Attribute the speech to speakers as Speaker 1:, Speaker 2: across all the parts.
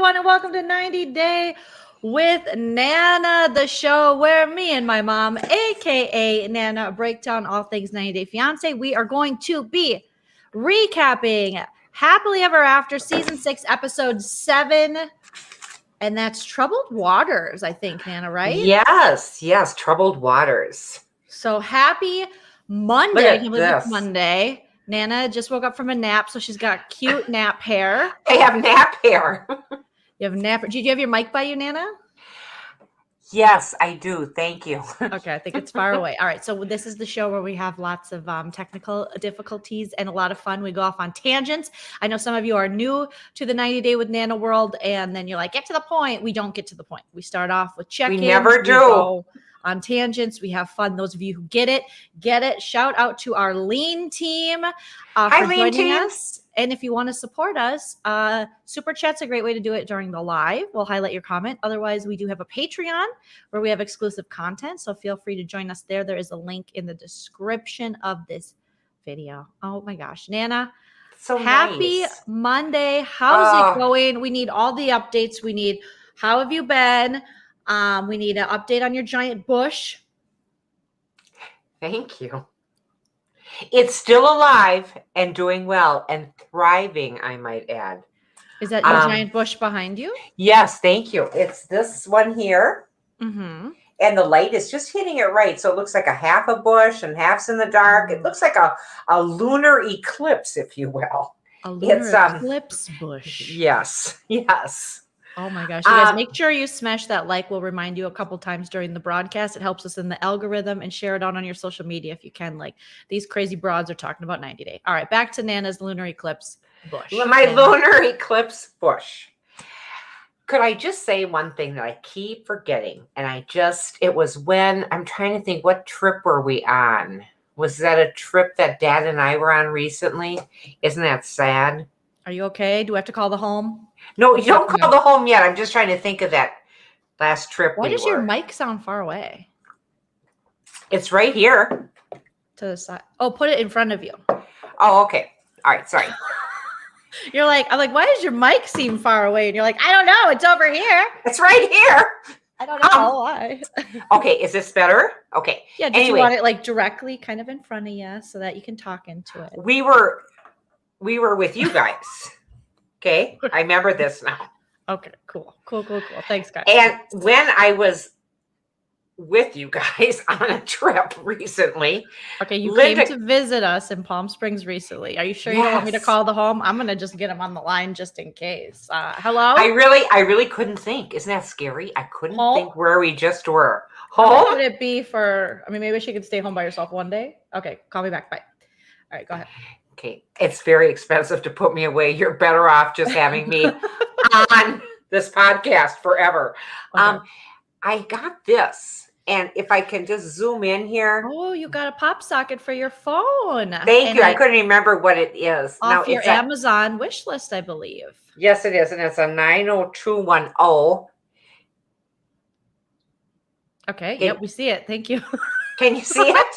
Speaker 1: everyone, and welcome to 90 Day with Nana, the show where me and my mom, aka Nana, break down all things 90 Day Fiancé. We are going to be recapping Happily Ever After Season 6, Episode 7, and that's Troubled Waters, I think, Nana, right?
Speaker 2: Yes, Troubled Waters.
Speaker 1: So happy Monday.
Speaker 2: Look at
Speaker 1: I can't believe it's
Speaker 2: this.
Speaker 1: Monday. Nana just woke up from a nap, so she's got cute nap hair.
Speaker 2: I have nap hair.
Speaker 1: You have nap. Did you have your mic by you, Nana?
Speaker 2: Yes, I do. Thank you.
Speaker 1: Okay, I think it's far away. All right, so this is the show where we have lots of technical difficulties and a lot of fun. We go off on tangents. I know some of you are new to the 90 Day with Nana world, and then you're like, get to the point. We don't get to the point. We start off with check-ins.
Speaker 2: We never do.
Speaker 1: We go on tangents. We have fun. Those of you who get it. Shout out to our LEEN team for joining us. And if you want to support us, Super Chat's a great way to do it during the live. We'll highlight your comment. Otherwise, we do have a Patreon where we have exclusive content. So feel free to join us there. There is a link in the description of this video. Oh my gosh, Nana.
Speaker 2: So
Speaker 1: happy
Speaker 2: nice.
Speaker 1: Monday. How's it going? We need all the updates. We need, how have you been? We need an update on your giant bush.
Speaker 2: Thank you. It's still alive and doing well and thriving, I might add.
Speaker 1: Is that your giant bush behind you?
Speaker 2: Yes, thank you. It's this one here.
Speaker 1: Mm-hmm.
Speaker 2: And the light is just hitting it right. So it looks like a half a bush and half's in the dark. It looks like a lunar eclipse, if you will.
Speaker 1: A lunar eclipse bush.
Speaker 2: Yes.
Speaker 1: Oh my gosh. You guys, make sure you smash that like. We'll remind you a couple times during the broadcast. It helps us in the algorithm, and share it on your social media if you can. Like, these crazy broads are talking about 90 Day. All right, back to Nana's lunar eclipse bush.
Speaker 2: My lunar eclipse bush. Could I just say one thing that I keep forgetting? And it was when, I'm trying to think, what trip were we on? Was that a trip that Dad and I were on recently? Isn't that sad?
Speaker 1: Are you okay? Do we have to call the home?
Speaker 2: No, you don't call the home yet. I'm just trying to think of that last trip.
Speaker 1: Why does your mic sound far away?
Speaker 2: It's right here.
Speaker 1: To the side. Oh, put it in front of you.
Speaker 2: Oh, okay. All right. Sorry.
Speaker 1: I'm like, why does your mic seem far away? And you're like, I don't know. It's over here.
Speaker 2: It's right here.
Speaker 1: I don't know why.
Speaker 2: Okay. Is this better? Okay.
Speaker 1: Yeah. Did you want it like directly kind of in front of you so that you can talk into it?
Speaker 2: We were with you guys. Okay. I remember this now.
Speaker 1: Okay. Cool. Thanks, guys.
Speaker 2: And when I was with you guys on a trip recently.
Speaker 1: Okay, you came to visit us in Palm Springs recently. Are you sure you don't want me to call the home? I'm gonna just get him on the line just in case. Hello?
Speaker 2: I really couldn't think. Isn't that scary? I couldn't think where we just were. Home?
Speaker 1: How would it be for, maybe she could stay home by herself one day? Okay, call me back. Bye. All right, go ahead.
Speaker 2: Okay, it's very expensive to put me away. You're better off just having me on this podcast forever. Okay. I got this, and if I can just zoom in here.
Speaker 1: Oh, you got a pop socket for your phone.
Speaker 2: Thank you. I couldn't remember what it is.
Speaker 1: Off your Amazon wish list, I believe.
Speaker 2: Yes, it is, and it's a 90210.
Speaker 1: Okay. Yep, we see it. Thank you.
Speaker 2: Can you see it?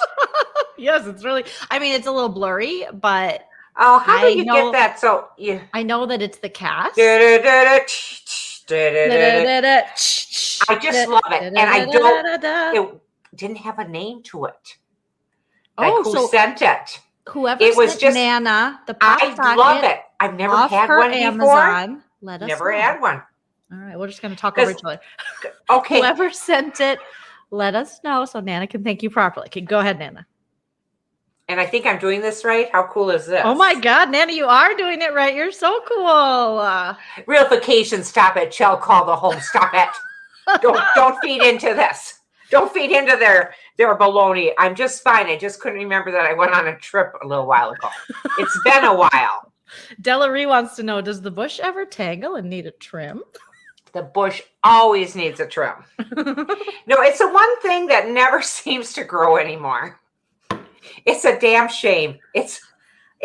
Speaker 1: Yes, it's really. it's a little blurry, but
Speaker 2: how do you get that? So
Speaker 1: I know that it's the cast.
Speaker 2: I just love it, and I don't. It didn't have a name to it. Like who sent it?
Speaker 1: Whoever sent Nana the pop socket.
Speaker 2: I love it. I've never had one
Speaker 1: Amazon, before. Let us
Speaker 2: never
Speaker 1: know.
Speaker 2: had one.
Speaker 1: All right, we're just going to talk over each other.
Speaker 2: Okay.
Speaker 1: Whoever sent it, let us know so Nana can thank you properly. Okay, go ahead, Nana.
Speaker 2: And I think I'm doing this right. How cool is this?
Speaker 1: Oh my God, Nana, you are doing it right. You're so cool.
Speaker 2: Reification, stop it. Shell, call the home. Stop it. Don't feed into this. Don't feed into their baloney. I'm just fine. I just couldn't remember that I went on a trip a little while ago. It's been a while.
Speaker 1: Delary wants to know, does the bush ever tangle and need a trim?
Speaker 2: The bush always needs a trim. No, it's the one thing that never seems to grow anymore. It's a damn shame. It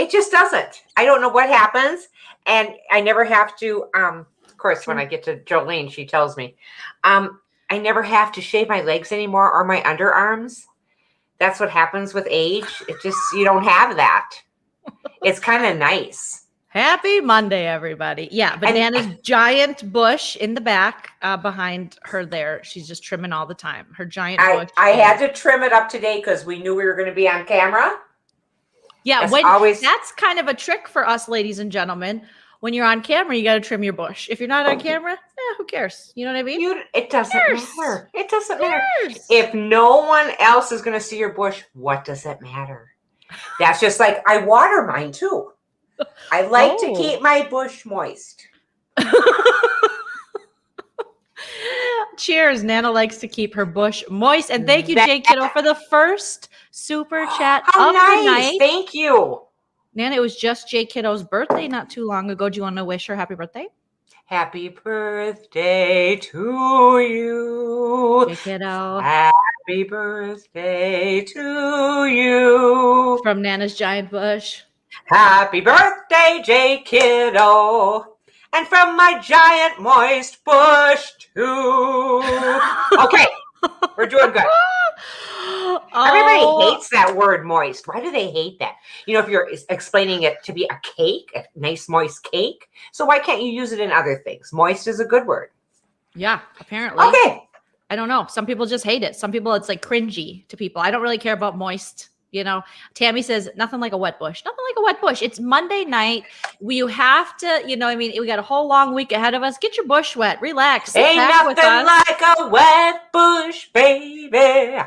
Speaker 2: just doesn't. I don't know what happens. And I never have to, of course, when I get to Joleen, she tells me, I never have to shave my legs anymore or my underarms. That's what happens with age. It just, you don't have that. It's kind of nice.
Speaker 1: Happy Monday, everybody. Yeah, Banana's giant bush in the back behind her there. She's just trimming all the time. Her giant bush.
Speaker 2: I had to trim it up today because we knew we were going to be on camera.
Speaker 1: Yeah, that's kind of a trick for us, ladies and gentlemen. When you're on camera, you got to trim your bush. If you're not on camera, who cares? You know what I mean?
Speaker 2: It doesn't matter. It doesn't matter. If no one else is going to see your bush, what does it matter? That's just like I water mine too. I like to keep my bush moist.
Speaker 1: Cheers. Nana likes to keep her bush moist. And thank you, Jay Kiddo, for the first super chat of the night.
Speaker 2: Thank you.
Speaker 1: Nana, it was just Jay Kiddo's birthday not too long ago. Do you want to wish her happy birthday?
Speaker 2: Happy birthday to you.
Speaker 1: Jay Kiddo.
Speaker 2: Happy birthday to you.
Speaker 1: From Nana's giant bush.
Speaker 2: Happy birthday, Jay Kiddo. And from my giant moist bush, too. Okay, we're doing good. Everybody hates that word moist. Why do they hate that? You know, if you're explaining it to be a cake, a nice moist cake. So why can't you use it in other things? Moist is a good word.
Speaker 1: Yeah, apparently.
Speaker 2: Okay.
Speaker 1: I don't know. Some people just hate it. Some people, it's like cringy to people. I don't really care about moist. You know, Tammy says, nothing like a wet bush. Nothing like a wet bush. It's Monday night. You have to, you know, I mean, we got a whole long week ahead of us. Get your bush wet. Relax.
Speaker 2: Ain't nothing like a wet bush, baby.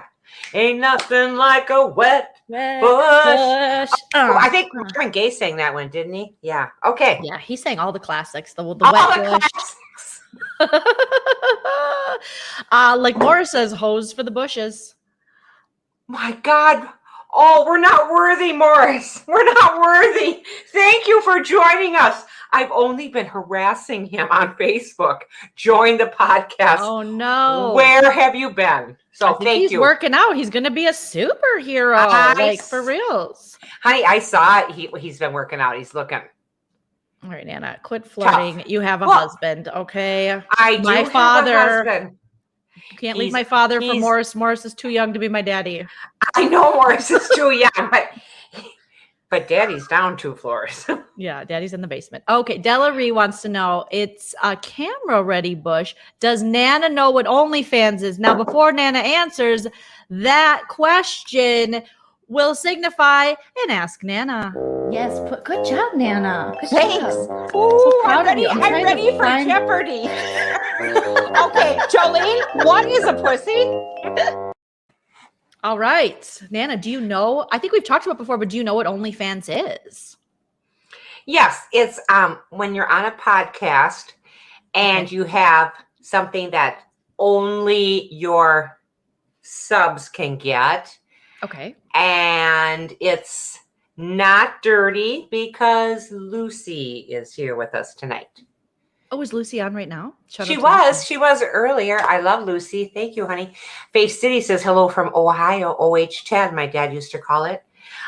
Speaker 2: Ain't nothing like a wet bush. I think Marvin Gaye sang that one, didn't he? Yeah. Okay.
Speaker 1: Yeah, he sang all the classics. The
Speaker 2: all
Speaker 1: wet
Speaker 2: the
Speaker 1: bush. Like Morris says, hose for the bushes.
Speaker 2: My God. Oh, we're not worthy, Morris. We're not worthy. Thank you for joining us. I've only been harassing him on Facebook. Join the podcast.
Speaker 1: Oh, no.
Speaker 2: Where have you been? So thank you.
Speaker 1: He's working out. He's going to be a superhero. Like, for reals.
Speaker 2: Honey, I saw it. He's been working out. He's looking.
Speaker 1: All right, Nana, quit flirting.
Speaker 2: Tough.
Speaker 1: You have a husband, okay?
Speaker 2: I do have a husband.
Speaker 1: You can't leave my father for Morris. Morris is too young to be my daddy.
Speaker 2: I know Morris is too young, but daddy's down 2 floors.
Speaker 1: Yeah, daddy's in the basement. Okay, Della Ree wants to know, it's a camera-ready bush. Does Nana know what OnlyFans is? Now, before Nana answers, that question will signify and ask Nana. Yes, good job, Nana. Good
Speaker 2: Thanks.
Speaker 1: Job.
Speaker 2: Ooh, I'm ready for Jeopardy. Okay, Joleen, what is a pussy?
Speaker 1: All right, Nana, do you know? I think we've talked about it before, but do you know what OnlyFans is?
Speaker 2: Yes, it's when you're on a podcast and you have something that only your subs can get.
Speaker 1: Okay.
Speaker 2: And it's not dirty because Lucy is here with us tonight.
Speaker 1: Oh, is Lucy on right now?
Speaker 2: She was earlier. I love Lucy. Thank you, honey. Face City says hello from Ohio, OH10, my dad used to call it.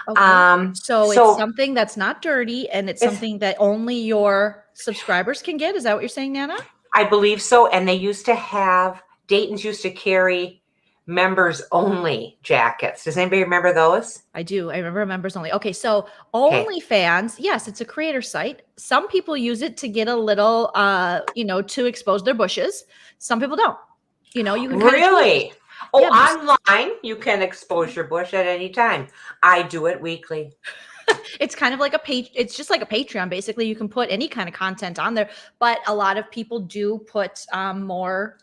Speaker 1: Okay. So it's something that's not dirty and it's something that only your subscribers can get. Is that what you're saying, Nana?
Speaker 2: I believe so. And they used to have, Dayton's used to carry members only jackets. Does anybody remember those?
Speaker 1: I do. I remember members only. Okay. So OnlyFans, yes, it's a creator site. Some people use it to get a little, to expose their bushes. Some people don't. You know, you can
Speaker 2: really? Online, you can expose your bush at any time. I do it weekly.
Speaker 1: It's kind of like it's just like a Patreon. Basically, you can put any kind of content on there, but a lot of people do put more,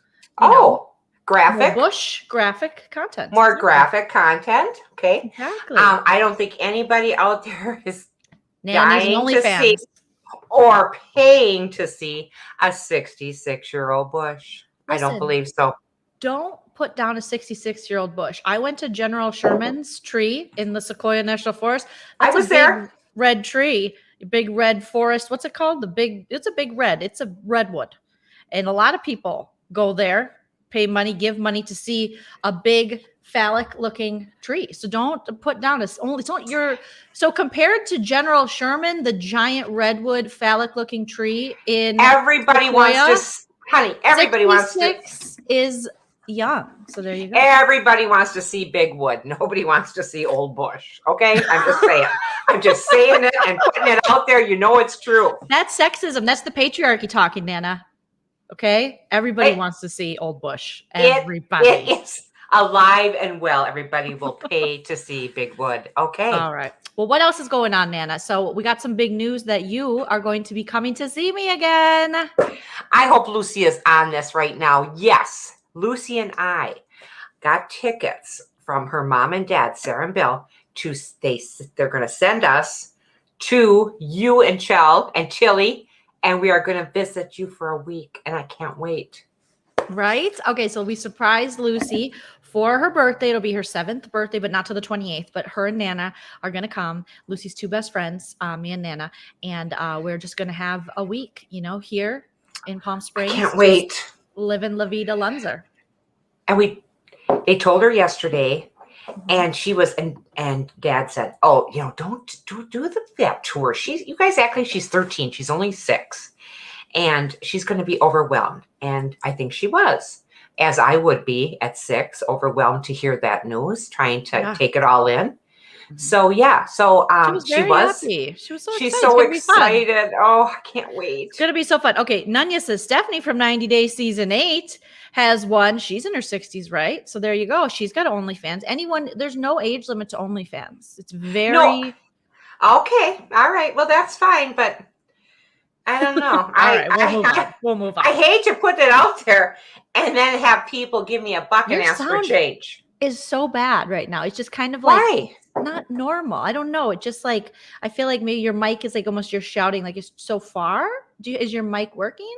Speaker 2: graphic,
Speaker 1: more bush graphic content.
Speaker 2: More graphic content. Okay.
Speaker 1: Exactly.
Speaker 2: I don't think anybody out there is dying to
Speaker 1: fans.
Speaker 2: see or paying to see a 66-year-old bush. Listen, I don't believe so.
Speaker 1: Don't put down a 66-year-old bush. I went to General Sherman's tree in the Sequoia National Forest.
Speaker 2: I was there.
Speaker 1: Red tree, big red forest. What's it called? It's a big red. It's a redwood. And a lot of people go there, pay money, give money to see a big phallic looking tree. So don't put down so compared to General Sherman, the giant redwood phallic looking tree in
Speaker 2: everybody
Speaker 1: Sequoia,
Speaker 2: wants to, honey, everybody wants to.
Speaker 1: Is young. So there you go.
Speaker 2: Everybody wants to see Big Wood. Nobody wants to see Old Bush. Okay? I'm just saying. I'm just saying it and putting it out there. You know it's true.
Speaker 1: That's sexism. That's the patriarchy talking, Nana. Okay? Everybody wants to see Old Bush. Everybody.
Speaker 2: It is alive and well. Everybody will pay to see Big Wood. Okay.
Speaker 1: All right. Well, what else is going on, Nana? So we got some big news that you are going to be coming to see me again.
Speaker 2: I hope Lucy is on this right now. Yes. Lucy and I got tickets from her mom and dad, Sarah and Bill, they're going to send us to you and Chell and Chili, and we are going to visit you for a week, and I can't wait.
Speaker 1: Right? Okay, so we surprised Lucy for her birthday. It'll be her 7th birthday, but not till the 28th. But her and Nana are going to come. Lucy's 2 best friends, me and Nana. And we're just going to have a week, here in Palm Springs.
Speaker 2: I can't wait.
Speaker 1: Living La Vida Lunzer.
Speaker 2: And they told her yesterday, and she was, and Dad said, "Oh, don't do that tour. You guys act like she's 13. She's only 6, and she's going to be overwhelmed." And I think she was, as I would be at 6, overwhelmed to hear that news, trying to take it all in. So she was happy. She was so excited. She's so excited. Oh, I can't wait.
Speaker 1: It's gonna be so fun. Okay, Nunya says Stephanie from 90 Days season 8 has won. She's in her 60s, right? So there you go. She's got OnlyFans. There's no age limit to OnlyFans. It's very
Speaker 2: Okay. All right. Well, that's fine, but I don't know.
Speaker 1: We'll move on.
Speaker 2: I hate to put it out there and then have people give me a buck and ask for change.
Speaker 1: Is so bad right now. It's just kind of like not normal. I don't know. It just I feel like maybe your mic is almost you're shouting like it's so far. Is your mic working?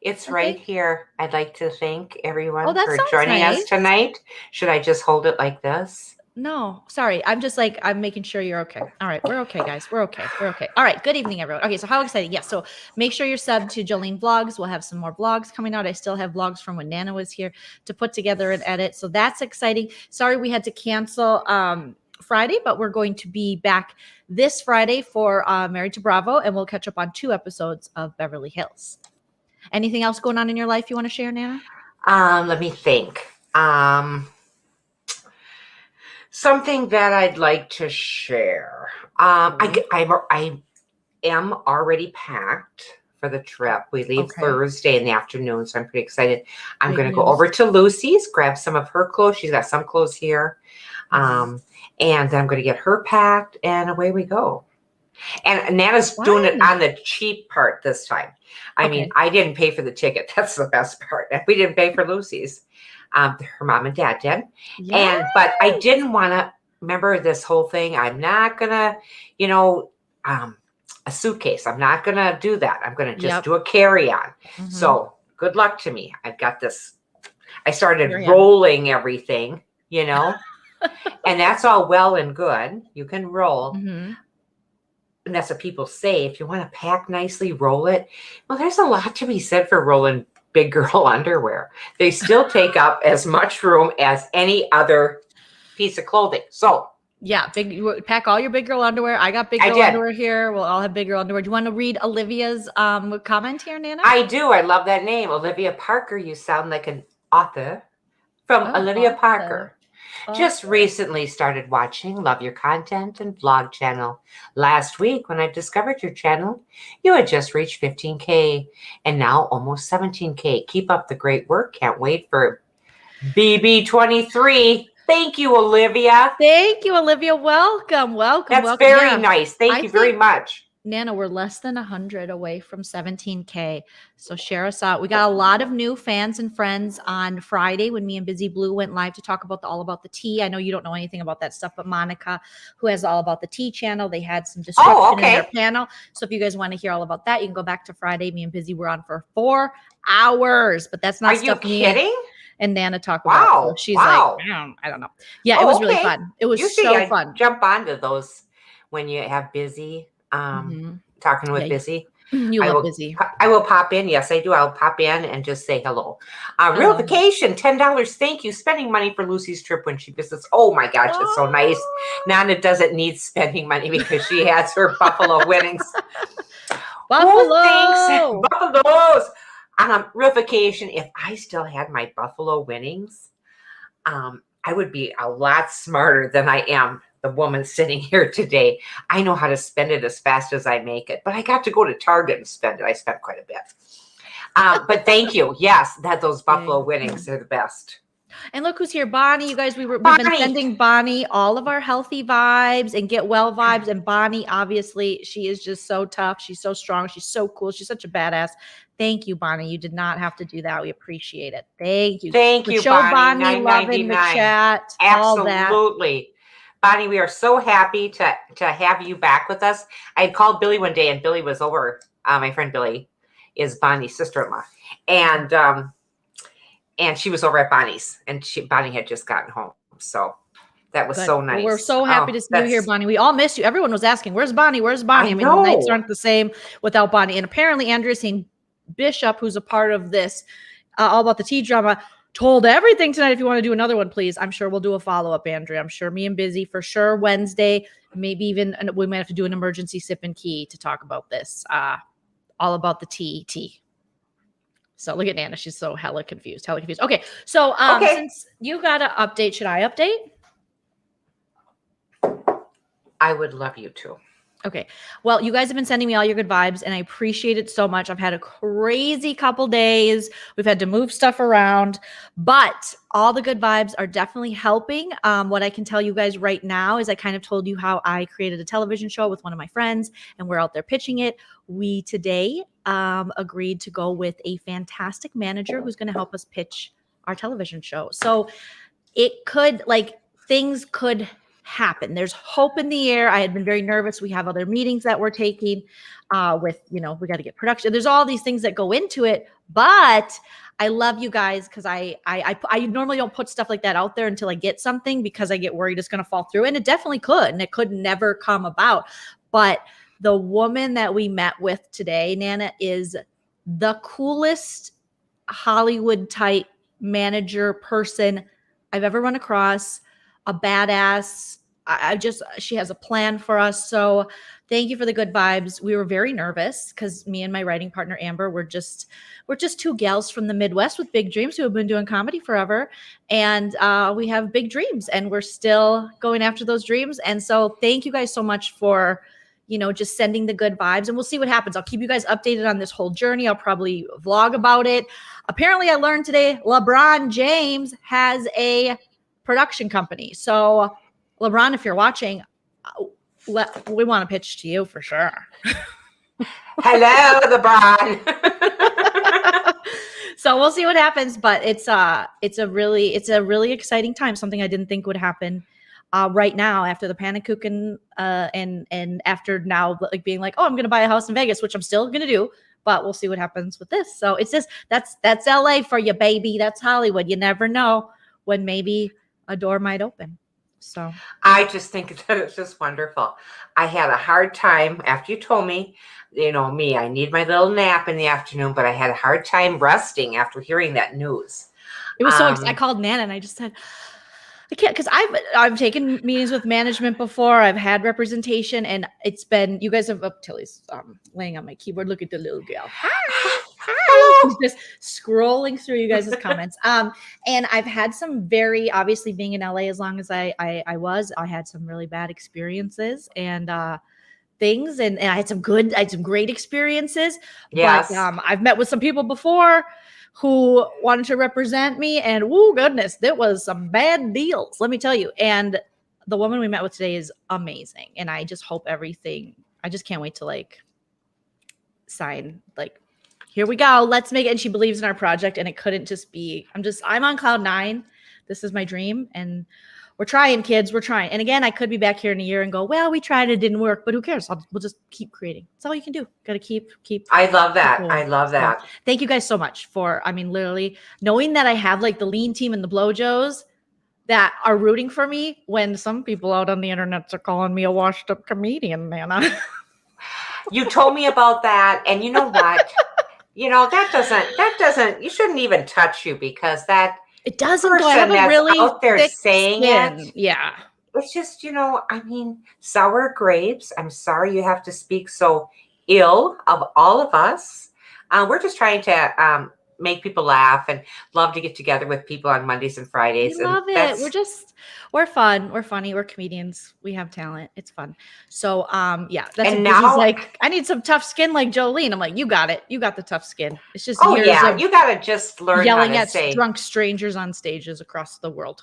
Speaker 2: It's right here. I'd like to thank everyone for joining us tonight. Should I just hold it like this?
Speaker 1: No, sorry. I'm just I'm making sure you're okay. All right. We're okay, guys. We're okay. All right. Good evening, everyone. Okay. So how exciting. Yes. So make sure you're subbed to Joleen Vlogs. We'll have some more vlogs coming out. I still have vlogs from when Nana was here to put together and edit. So that's exciting. Sorry, we had to cancel Friday, but we're going to be back this Friday for Married to Bravo, and we'll catch up on 2 episodes of Beverly Hills. Anything else going on in your life you want to share, Nana?
Speaker 2: Let me think. Something that I'd like to share. I am already packed for the trip. We leave Thursday in the afternoon, so I'm pretty excited. I'm going to go over to Lucy's, grab some of her clothes. She's got some clothes here. And then I'm going to get her packed, and away we go. And Nana's doing it on the cheap part this time. I mean, I didn't pay for the ticket. That's the best part. We didn't pay for Lucy's. Her mom and dad did. But I didn't want to remember this whole thing. I'm not going to, a suitcase. I'm not going to do that. I'm going to just do a carry-on. So good luck to me. I've got this. I started rolling everything, and that's all well and good. You can roll. And that's what people say. If you want to pack nicely, roll it. Well, there's a lot to be said for rolling big girl underwear. They still take up as much room as any other piece of clothing. So
Speaker 1: pack all your big girl underwear. I got big girl underwear here. We'll all have big girl underwear. Do you want to read Olivia's comment here, Nana?
Speaker 2: I do. I love that name, Olivia Parker. You sound like an author from Olivia Parker. Just recently started watching. Love your content and vlog channel. Last week when I discovered your channel, you had just reached 15K and now almost 17K. Keep up the great work. Can't wait for BB23. Thank you, Olivia.
Speaker 1: Thank you, Olivia. Welcome.
Speaker 2: That's very nice. Thank you very much.
Speaker 1: Nana, we're less than 100 away from 17K. So share us out. We got a lot of new fans and friends on Friday when me and Busy Blue went live to talk about All About the Tea. I know you don't know anything about that stuff, but Monica, who has All About the Tea channel, they had some disruption in their panel. So if you guys want to hear all about that, you can go back to Friday. Me and Busy were on for 4 hours, but that's not stuff.
Speaker 2: Are you kidding?
Speaker 1: And Nana talk about. So she's like, I don't know. Yeah, it was really fun. It was so fun.
Speaker 2: Jump onto those when you have Busy. Talking with Busy.
Speaker 1: You love Busy.
Speaker 2: I will pop in. Yes, I do. I'll pop in and just say hello. Real vacation, $10. Thank you. Spending money for Lucy's trip when she visits. Oh my gosh, it's so nice. Nana doesn't need spending money because she has her Buffalo winnings.
Speaker 1: Buffalo.
Speaker 2: Thanks. Buffaloes. Ification, if I still had my buffalo winnings, I would be a lot smarter than I am. The woman sitting here today. I know how to spend it as fast as I make it, but I got to go to Target and spend it. I spent quite a bit. But thank you. Yes, those buffalo winnings are the best.
Speaker 1: And look who's here, Bonnie. You guys, we've been sending Bonnie all of our healthy vibes and get well vibes. And Bonnie, obviously, she is just so tough. She's so strong. She's so cool. She's such a badass. Thank you, Bonnie. You did not have to do that. We appreciate it. Thank you.
Speaker 2: Thank you,
Speaker 1: show Bonnie love in the chat.
Speaker 2: Absolutely. Bonnie, we are so happy to have you back with us. I called Billy one day, and Billy was over. My friend Billy is Bonnie's sister-in-law. And she was over at Bonnie's, and Bonnie had just gotten home. So that was so nice.
Speaker 1: Well, we're so happy to see you here, Bonnie. We all missed you. Everyone was asking, where's Bonnie? Where's Bonnie? I mean, the nights aren't the same without Bonnie. And apparently Andrea St. Bishop, who's a part of this, All About the Tea drama, told everything tonight. If you want to do another one, please. I'm sure we'll do a follow-up, Andrea. I'm sure me and Busy for sure Wednesday, maybe even we might have to do an emergency sip and key to talk about this. All About the tea. So look at Nana. She's so hella confused. Okay. So since you got an update, should I update?
Speaker 2: I would love you to.
Speaker 1: Okay. Well, you guys have been sending me all your good vibes, and I appreciate it so much. I've had a crazy couple days. We've had to move stuff around, but all the good vibes are definitely helping. What I can tell you guys right now is I kind of told you how I created a television show with one of my friends, and we're out there pitching it. We today agreed to go with a fantastic manager who's going to help us pitch our television show. So things could happen. There's hope in the air. I had been very nervous. We have other meetings that we're taking with, we got to get production. There's all these things that go into it, but I love you guys because I normally don't put stuff like that out there until I get something because I get worried it's going to fall through, and it definitely could, and it could never come about. But the woman that we met with today, Nana, is the coolest Hollywood type manager person I've ever run across. A badass. She has a plan for us. So thank you for the good vibes. We were very nervous because me and my writing partner, Amber, we're just two gals from the Midwest with big dreams who have been doing comedy forever. And we have big dreams and we're still going after those dreams. And so thank you guys so much for, just sending the good vibes, and we'll see what happens. I'll keep you guys updated on this whole journey. I'll probably vlog about it. Apparently I learned today LeBron James has a production company. So LeBron, if you're watching, we want to pitch to you for sure.
Speaker 2: Hello, LeBron.
Speaker 1: So we'll see what happens, but it's a really exciting time. Something I didn't think would happen right now after the Pannenkoeken and after now being like, I'm going to buy a house in Vegas, which I'm still going to do. But we'll see what happens with this. So it's just that's LA for you, baby. That's Hollywood. You never know when maybe a door might open. So
Speaker 2: I just think that it's just wonderful. I had a hard time after you told me, I need my little nap in the afternoon, but I had a hard time resting after hearing that news.
Speaker 1: It was so I called Nana and I just said, I can't, because I've taken meetings with management before. I've had representation, and it's been, you guys have, Tilly's laying on my keyboard. Look at the little girl. She's just scrolling through you guys' comments. And I've had some obviously being in LA as long as I had some really bad experiences and things, and I had some great experiences.
Speaker 2: Yes.
Speaker 1: But I've met with some people before who wanted to represent me, and goodness, there was some bad deals, let me tell you. And the woman we met with today is amazing, and I just hope everything. I just can't wait to sign. Here we go, let's make it. And she believes in our project, and it couldn't just be. I'm on cloud 9. This is my dream, and we're trying, kids. We're trying. And again, I could be back here in a year and go, well, we tried, it didn't work, but who cares? We'll just keep creating. That's all you can do. Got to keep.
Speaker 2: I love that. I love that.
Speaker 1: So, thank you guys so much for, literally knowing that I have the LEEN team and the Blowjos that are rooting for me when some people out on the internet are calling me a washed up comedian, Nana.
Speaker 2: You told me about that. And you know what? that doesn't, you shouldn't even touch you because that,
Speaker 1: it doesn't. I have a really
Speaker 2: out there saying
Speaker 1: skin.
Speaker 2: it.
Speaker 1: Yeah.
Speaker 2: It's just, sour grapes. I'm sorry you have to speak so ill of all of us. We're just trying to make people laugh and love to get together with people on Mondays and Fridays.
Speaker 1: We love it. We're fun. We're funny. We're comedians. We have talent. It's fun. So, yeah, that's
Speaker 2: and
Speaker 1: now
Speaker 2: now
Speaker 1: like, I need some tough skin like Joleen. I'm like, you got it. You got the tough skin. It's just years of
Speaker 2: you got to just learn
Speaker 1: yelling
Speaker 2: how to
Speaker 1: at
Speaker 2: say
Speaker 1: drunk strangers on stages across the world.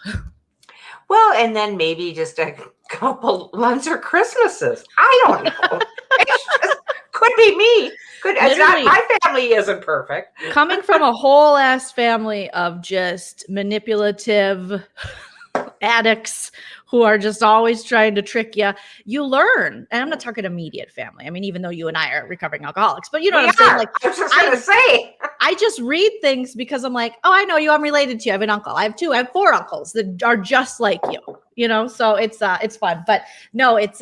Speaker 2: Well, and then maybe just a couple Lunzer Christmases. I don't know. It's just, could be me. It's not, my family isn't perfect.
Speaker 1: Coming from a whole ass family of just manipulative addicts who are just always trying to trick you, you learn. And I'm not talking immediate family. I mean, even though you and I are recovering alcoholics, but you know what I'm saying? Like,
Speaker 2: I was just gonna say.
Speaker 1: I just read things because I'm like, oh, I know you. I'm related to you. I have an uncle. I have 4 uncles that are just like you. You know, so it's fun. But no, it's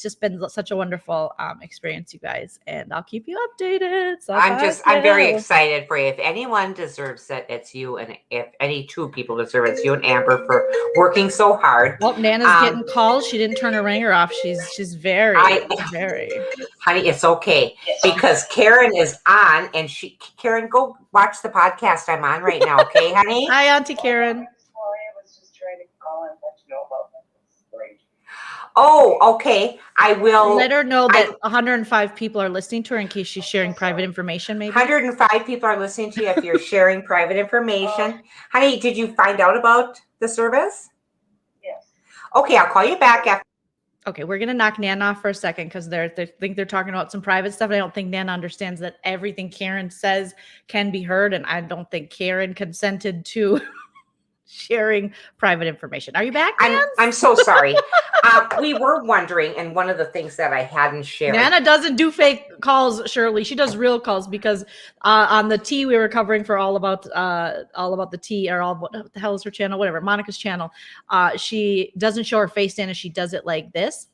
Speaker 1: just been such a wonderful experience, you guys, and I'll keep you updated. So
Speaker 2: I'm very excited for you. If anyone deserves it, it's you, and if any 2 people deserve it, it's you and Amber for working so hard.
Speaker 1: Well, Nana's getting calls. She didn't turn her ringer off. She's very.
Speaker 2: Honey, it's okay because Karen is on, and Karen, go watch the podcast I'm on right now, okay, honey?
Speaker 1: Hi, Auntie Karen.
Speaker 2: Oh, okay. I will
Speaker 1: let her know that 105 people are listening to her in case she's sharing private information. Maybe
Speaker 2: 105 people are listening to you if you're sharing private information. Honey, did you find out about the service?
Speaker 3: Yes.
Speaker 2: Okay, I'll call you back after.
Speaker 1: Okay, we're gonna knock Nana off for a second because they think they're talking about some private stuff. And I don't think Nana understands that everything Karen says can be heard, and I don't think Karen consented to sharing private information. Are you back, Nance?
Speaker 2: I'm so sorry. We were wondering, and one of the things that I hadn't shared.
Speaker 1: Nana doesn't do fake calls, Shirley. She does real calls because on the tea we were covering for all about the tea, or what the hell is her channel? Whatever, Monica's channel. She doesn't show her face, Nana. She does it like this.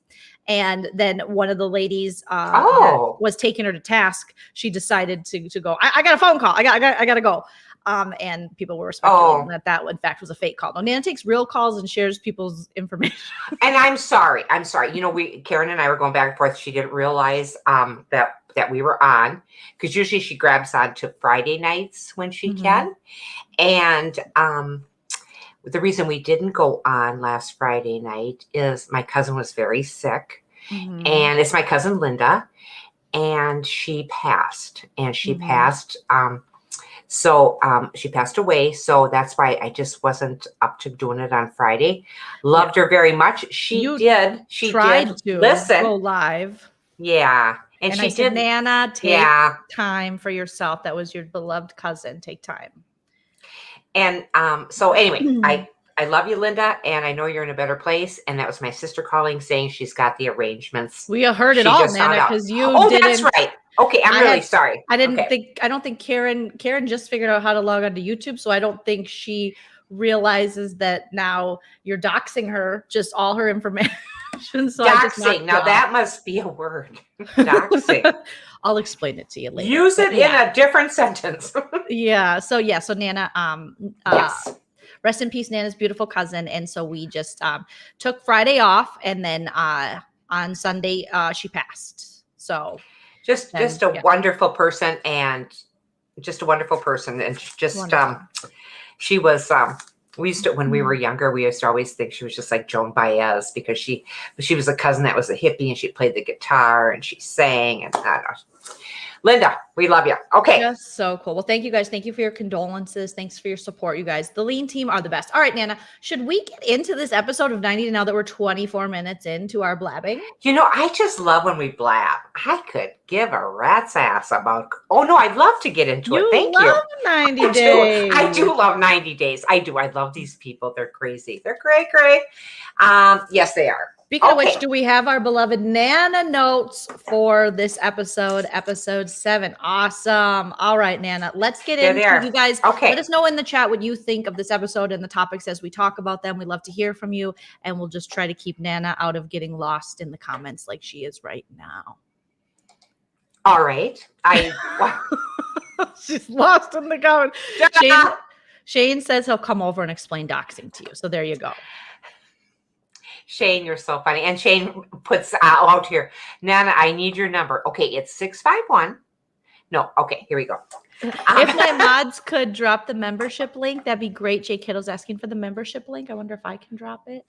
Speaker 1: And then one of the ladies that was taking her to task. She decided to go. I got a phone call. I gotta go. And people were speculating that in fact was a fake call. No, Nana takes real calls and shares people's information.
Speaker 2: And I'm sorry. You know, Karen and I were going back and forth. She didn't realize that we were on, because usually she grabs on to Friday nights when she can. And the reason we didn't go on last Friday night is my cousin was very sick, and it's my cousin Linda, and she passed. So she passed away. So that's why I just wasn't up to doing it on Friday. Loved her very much. She tried
Speaker 1: to
Speaker 2: listen,
Speaker 1: go live.
Speaker 2: Yeah. And she
Speaker 1: said, Nana, take time for yourself. That was your beloved cousin. Take time.
Speaker 2: And so anyway, I love you, Linda, and I know you're in a better place. And that was my sister calling saying she's got the arrangements.
Speaker 1: We heard it all, Nana, because you didn't.
Speaker 2: That's right. Okay, I'm really sorry.
Speaker 1: I don't think Karen just figured out how to log on to YouTube, so I don't think she realizes that now you're doxing her, just all her information. So
Speaker 2: doxing. Now that must be a word. Doxing.
Speaker 1: I'll explain it to you later.
Speaker 2: Use it in a different sentence.
Speaker 1: So Nana,
Speaker 2: yes.
Speaker 1: Rest in peace, Nana's beautiful cousin. And so we just took Friday off, and then on Sunday she passed. So
Speaker 2: just a wonderful person, and she was we used to, when we were younger, we used to always think she was just like Joan Baez, because she was a cousin that was a hippie, and she played the guitar and she sang, and I don't know. Linda, we love you. Okay.
Speaker 1: Just so cool. Well, thank you guys. Thank you for your condolences. Thanks for your support, you guys. The Lean team are the best. All right, Nana, should we get into this episode of 90 now that we're 24 minutes into our blabbing?
Speaker 2: You know, I just love when we blab. I could give a rat's ass about, I'd love to get into it. Thank you.
Speaker 1: 90 days.
Speaker 2: I do love 90 days. I do. I love these people. They're crazy. They're cray. Yes, they are.
Speaker 1: Speaking of which, do we have our beloved Nana notes for this episode 7? Awesome. All right, Nana, let's get into you guys.
Speaker 2: Okay.
Speaker 1: Let us know in the chat what you think of this episode and the topics as we talk about them. We love to hear from you, and we'll just try to keep Nana out of getting lost in the comments like she is right now.
Speaker 2: All right.
Speaker 1: She's lost in the comments. Shane says he'll come over and explain doxing to you. So there you go.
Speaker 2: Shane, you're so funny. And Shane puts out here, Nana, I need your number. Okay, it's No. Okay, here we go.
Speaker 1: If my mods could drop the membership link, that'd be great. Jay Kittle's asking for the membership link. I wonder if I can drop it.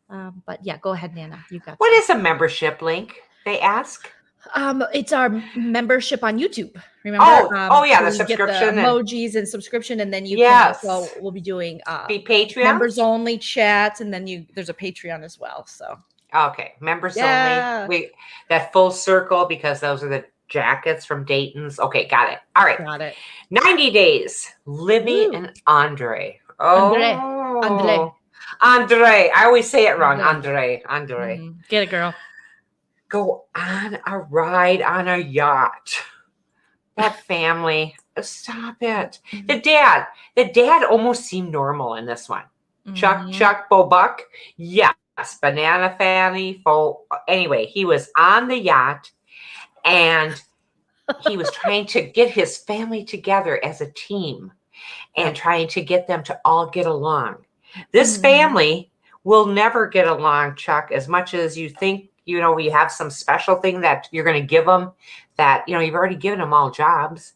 Speaker 1: But yeah, go ahead, Nana. You got
Speaker 2: What is a membership link? They ask.
Speaker 1: It's our membership on YouTube. Remember?
Speaker 2: Oh yeah, the
Speaker 1: you get
Speaker 2: subscription
Speaker 1: the emojis and subscription, and then you can also, we'll be doing
Speaker 2: be Patreon
Speaker 1: members only chats, and then there's a Patreon as well. So
Speaker 2: okay, members only. That full circle, because those are the jackets from Dayton's. Okay, got it. All right,
Speaker 1: got it.
Speaker 2: 90 days. Libby and Andre. Oh, Andre. I always say it wrong. Andre.
Speaker 1: Get it, girl.
Speaker 2: Go on a ride on a yacht. That family. Stop it. The dad almost seemed normal in this one. Chuck Bobuck. Yes. Banana Fanny. Anyway, he was on the yacht and he was trying to get his family together as a team and trying to get them to all get along. This family will never get along, Chuck, as much as you think. You have some special thing that you're going to give them that, you've already given them all jobs.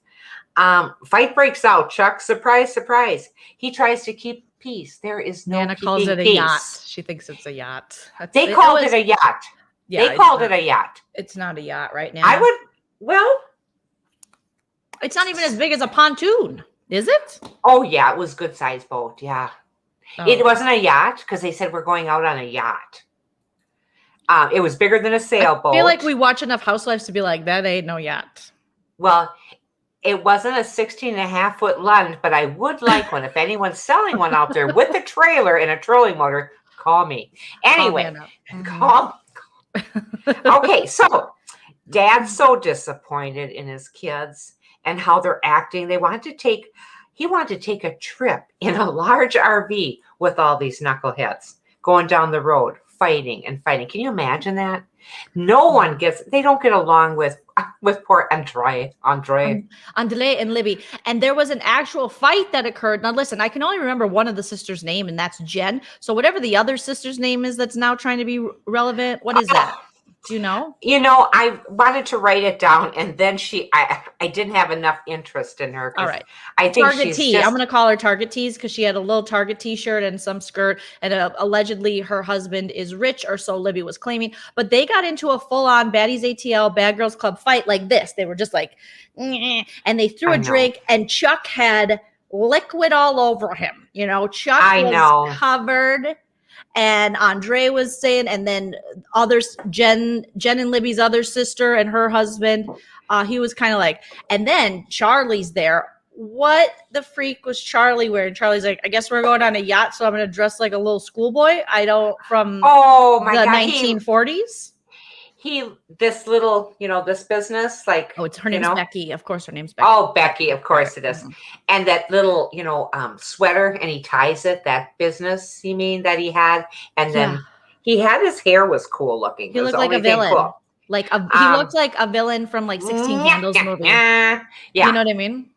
Speaker 2: Fight breaks out, Chuck. Surprise, surprise. He tries to keep peace. There is no
Speaker 1: Nana calls it a yacht. She thinks it's a yacht.
Speaker 2: They called it a yacht. Yeah, they called it a yacht.
Speaker 1: It's not a yacht right now. It's not even as big as a pontoon, is it?
Speaker 2: Oh, yeah. It was good size boat. Yeah. Oh. It wasn't a yacht because they said we're going out on a yacht. It was bigger than a sailboat.
Speaker 1: I feel like we watch enough Housewives to be like, that ain't no yacht.
Speaker 2: Well, it wasn't a 16.5-foot Lund, but I would like one. If anyone's selling one out there with a trailer and a trolling motor, call me. Anyway, call. Okay, so Dad's so disappointed in his kids and how they're acting. He wanted to take a trip in a large RV with all these knuckleheads going down the road. Fighting. Can you imagine that? They don't get along with poor Andre
Speaker 1: and Libby. And there was an actual fight that occurred. Now listen, I can only remember one of the sisters' name, and that's Jen. So whatever the other sister's name is that's now trying to be relevant, what is that? Do you know?
Speaker 2: I wanted to write it down, and then I didn't have enough interest in her.
Speaker 1: All right.
Speaker 2: I think
Speaker 1: Target T. I'm going to call her Target Tees because she had a little Target T-shirt and some skirt, and allegedly her husband is rich, or so Libby was claiming. But they got into a full-on Baddies ATL Bad Girls Club fight like this. They were just like, and they threw a drink, and Chuck had liquid all over him. Chuck was covered. And Andre was saying, and then others, Jen and Libby's other sister and her husband, he was kind of like, and then Charlie's there. What the freak was Charlie wearing? Charlie's like, I guess we're going on a yacht, so I'm going to dress like a little schoolboy. From the 1940s.
Speaker 2: This little, this business, like,
Speaker 1: it's her name's Becky. Of course, her name's Becky.
Speaker 2: Oh, Becky, of course it is. And that little, sweater, and he ties it, that business, that he had. And then he had his hair was cool looking.
Speaker 1: He looked like a villain. Cool. He looked like a villain from 16 Candles movie. Yeah. You know what I mean?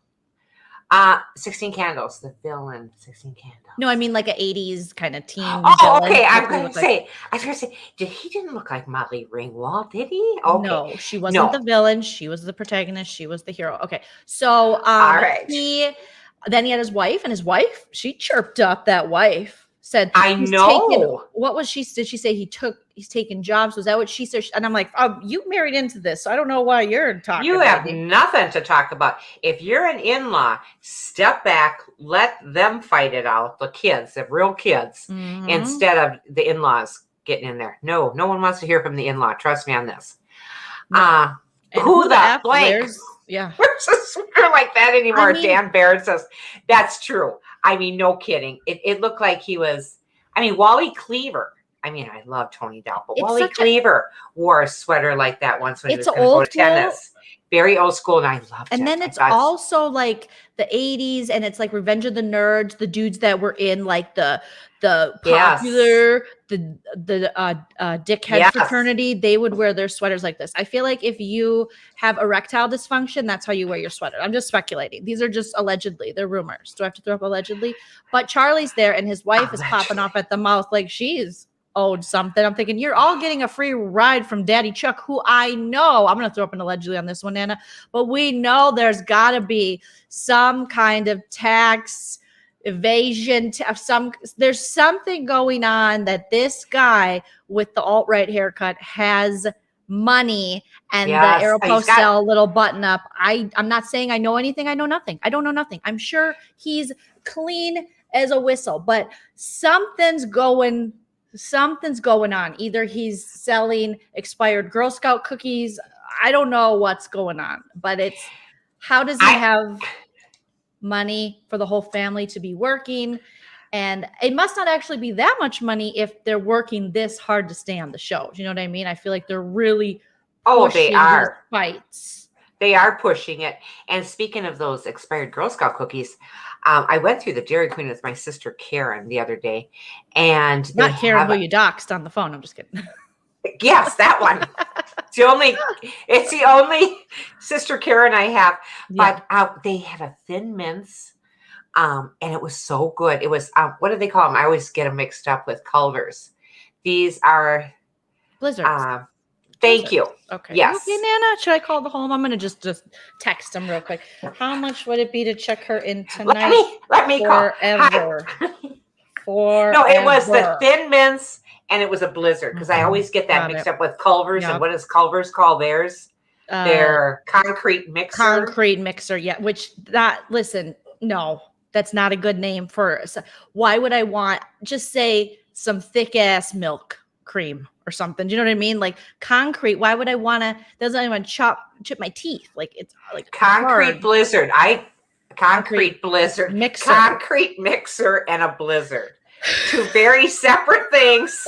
Speaker 2: 16 Candles, the villain, 16 Candles.
Speaker 1: No, I mean like an 80s kind of teen.
Speaker 2: Oh, okay. I was going to say, he didn't look like Molly Ringwald, did he? Okay.
Speaker 1: No, she wasn't the villain. She was the protagonist. She was the hero. Okay. So,
Speaker 2: all right.
Speaker 1: Then he had his wife, and his wife, she chirped up that wife. Said,
Speaker 2: I know.
Speaker 1: What was she? Did she say he's taking jobs? Was that what she said? And I'm like, you married into this, so I don't know why you're talking.
Speaker 2: You have nothing to talk about. If you're an in-law, step back, let them fight it out. The kids, the real kids, instead of the in-laws getting in there. No one wants to hear from the in-law. Trust me on this.
Speaker 1: No.
Speaker 2: Who the blank?
Speaker 1: Yeah.
Speaker 2: Where's a sweater like that anymore? Dan Barrett says that's true. No kidding. It looked like he was, Wally Cleaver. I love Tony Dow, but Wally Cleaver wore a sweater like that once when he was going to go to tennis. Very old school, and I loved it.
Speaker 1: And then it's also like the 80s, and it's like Revenge of the Nerds, the dudes that were in like the popular, the dickhead fraternity, they would wear their sweaters like this. I feel like if you have erectile dysfunction, that's how you wear your sweater. I'm just speculating. These are just allegedly. They're rumors. Do I have to throw up allegedly? But Charlie's there, and his wife is popping off at the mouth like she's owed something. I'm thinking you're all getting a free ride from Daddy Chuck, who I know, I'm going to throw up an allegedly on this one, Nana, but we know there's got to be some kind of tax evasion. There's something going on that this guy with the alt-right haircut has money, and
Speaker 2: Yes,
Speaker 1: the Aeropostale little button up. I'm not saying I know anything. I know nothing. I don't know nothing. I'm sure he's clean as a whistle, but something's going on. Either he's selling expired Girl Scout cookies. I don't know what's going on, but it's how does he have money for the whole family to be working? And it must not actually be that much money if they're working this hard to stay on the show. Do you know what I mean? I feel like they're really pushing
Speaker 2: they are
Speaker 1: these fights.
Speaker 2: They are pushing it. And speaking of those expired Girl Scout cookies, I went through the Dairy Queen with my sister Karen the other day, and
Speaker 1: not Karen who you doxed on the phone. I'm just kidding.
Speaker 2: Yes, that one. It's the only sister Karen I have. But they had a Thin Mints. And it was so good. It was, what do they call them? I always get them mixed up with Culvers. These are
Speaker 1: Blizzards.
Speaker 2: Thank you.
Speaker 1: Okay.
Speaker 2: Yes.
Speaker 1: Okay, Nana, should I call the home? I'm going to just text them real quick. How much would it be to check her in tonight?
Speaker 2: Let me call.
Speaker 1: Forever.
Speaker 2: No, it was the Thin Mints, and it was a Blizzard, because I always get that mixed up with Culvers. Yep. And what does Culvers call theirs? Their concrete mixer.
Speaker 1: Concrete mixer, yeah. Listen, no. That's not a good name for. Why would I want? Just say some thick ass milk cream or something. Do you know what I mean? Like concrete. Why would I want to? Doesn't anyone chip my teeth? Like it's like
Speaker 2: concrete hard. Blizzard. Concrete Blizzard
Speaker 1: mixer.
Speaker 2: Concrete mixer and a Blizzard. Two very separate things.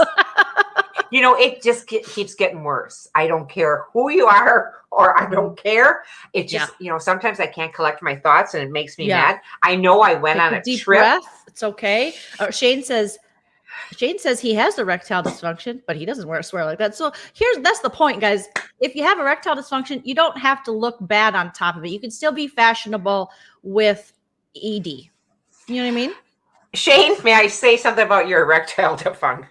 Speaker 2: It just keeps getting worse. I don't care who you are, or I don't care. It just, sometimes I can't collect my thoughts, and it makes me mad. I know I went on a
Speaker 1: deep
Speaker 2: trip.
Speaker 1: Breath. It's okay. Shane says he has erectile dysfunction, but he doesn't swear like that. So that's the point, guys. If you have erectile dysfunction, you don't have to look bad on top of it. You can still be fashionable with ED. You know what I mean?
Speaker 2: Shane, may I say something about your erectile dysfunction?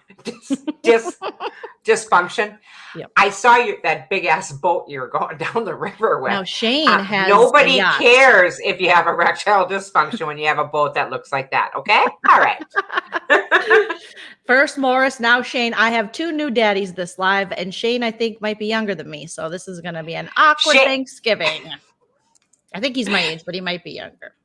Speaker 2: Yep. I saw that big ass boat you were going down the river with.
Speaker 1: Now Shane has
Speaker 2: nobody cares if you have erectile dysfunction when you have a boat that looks like that. Okay, all right.
Speaker 1: First Morris, now Shane. I have 2 new daddies this live, and Shane I think might be younger than me, so this is going to be an awkward Thanksgiving. I think he's my age, but he might be younger.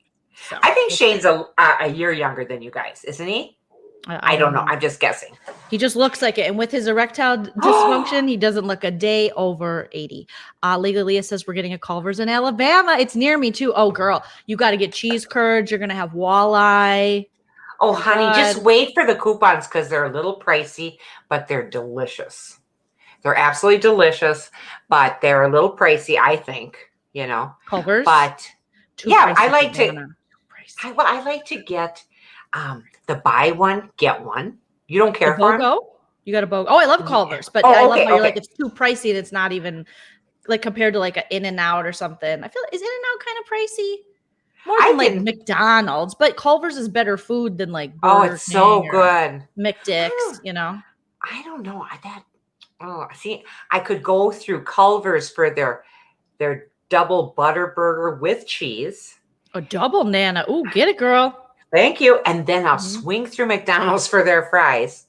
Speaker 1: So,
Speaker 2: I think Shane's a year younger than you guys, isn't he? I don't know. I'm just guessing.
Speaker 1: He just looks like it. And with his erectile dysfunction, he doesn't look a day over 80. Leah says we're getting a Culver's in Alabama. It's near me too. Oh, girl, you got to get cheese curds. You're going to have walleye.
Speaker 2: Oh, honey, just wait for the coupons because they're a little pricey, but they're delicious. They're absolutely delicious, but they're a little pricey, I think,
Speaker 1: Culver's?
Speaker 2: But I like to. I like to get the buy one, get one. You don't care for them?
Speaker 1: You got a BOGO. Oh, I love Culver's, but I love how you're like, it's too pricey and it's not even like compared to like an In-N-Out or something. I feel is In-N-Out kind of pricey? More than like McDonald's, but Culver's is better food than like Burger
Speaker 2: it's so
Speaker 1: King
Speaker 2: good.
Speaker 1: McDick's,
Speaker 2: I don't know I could go through Culver's for their double butter burger with cheese.
Speaker 1: A double, Nana. Ooh, get it, girl.
Speaker 2: Thank you. And then I'll swing through McDonald's for their fries.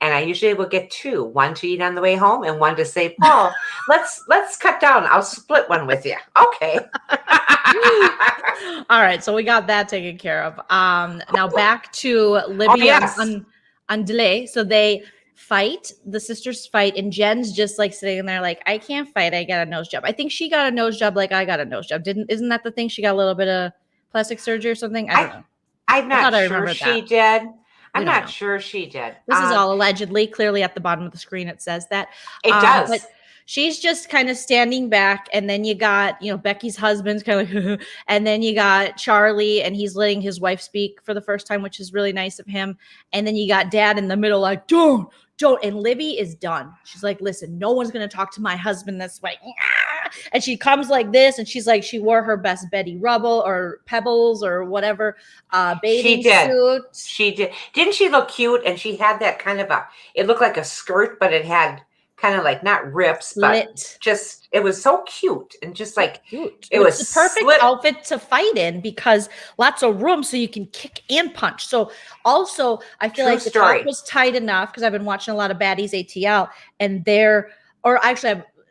Speaker 2: And I usually will get 2, one to eat on the way home and one to say, Paul, let's cut down. I'll split one with you. Okay.
Speaker 1: All right. So we got that taken care of. Now back to Libby on delay. So they fight, the sisters fight, and Jen's just like sitting there like, I can't fight. I got a nose job. I think she got a nose job like I got a nose job. Isn't that the thing? She got a little bit of plastic surgery or something? I don't know.
Speaker 2: I'm not sure she did. I'm not sure she did.
Speaker 1: This is all allegedly. Clearly at the bottom of the screen it says that.
Speaker 2: It does.
Speaker 1: But she's just kind of standing back, and then you got, Becky's husband's kind of like, and then you got Charlie, and he's letting his wife speak for the first time, which is really nice of him. And then you got Dad in the middle like, don't. And Libby is done. She's like, listen, no one's going to talk to my husband this way. and she comes like this, and she's like, she wore her best Betty Rubble or Pebbles or whatever bathing suit.
Speaker 2: She did. Didn't she look cute? And she had that kind of it looked like a skirt, but it had kind of like not rips, but just, it was so cute and just like
Speaker 1: cute.
Speaker 2: It was
Speaker 1: the perfect outfit to fight in because lots of room so you can kick and punch. So also I feel like the top was tight enough because I've been watching a lot of Baddies ATL, and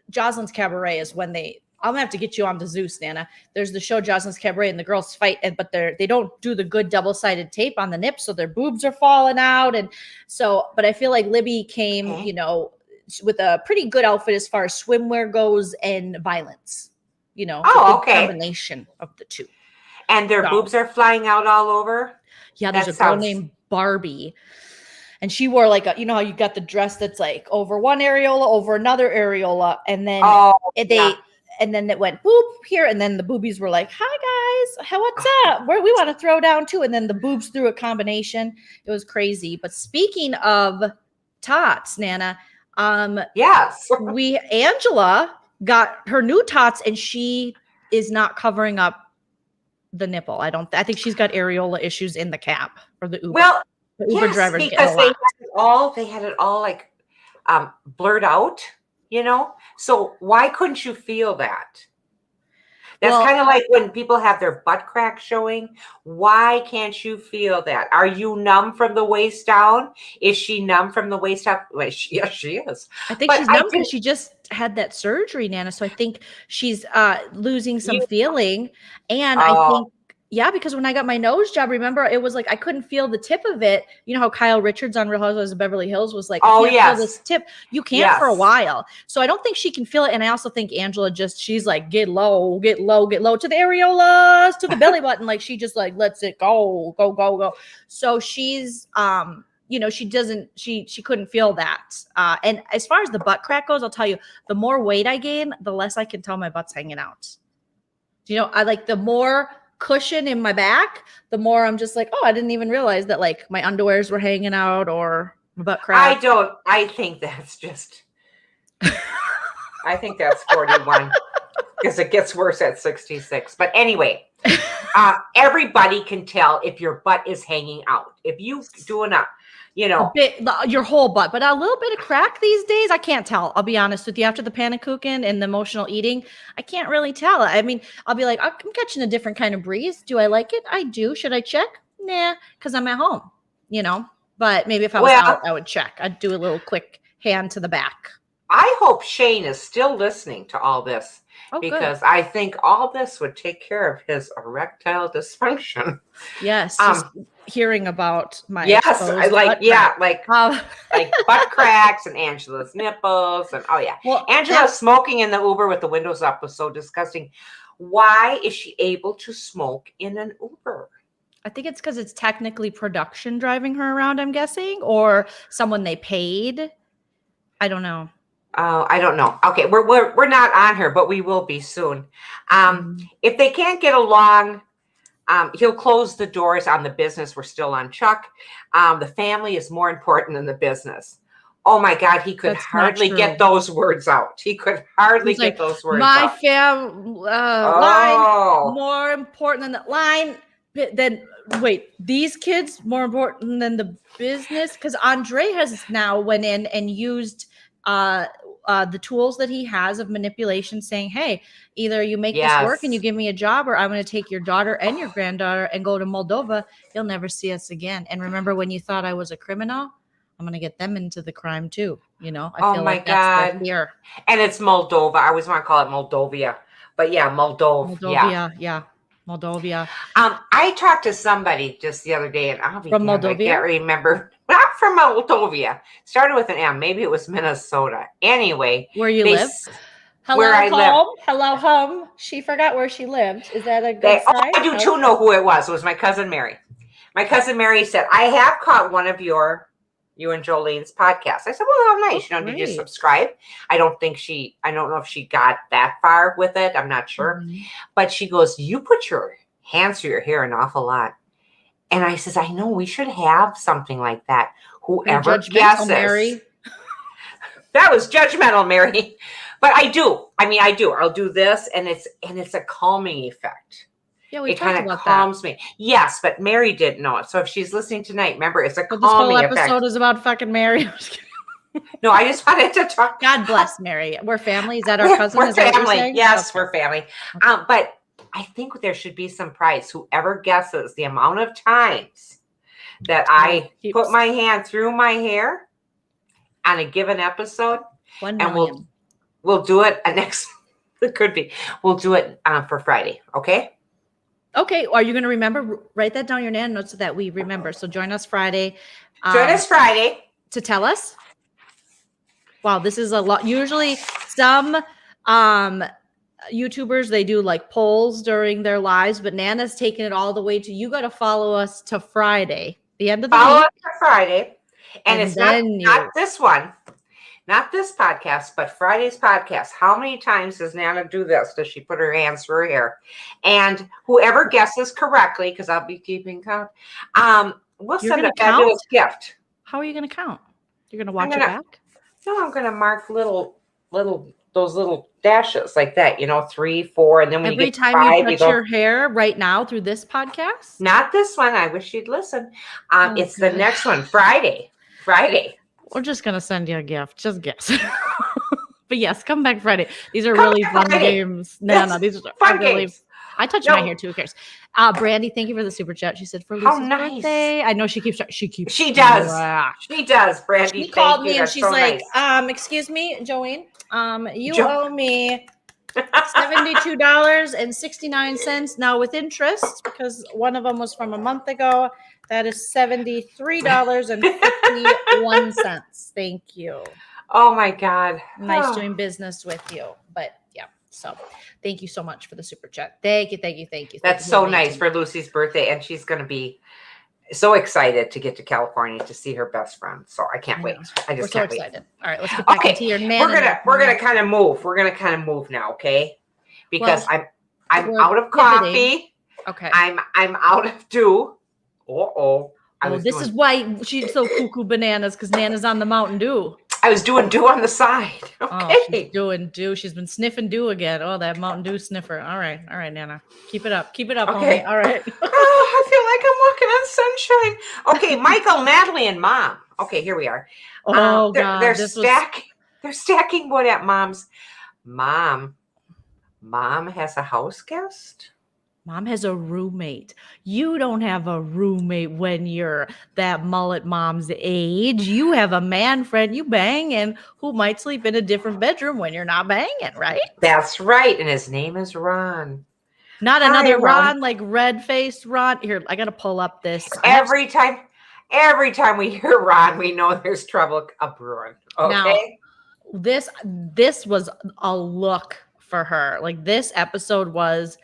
Speaker 1: Jocelyn's Cabaret is when I'm gonna have to get you on to Zeus, Nana. There's the show Jocelyn's Cabaret, and the girls fight, but they don't do the good double-sided tape on the nips, so their boobs are falling out. And so, but I feel like Libby came, with a pretty good outfit as far as swimwear goes and violence, combination of the two.
Speaker 2: And their boobs are flying out all over.
Speaker 1: Yeah, there's a girl named Barbie, and she wore like how you got the dress that's like over one areola, over another areola, and then and then it went boop here, and then the boobies were like, "Hi guys, what's up? We want to throw down too," and then the boobs threw a combination. It was crazy. But speaking of tots, Nana.
Speaker 2: Yes.
Speaker 1: Angela got her new tots, and she is not covering up the nipple. I think she's got areola issues in the cab or the Uber. Well, the Uber drivers
Speaker 2: because they had it all like blurred out, So why couldn't you feel that? That's kind of like when people have their butt crack showing. Why can't you feel that? Are you numb from the waist down? Is she numb from the waist up? Well, yes, she is.
Speaker 1: I think she's numb because she just had that surgery, Nana. So I think she's losing some feeling. And I think, because when I got my nose job, remember, it was like I couldn't feel the tip of it. You know how Kyle Richards on Real Housewives of Beverly Hills was like, I can't feel this tip. You can't for a while. So I don't think she can feel it. And I also think Angela she's like, get low to the areolas, to the belly button. Like she just like lets it go. So she's, she couldn't feel that. And as far as the butt crack goes, I'll tell you, the more weight I gain, the less I can tell my butt's hanging out. I like the more cushion in my back, the more I'm just like, I didn't even realize that like my underwears were hanging out or my butt crack.
Speaker 2: I think that's just I think that's 41 because it gets worse at 66. But anyway, everybody can tell if your butt is hanging out. If you doing a
Speaker 1: your whole butt, but a little bit of crack these days, I can't tell. I'll be honest with you. After the pannekuchen and the emotional eating, I can't really tell. I mean, I'll be like, I'm catching a different kind of breeze. Do I like it? I do. Should I check? Nah, because I'm at home, But maybe if I was out, I would check. I'd do a little quick hand to the back.
Speaker 2: I hope Shane is still listening to all this because I think all this would take care of his erectile dysfunction.
Speaker 1: Yes. Hearing about my
Speaker 2: like butt cracks and Angela's nipples and Angela smoking in the Uber with the windows up was so disgusting. Why is she able to smoke in an Uber?
Speaker 1: I think it's because it's technically production driving her around, I'm guessing, or someone they paid. I don't know.
Speaker 2: I don't know. Okay, we're not on her, but we will be soon. If they can't get along, he'll close the doors on the business. We're still on Chuck. The family is more important than the business. Oh my God, he could hardly get those words out. He could hardly get those words out.
Speaker 1: Line more important than the line. These kids more important than the business? Because Andre has now went in and used the tools that he has of manipulation, saying, hey, either you make this work and you give me a job, or I'm going to take your daughter and your granddaughter and go to Moldova. You'll never see us again. And remember when you thought I was a criminal? I'm going to get them into the crime too. I feel like that's their fear.
Speaker 2: And it's Moldova. I always want to call it Moldovia. But Moldova.
Speaker 1: Yeah. Moldova.
Speaker 2: I talked to somebody just the other day, and
Speaker 1: Moldova?
Speaker 2: I can't remember. Not from Moldova. Started with an M. Maybe it was Minnesota. Anyway,
Speaker 1: where you live? Hello,
Speaker 2: where I
Speaker 1: home. Live. Hello, home. She forgot where she lived. Is that a good sign?
Speaker 2: I do too know who it was. It was my cousin Mary. My cousin Mary said, I have caught one of you and Jolene's podcast. I said, well, how nice. Did you subscribe? I don't know if she got that far with it. I'm not sure. Mm-hmm. But she goes, you put your hands through your hair an awful lot. And I says, I know, we should have something like that. Whoever guesses. Mary. That was judgmental, Mary. But I do. I mean, I do. I'll do this, and it's a calming effect.
Speaker 1: Yeah, we
Speaker 2: it kind
Speaker 1: talked
Speaker 2: of
Speaker 1: about
Speaker 2: calms
Speaker 1: that.
Speaker 2: me. Yes, but Mary didn't know it. So if she's listening tonight, remember, it's a
Speaker 1: But this whole
Speaker 2: calming
Speaker 1: episode
Speaker 2: effect.
Speaker 1: is about fucking Mary.
Speaker 2: No, I just wanted to talk.
Speaker 1: God bless Mary. We're family. Is that our cousin?
Speaker 2: We're
Speaker 1: Is that what you're
Speaker 2: family.
Speaker 1: saying?
Speaker 2: Yes,
Speaker 1: Okay.
Speaker 2: we're family. But I think there should be some prize. Whoever guesses the amount of times that I put my hand through my hair on a given episode,
Speaker 1: 1
Speaker 2: and
Speaker 1: million.
Speaker 2: we'll do it next. It could be. We'll do it for Friday. Okay.
Speaker 1: Okay. Are you going to remember? Write that down your Nana notes so that we remember. So join us Friday.
Speaker 2: Join us Friday
Speaker 1: to tell us. Wow, this is a lot. Usually, some YouTubers, they do like polls during their lives, but Nana's taking it all the way to, you got to follow us to Friday, the end of the
Speaker 2: follow
Speaker 1: week.
Speaker 2: us to Friday, and it's not this one. Not this podcast, but Friday's podcast. How many times does Nana do this? Does she put her hands through her hair? And whoever guesses correctly, because I'll be keeping count, we'll send a fabulous gift.
Speaker 1: How are you going to count? You're going to watch it back?
Speaker 2: No, I'm going to mark those little dashes like that. 3, 4, and then when
Speaker 1: every
Speaker 2: you get
Speaker 1: time
Speaker 2: 5,
Speaker 1: you touch your hair right now through this podcast.
Speaker 2: Not this one. I wish you'd listen. It's the next one, Friday.
Speaker 1: We're just going to send you a gift. Just guess. But yes, come back Friday. These are really fun games. No, these are
Speaker 2: fun
Speaker 1: really
Speaker 2: games.
Speaker 1: I touch my hair too. Who cares? Brandy, thank you for the super chat. She said for Lucy's birthday. I know she keeps. She
Speaker 2: does. She does. Brandy.
Speaker 1: She called me and she's like, "Excuse me, Joleen. You owe me $72.69 now with interest because one of them was from a month ago. That is $73.51. Thank you.
Speaker 2: Oh my God.
Speaker 1: Nice doing business with you. But yeah, so thank you so much for the super chat. Thank you.
Speaker 2: That's so nice for Lucy's birthday, and she's going to be so excited to get to California to see her best friend. So I can't wait. I just can't wait.
Speaker 1: Excited. All right, let's get back into your Nana.
Speaker 2: We're gonna kind of move. We're gonna kind of move now, okay? Because I'm out of coffee.
Speaker 1: Okay.
Speaker 2: I'm out of dew.
Speaker 1: This is why she's so cuckoo bananas, because Nana's on the Mountain Dew.
Speaker 2: I was doing dew on the side. Okay.
Speaker 1: Oh, she's doing dew. She's been sniffing dew again. Oh, that Mountain Dew sniffer. All right, Nana. Keep it up,
Speaker 2: okay.
Speaker 1: Homie. All right.
Speaker 2: I feel like I'm walking on sunshine. Okay, Michael, Natalie, and Mom. Okay, here we are.
Speaker 1: Oh,
Speaker 2: God. They're stacking wood at Mom's. Mom has a house guest?
Speaker 1: Mom has a roommate. You don't have a roommate when you're that mullet mom's age. You have a man friend you bang and who might sleep in a different bedroom when you're not banging, right?
Speaker 2: That's right. And his name is Ron.
Speaker 1: Not another Ron, like red-faced Ron. Here, I got to pull up this.
Speaker 2: Every time we hear Ron, we know there's trouble brewing. Okay.
Speaker 1: Now, this was a look for her. Like this episode was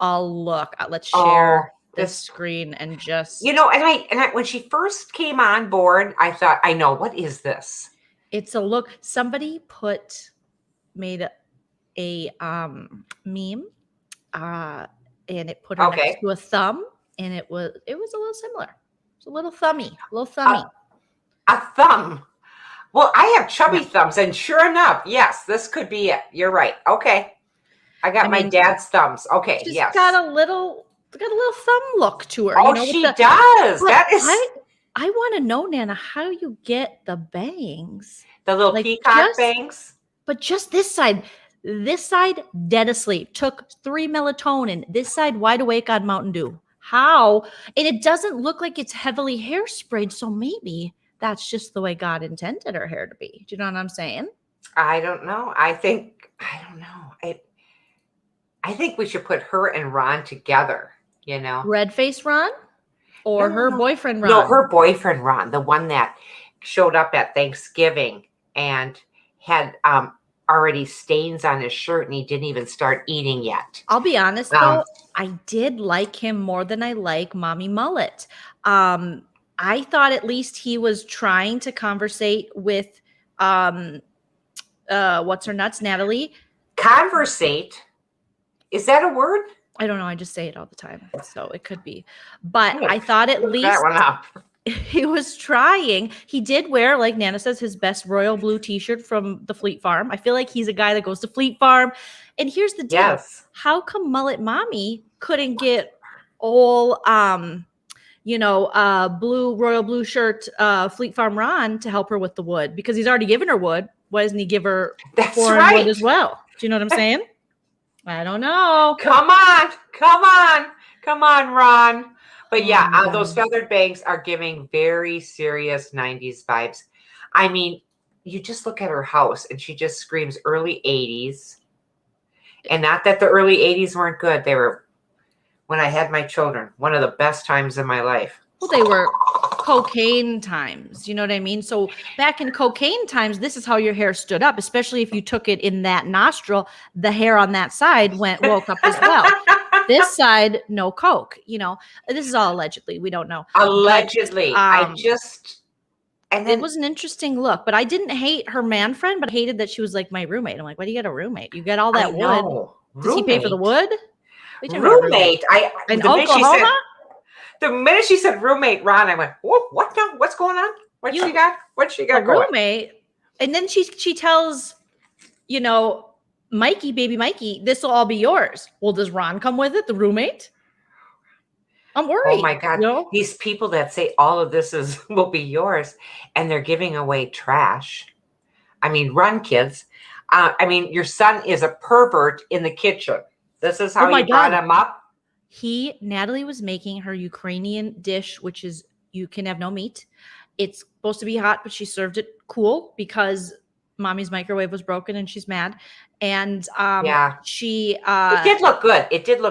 Speaker 1: a look. Let's share this screen and just
Speaker 2: and I when she first came on board, I thought, I know, what is this?
Speaker 1: It's a look. Somebody made a meme and it put her next to a thumb, and it was a little similar. It's a little thummy.
Speaker 2: A thumb. Well, I have chubby thumbs, and sure enough, yes, this could be it. You're right. Okay. I got my dad's thumbs. Okay,
Speaker 1: she's
Speaker 2: yes.
Speaker 1: got a little thumb look to her.
Speaker 2: Oh, she does. That is.
Speaker 1: I want to know, Nana, how you get the bangs,
Speaker 2: the little peacock bangs.
Speaker 1: But just this side, dead asleep. Took 3 melatonin. This side, wide awake on Mountain Dew. How? And it doesn't look like it's heavily hairsprayed. So maybe that's just the way God intended her hair to be. Do you know what I'm saying?
Speaker 2: I don't know. I don't know. I think we should put her and Ron together,
Speaker 1: Red-faced Ron? Or her boyfriend Ron?
Speaker 2: No, her boyfriend Ron, the one that showed up at Thanksgiving and had already stains on his shirt, and he didn't even start eating yet.
Speaker 1: I'll be honest, though. I did like him more than I like Mommy Mullet. I thought at least he was trying to conversate with what's her nuts, Natalie.
Speaker 2: Conversate? Is that a word?
Speaker 1: I don't know. I just say it all the time, so it could be. But I thought at least
Speaker 2: that one up.
Speaker 1: he was trying. He did wear, like Nana says, his best royal blue t-shirt from the Fleet Farm. I feel like he's a guy that goes to Fleet Farm. And here's the deal.
Speaker 2: Yes.
Speaker 1: How come Mullet Mommy couldn't get all blue royal blue shirt Fleet Farm Ron to help her with the wood? Because he's already given her wood. Why doesn't he give her foreign wood as well? Do you know what I'm saying? I don't know.
Speaker 2: Come on, Ron. But yeah, those feathered bangs are giving very serious 90s vibes. I mean, you just look at her house and she just screams early 80s. And not that the early 80s weren't good. They were, when I had my children, one of the best times in my life.
Speaker 1: Well, they were cocaine times. You know what I mean? So back in cocaine times, this is how your hair stood up, especially if you took it in that nostril. The hair on that side woke up as well. This side, no coke. This is all allegedly. We don't know.
Speaker 2: Allegedly.
Speaker 1: It was an interesting look, but I didn't hate her man friend, but I hated that she was like my roommate. I'm like, why do you get a roommate? You get all that wood. Does he pay for the wood?
Speaker 2: Roommate.
Speaker 1: In Oklahoma?
Speaker 2: The minute she said roommate, Ron, I went, whoa, what now? What's going on? What she got going?
Speaker 1: Roommate. And then she tells, baby Mikey, this will all be yours. Well, does Ron come with it, the roommate? I'm worried.
Speaker 2: Oh my God. These people that say all of this will be yours and they're giving away trash. I mean, run, kids. Your son is a pervert in the kitchen. This is how you brought him up.
Speaker 1: Natalie was making her Ukrainian dish, which is you can have no meat. It's supposed to be hot, but she served it cool because Mommy's microwave was broken and she's mad. And she
Speaker 2: it did look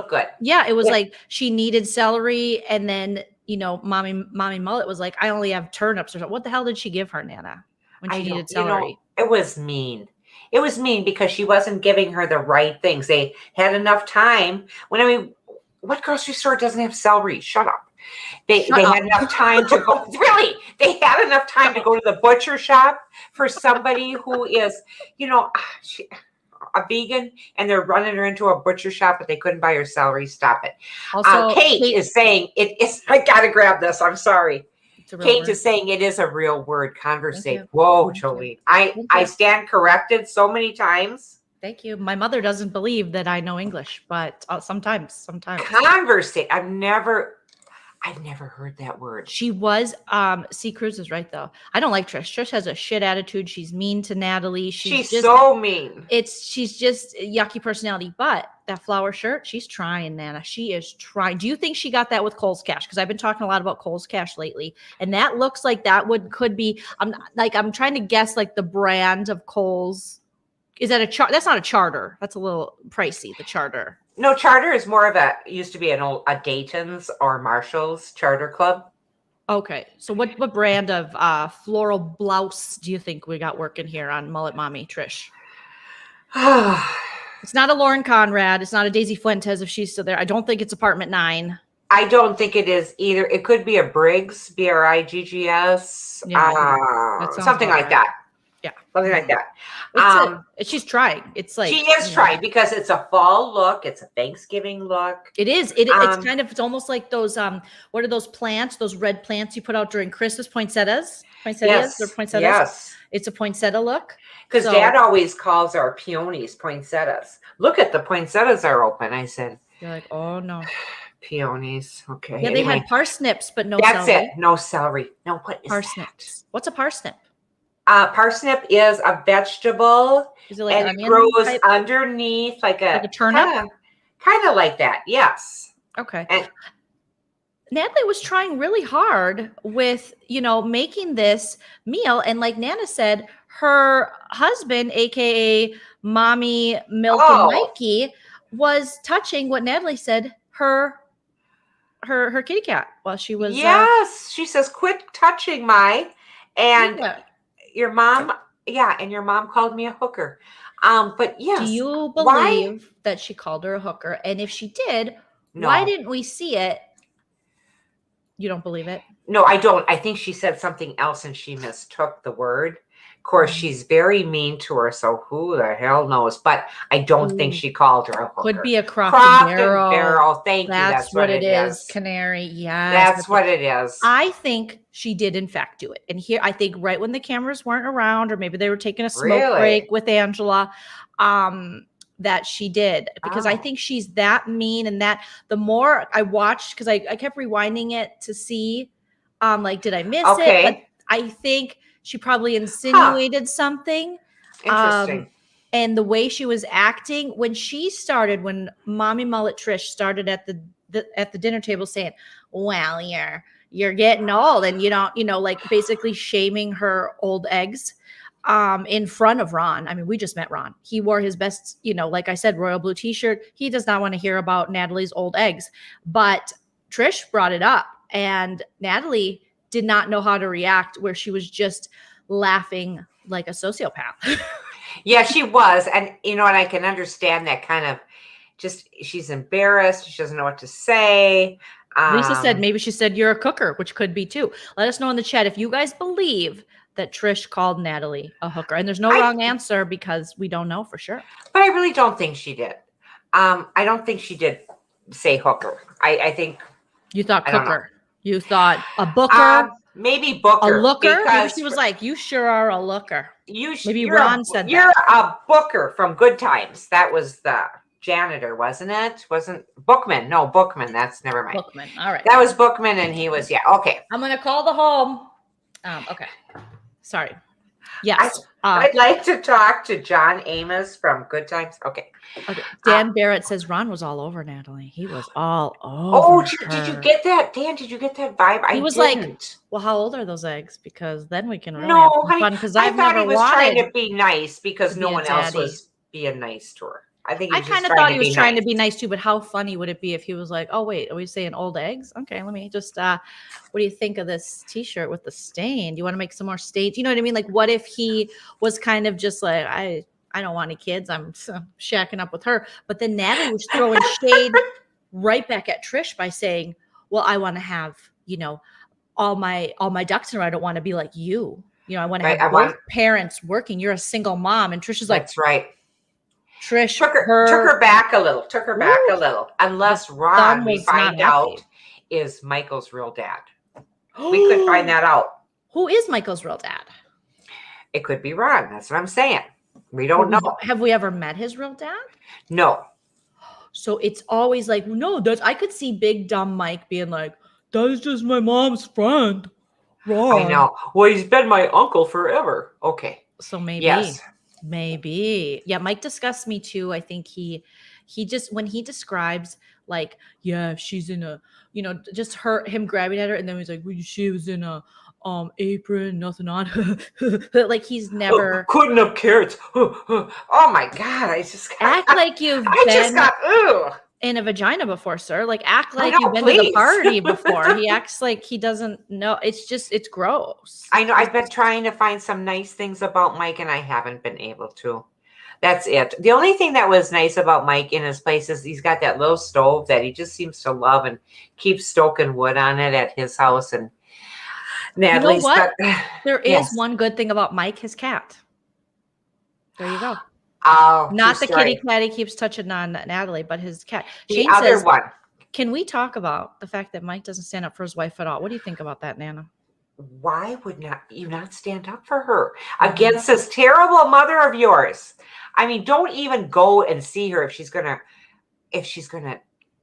Speaker 2: good.
Speaker 1: Yeah, it was like she needed celery, and then Mommy Mullet was like, I only have turnips or something. What the hell did she give her, Nana, when she needed celery?
Speaker 2: It was mean. It was mean because she wasn't giving her the right things. They had enough time. What grocery store doesn't have celery? Shut up. They had enough time to go. Really, they had enough time to go to the butcher shop for somebody who is, a vegan, and they're running her into a butcher shop, but they couldn't buy her celery. Stop it. Also, Kate is saying it is. I gotta grab this. I'm sorry. Kate is saying it is a real word. Conversate. Whoa, Joleen. I stand corrected so many times.
Speaker 1: Thank you. My mother doesn't believe that I know English, but sometimes.
Speaker 2: Conversate. I've never heard that word.
Speaker 1: She was, C. Cruz is right though. I don't like Trish. Trish has a shit attitude. She's mean to Natalie.
Speaker 2: She's just so mean.
Speaker 1: She's just yucky personality. But that flower shirt, she's trying, Nana. She is trying. Do you think she got that with Kohl's Cash? Because I've been talking a lot about Kohl's Cash lately, and that looks like that could be. I'm trying to guess like the brand of Kohl's. Is that that's not a Charter. That's a little pricey, the Charter.
Speaker 2: No, Charter is more of used to be a Dayton's or Marshall's Charter Club.
Speaker 1: Okay. So what brand of floral blouse do you think we got working here on Mullet Mommy, Trish? It's not a Lauren Conrad. It's not a Daisy Fuentes if she's still there. I don't think it's Apartment 9.
Speaker 2: I don't think it is either. It could be a Briggs, Briggs, something like that.
Speaker 1: Yeah.
Speaker 2: Something like that.
Speaker 1: She's trying. It's like
Speaker 2: she is trying because it's a fall look. It's a Thanksgiving look.
Speaker 1: It is. It's almost like those, what are those plants? Those red plants you put out during Christmas, poinsettias?
Speaker 2: Yes.
Speaker 1: Or poinsettias?
Speaker 2: Yes.
Speaker 1: It's a poinsettia look.
Speaker 2: Because Dad always calls our peonies poinsettias. Look at the poinsettias are open. I said.
Speaker 1: You're like, oh no.
Speaker 2: Peonies. Okay.
Speaker 1: Yeah, they had parsnips, but no
Speaker 2: celery.
Speaker 1: That's it.
Speaker 2: No celery. No, what is
Speaker 1: parsnips? That? What's a parsnip?
Speaker 2: Parsnip is a vegetable,
Speaker 1: is it like
Speaker 2: and it grows underneath like a
Speaker 1: turnip,
Speaker 2: kind of like that. Yes.
Speaker 1: Okay. And Natalie was trying really hard with making this meal, and like Nana said, her husband, aka Mommy Milk and Mikey, was touching what Natalie said her kitty cat while she was.
Speaker 2: Yes, she says, "Quit touching my," and. Yeah. Your mom, and your mom called me a hooker. But yes.
Speaker 1: Do you believe that she called her a hooker? And if she did, why didn't we see it? You don't believe it?
Speaker 2: No, I don't. I think she said something else and she mistook the word. course, she's very mean to her, so who the hell knows? But I don't think she called her a hooker.
Speaker 1: Could be a Croft and Barrel.
Speaker 2: Thank you. That's what it is.
Speaker 1: Canary. Yes.
Speaker 2: That's what it is.
Speaker 1: I think she did, in fact, do it. And here, I think right when the cameras weren't around, or maybe they were taking a smoke break with Angela, that she did. Because I think she's that mean, and that the more I watched, because I kept rewinding it to see, like, did I miss it? But I think she probably insinuated something.
Speaker 2: Interesting.
Speaker 1: And the way she was acting when she started, when Mommy Mullet Trish started at the dinner table saying, well, you're getting old, and like basically shaming her old eggs in front of Ron. I mean, we just met Ron. He wore his best, like I said, royal blue t-shirt. He does not want to hear about Natalie's old eggs. But Trish brought it up, and Natalie did not know how to react, where she was just laughing like a sociopath.
Speaker 2: Yeah, she was. And, and I can understand that kind of just, she's embarrassed. She doesn't know what to say.
Speaker 1: Lisa said, maybe she said, you're a cooker, which could be too. Let us know in the chat if you guys believe that Trish called Natalie a hooker. And there's no wrong answer, because we don't know for sure.
Speaker 2: But I really don't think she did. I don't think she did say hooker. I think.
Speaker 1: You thought cooker. You thought a booker.
Speaker 2: Maybe booker.
Speaker 1: A looker? Maybe she was like, you sure are a looker. Maybe Ron said that.
Speaker 2: You're a booker from Good Times. That was the janitor, wasn't it? Wasn't Bookman? No, Bookman. That's never mind.
Speaker 1: Bookman. All right.
Speaker 2: That was Bookman, and he was okay.
Speaker 1: I'm gonna call the home. Okay. Sorry. Yes.
Speaker 2: I'd like to talk to John Amos from Good Times. Okay.
Speaker 1: Dan Barrett says Ron was all over Natalie. He was all over.
Speaker 2: Did you get that, Dan? Did you get that vibe?
Speaker 1: He was like, well, how old are those eggs? Because then we can really have some fun. Because I thought
Speaker 2: he was trying to be nice because no one else was being nice to her. I kind of
Speaker 1: thought he was trying to be nice too, but how funny would it be if he was like, oh, wait, are we saying old eggs? Okay, let me just, what do you think of this t-shirt with the stain? Do you want to make some more stains? You know what I mean? Like, what if he was kind of just like, I don't want any kids. I'm shacking up with her. But then Natalie was throwing shade right back at Trish by saying, well, I want to have, all my ducks in a row. I don't want to be like you. I want to have both parents working. You're a single mom. And Trish is like,
Speaker 2: that's right.
Speaker 1: Trish
Speaker 2: took her back a little. Unless Ron, we find out, is Michael's real dad. We could find that out.
Speaker 1: Who is Michael's real dad?
Speaker 2: It could be Ron. That's what I'm saying. We don't know.
Speaker 1: Have we ever met his real dad?
Speaker 2: No.
Speaker 1: So it's always like, no, I could see big dumb Mike being like, that's just my mom's friend. Ron.
Speaker 2: I know. Well, he's been my uncle forever. Okay.
Speaker 1: So maybe.
Speaker 2: Yes.
Speaker 1: Maybe. Yeah, Mike discussed me too. I think he just, when he describes like, yeah, she's in a, just him grabbing at her, and then he's like, well, she was in a apron, nothing on. Like he's never
Speaker 2: cutting up carrots. Oh my God. I just
Speaker 1: act like you've been in a vagina before, sir. Like act like you've been to the party before. He acts like he doesn't know. It's gross.
Speaker 2: I know. I've been trying to find some nice things about Mike, and I haven't been able to. That's it. The only thing that was nice about Mike in his place is he's got that little stove that he just seems to love and keeps stoking wood on it at his house. And Natalie's
Speaker 1: there is one good thing about Mike, his cat. There you go.
Speaker 2: Oh,
Speaker 1: not the kitty cat he keeps touching on Natalie, but his cat.
Speaker 2: The other one.
Speaker 1: Can we talk about the fact that Mike doesn't stand up for his wife at all? What do you think about that, Nana?
Speaker 2: Why would you not stand up for her against this terrible mother of yours? I mean, don't even go and see her if she's gonna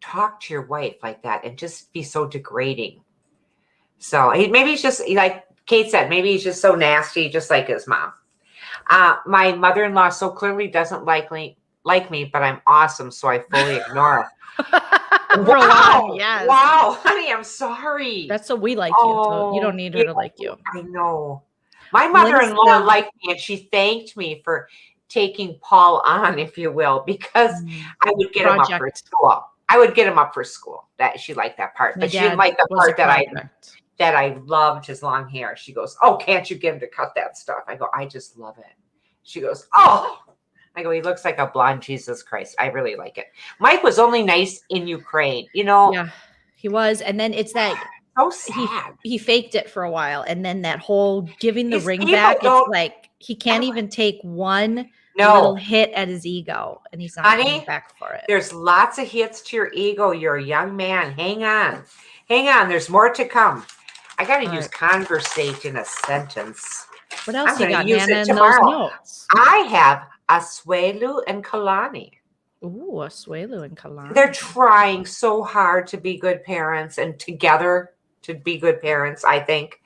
Speaker 2: talk to your wife like that and just be so degrading. So maybe he's just, like Kate said, maybe he's just so nasty, just like his mom. My mother-in-law so clearly doesn't like me, but I'm awesome, so I fully ignore her. Wow.
Speaker 1: Yes.
Speaker 2: Wow, honey, I'm sorry.
Speaker 1: That's so we like you. So you don't need her to like you.
Speaker 2: I know. My mother-in-law liked me, and she thanked me for taking Paul on, if you will, because I would get him up for school. I would get him up for school. That she liked that part, but she didn't like the part that I loved his long hair. She goes, "Oh, can't you get him to cut that stuff?" I go, "I just love it." She goes, "Oh." I go, "He looks like a blonde Jesus Christ." I really like it. Mike was only nice in Ukraine,
Speaker 1: Yeah, he was. And then it's that
Speaker 2: so sad.
Speaker 1: He faked it for a while, and then that whole giving the ring
Speaker 2: people
Speaker 1: back,
Speaker 2: don't-
Speaker 1: it's like he can't even take one
Speaker 2: No.
Speaker 1: little hit at his ego, and he's not coming
Speaker 2: Honey,
Speaker 1: back for it.
Speaker 2: there's lots of hits to your ego. You're a young man. Hang on. Hang on. There's more to come. I got to use conversate in a sentence.
Speaker 1: What else
Speaker 2: I'm
Speaker 1: you
Speaker 2: gonna
Speaker 1: got,
Speaker 2: use
Speaker 1: Nana,
Speaker 2: it
Speaker 1: in those
Speaker 2: tomorrow.
Speaker 1: notes?
Speaker 2: I have Asuelu and Kalani.
Speaker 1: Ooh, Asuelu and Kalani.
Speaker 2: They're trying so hard to be good parents and together to be good parents, I think.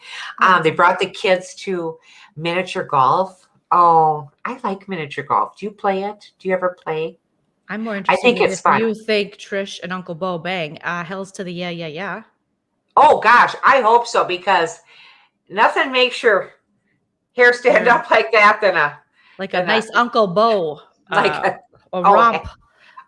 Speaker 2: They brought the kids to miniature golf. Oh, I like miniature golf. Do you play it? Do you ever play?
Speaker 1: I'm more interested
Speaker 2: think
Speaker 1: in
Speaker 2: it's
Speaker 1: if
Speaker 2: fun.
Speaker 1: you think Trish and Uncle Bo bang. Hells to the yeah.
Speaker 2: Oh, gosh, I hope so, because nothing makes your hair stand up like that than a
Speaker 1: nice Uncle Bo.
Speaker 2: like
Speaker 1: a romp.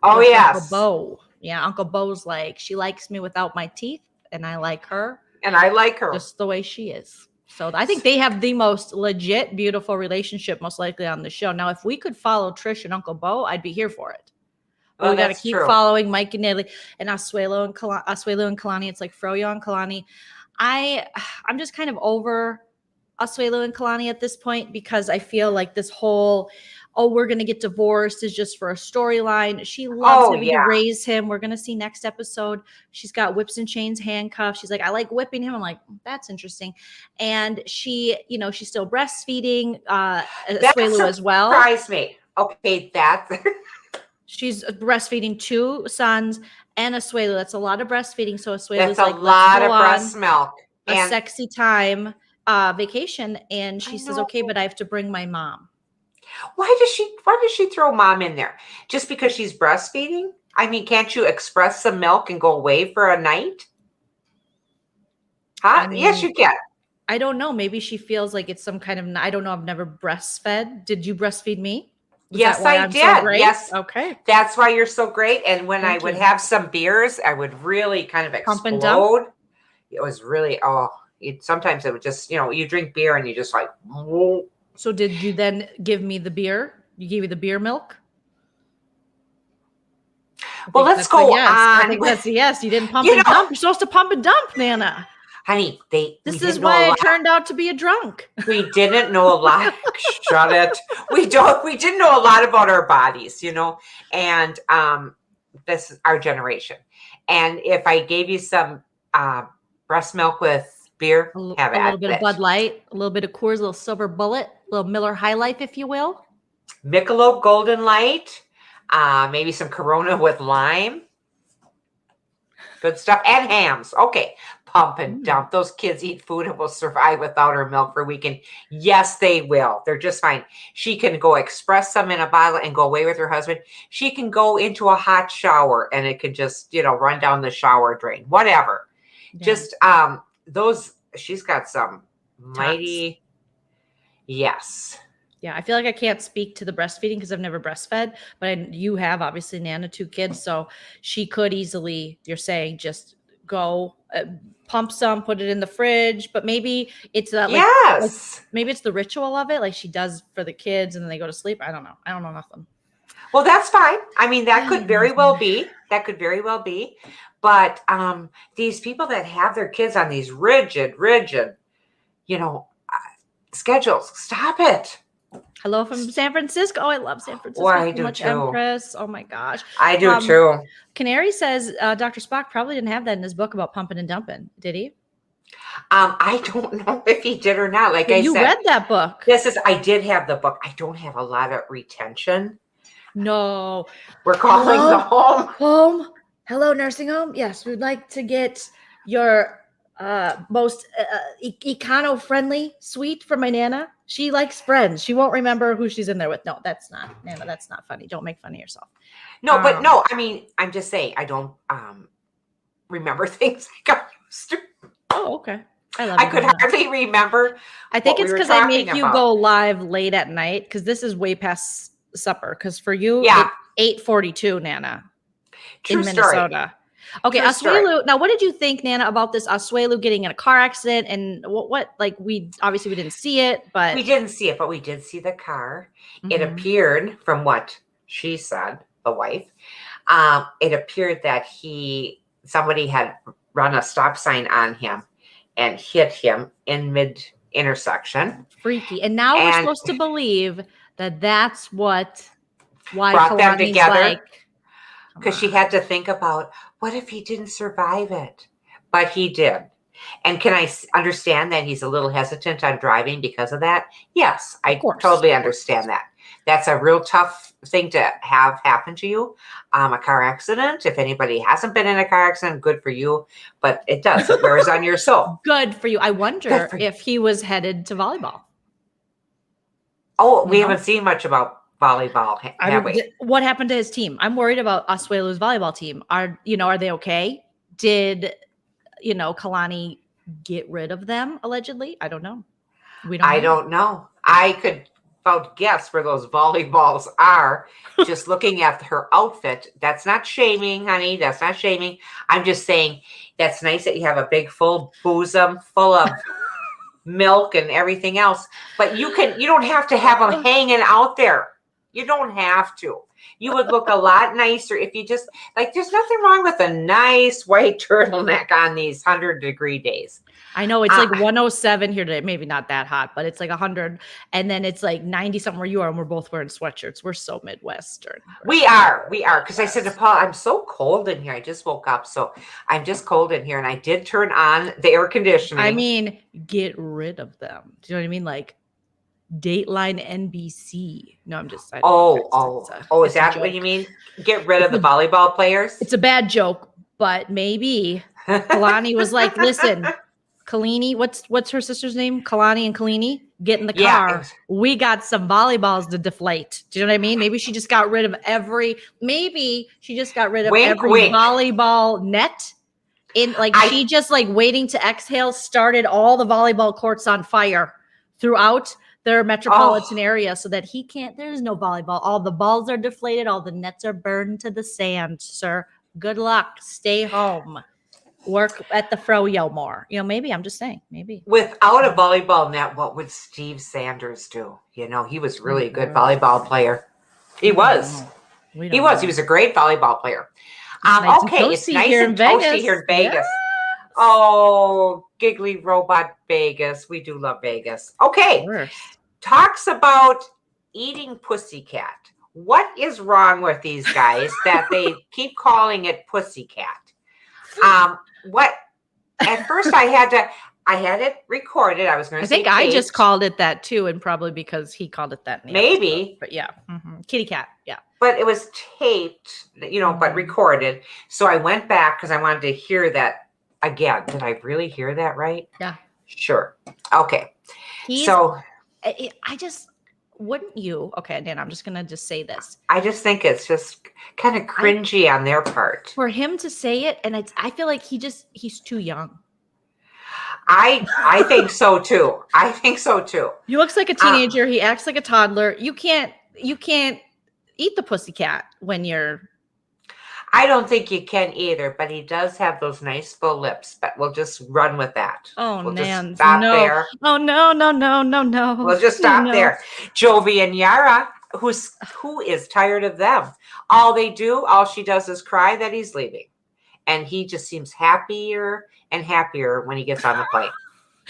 Speaker 2: Oh,
Speaker 1: with
Speaker 2: yes.
Speaker 1: Uncle Bo. Yeah, Uncle Bo's like, she likes me without my teeth, and I like her.
Speaker 2: And I like her.
Speaker 1: Just the way she is. So I think they have the most legit, beautiful relationship, most likely on the show. Now, if we could follow Trish and Uncle Bo, I'd be here for it. But we got to keep following Mike and Natalie and Asuelu and Kalani. It's like Froyo and Kalani. I'm just kind of over Asuelu and Kalani at this point, because I feel like this whole, we're going to get divorced is just for a storyline. She loves having to raise him. We're going to see next episode. She's got whips and chains, handcuffs. She's like, I like whipping him. I'm like, that's interesting. And she, she's still breastfeeding Asuelu as well.
Speaker 2: Surprised me. Okay,
Speaker 1: she's breastfeeding 2 sons and Asuelu. That's a lot of breastfeeding. So Asuelu's
Speaker 2: that's a lot of breast milk.
Speaker 1: A sexy time vacation. And she says, okay, but I have to bring my mom.
Speaker 2: Why does she throw mom in there? Just because she's breastfeeding? I mean, can't you express some milk and go away for a night? Huh? Yes, you can.
Speaker 1: I don't know. Maybe she feels like it's some kind of, I don't know. I've never breastfed. Did you breastfeed me?
Speaker 2: Yes, I did.
Speaker 1: So
Speaker 2: yes.
Speaker 1: Okay.
Speaker 2: That's why you're so great. And when I would have some beers, I would really kind of explode. Pump and dump? It was really, sometimes it would just, you drink beer and you just like, whoa.
Speaker 1: So did you then give me the beer? You gave me the beer milk?
Speaker 2: Well, let's go on.
Speaker 1: I think that's a yes. You didn't pump and dump. You're supposed to pump and dump, Nana.
Speaker 2: Honey,
Speaker 1: this is why I turned out to be a drunk.
Speaker 2: We didn't know a lot. Shut it. We didn't know a lot about our bodies, and this is our generation. And if I gave you some breast milk with beer, have
Speaker 1: a little bit of Bud Light, a little bit of Coors, a little Silver Bullet, a little Miller High Life, if you will.
Speaker 2: Michelob Golden Light, maybe some Corona with lime. Good stuff. And hams. Okay. Pump and dump. Those kids eat food and will survive without her milk for a weekend. Yes, they will. They're just fine. She can go express some in a bottle and go away with her husband. She can go into a hot shower and it can just, run down the shower drain. Whatever. Yeah. Just she's got some mighty, yes.
Speaker 1: Yeah, I feel like I can't speak to the breastfeeding because I've never breastfed, but you have, obviously, Nana, 2 kids, so she could easily, you're saying, just go pump some, put it in the fridge, but maybe it's maybe it's the ritual of it, like she does for the kids, and then they go to sleep. I don't know nothing.
Speaker 2: Well, that's fine. I mean, that could very well be. But these people that have their kids on these rigid, schedules, stop it.
Speaker 1: Hello from San Francisco. Oh, I love San Francisco.
Speaker 2: I do too.
Speaker 1: Empress. Oh my gosh.
Speaker 2: I do too.
Speaker 1: Canary says Dr. Spock probably didn't have that in his book about pumping and dumping. Did he?
Speaker 2: I don't know if he did or not. Like
Speaker 1: you read that book.
Speaker 2: I did have the book. I don't have a lot of retention.
Speaker 1: No.
Speaker 2: We're calling the home.
Speaker 1: Home. Hello, nursing home. Yes, we'd like to get your most econo-friendly suite for my Nana. She likes friends. She won't remember who she's in there with. No, that's not, Nana. That's not funny. Don't make fun of yourself.
Speaker 2: No, but no, I mean, I'm just saying I don't remember things like I used to.
Speaker 1: Oh, okay.
Speaker 2: I could hardly remember.
Speaker 1: I think it's because I make you go live late at night because this is way past supper. Because for you, it's 8:42, Nana, in Minnesota. Okay, Asuelu. Now, what did you think, Nana, about this Asuelu getting in a car accident? And what like we didn't see it, but
Speaker 2: we did see the car. Mm-hmm. It appeared, from what she said, the wife, it appeared that somebody had run a stop sign on him and hit him in mid-intersection.
Speaker 1: Freaky. And now we're supposed to believe that that's why
Speaker 2: brought them
Speaker 1: Kalani's
Speaker 2: together.
Speaker 1: like,
Speaker 2: because she had to think about, what if he didn't survive it? But he did. And can I understand that he's a little hesitant on driving because of that? Yes, I totally understand that. That's a real tough thing to have happen to you. A car accident. If anybody hasn't been in a car accident, good for you. But it does. It wears on your soul.
Speaker 1: Good for you. I wonder if he was headed to volleyball.
Speaker 2: Oh, we haven't seen much about volleyball, have we?
Speaker 1: What happened to his team? I'm worried about Asuelu's volleyball team. Are they okay? Did Kalani get rid of them allegedly? I don't know. I
Speaker 2: don't know. I could about guess where those volleyballs are just looking at her outfit. That's not shaming, honey. That's not shaming. I'm just saying that's nice that you have a big full bosom full of milk and everything else, but you don't have to have them hanging out there. You don't have to. You would look a lot nicer if you just there's nothing wrong with a nice white turtleneck on these 100-degree days.
Speaker 1: I know it's like 107 here today. Maybe not that hot, but it's like 100. And then it's like 90 something where you are. And we're both wearing sweatshirts. We're so Midwestern.
Speaker 2: We are. Because I said to Paul, I'm so cold in here. I just woke up. So I'm just cold in here. And I did turn on the air conditioning.
Speaker 1: I mean, get rid of them. Do you know what I mean? Like Dateline NBC. No, I'm just.
Speaker 2: Is that what you mean? Get rid of the volleyball players?
Speaker 1: It's a bad joke, but maybe Kalani was like, listen, Kalini, what's her sister's name? Kalani and Kalini, get in the car. Yeah. We got some volleyballs to deflate. Do you know what I mean? Maybe she just got rid of every volleyball net. She just waiting to exhale, started all the volleyball courts on fire throughout their metropolitan area so that there's no volleyball. All the balls are deflated. All the nets are burned to the sand, sir. Good luck. Stay home. Work at the froyo more. Maybe I'm just saying, maybe.
Speaker 2: Without a volleyball net, what would Steve Sanders do? He was really a good volleyball player. He was. He was a great volleyball player. It's nice and toasty here in Vegas. Yes. Oh, giggly robot Vegas. We do love Vegas. Okay. Talks about eating pussycat. What is wrong with these guys that they keep calling it pussycat? What? At first, I had it recorded. I was going to say
Speaker 1: I just called it that too, and probably because he called it that.
Speaker 2: Maybe,
Speaker 1: but yeah, kitty cat, yeah.
Speaker 2: But it was taped, but recorded. So I went back because I wanted to hear that again. Did I really hear that right?
Speaker 1: Yeah.
Speaker 2: Sure. Okay.
Speaker 1: Wouldn't you? Okay, Dan, I'm just going to say this.
Speaker 2: I just think it's just kind of cringy on their part.
Speaker 1: For him to say it, and I feel like he's too young.
Speaker 2: I think so too.
Speaker 1: He looks like a teenager. He acts like a toddler. You can't eat the pussycat when you're.
Speaker 2: I don't think you can either, but he does have those nice full lips. But we'll just run with that.
Speaker 1: Oh,
Speaker 2: just stop there.
Speaker 1: Oh no!
Speaker 2: We'll just stop there. Jovi and Yara, who is tired of them? All she does is cry that he's leaving, and he just seems happier and happier when he gets on the plane.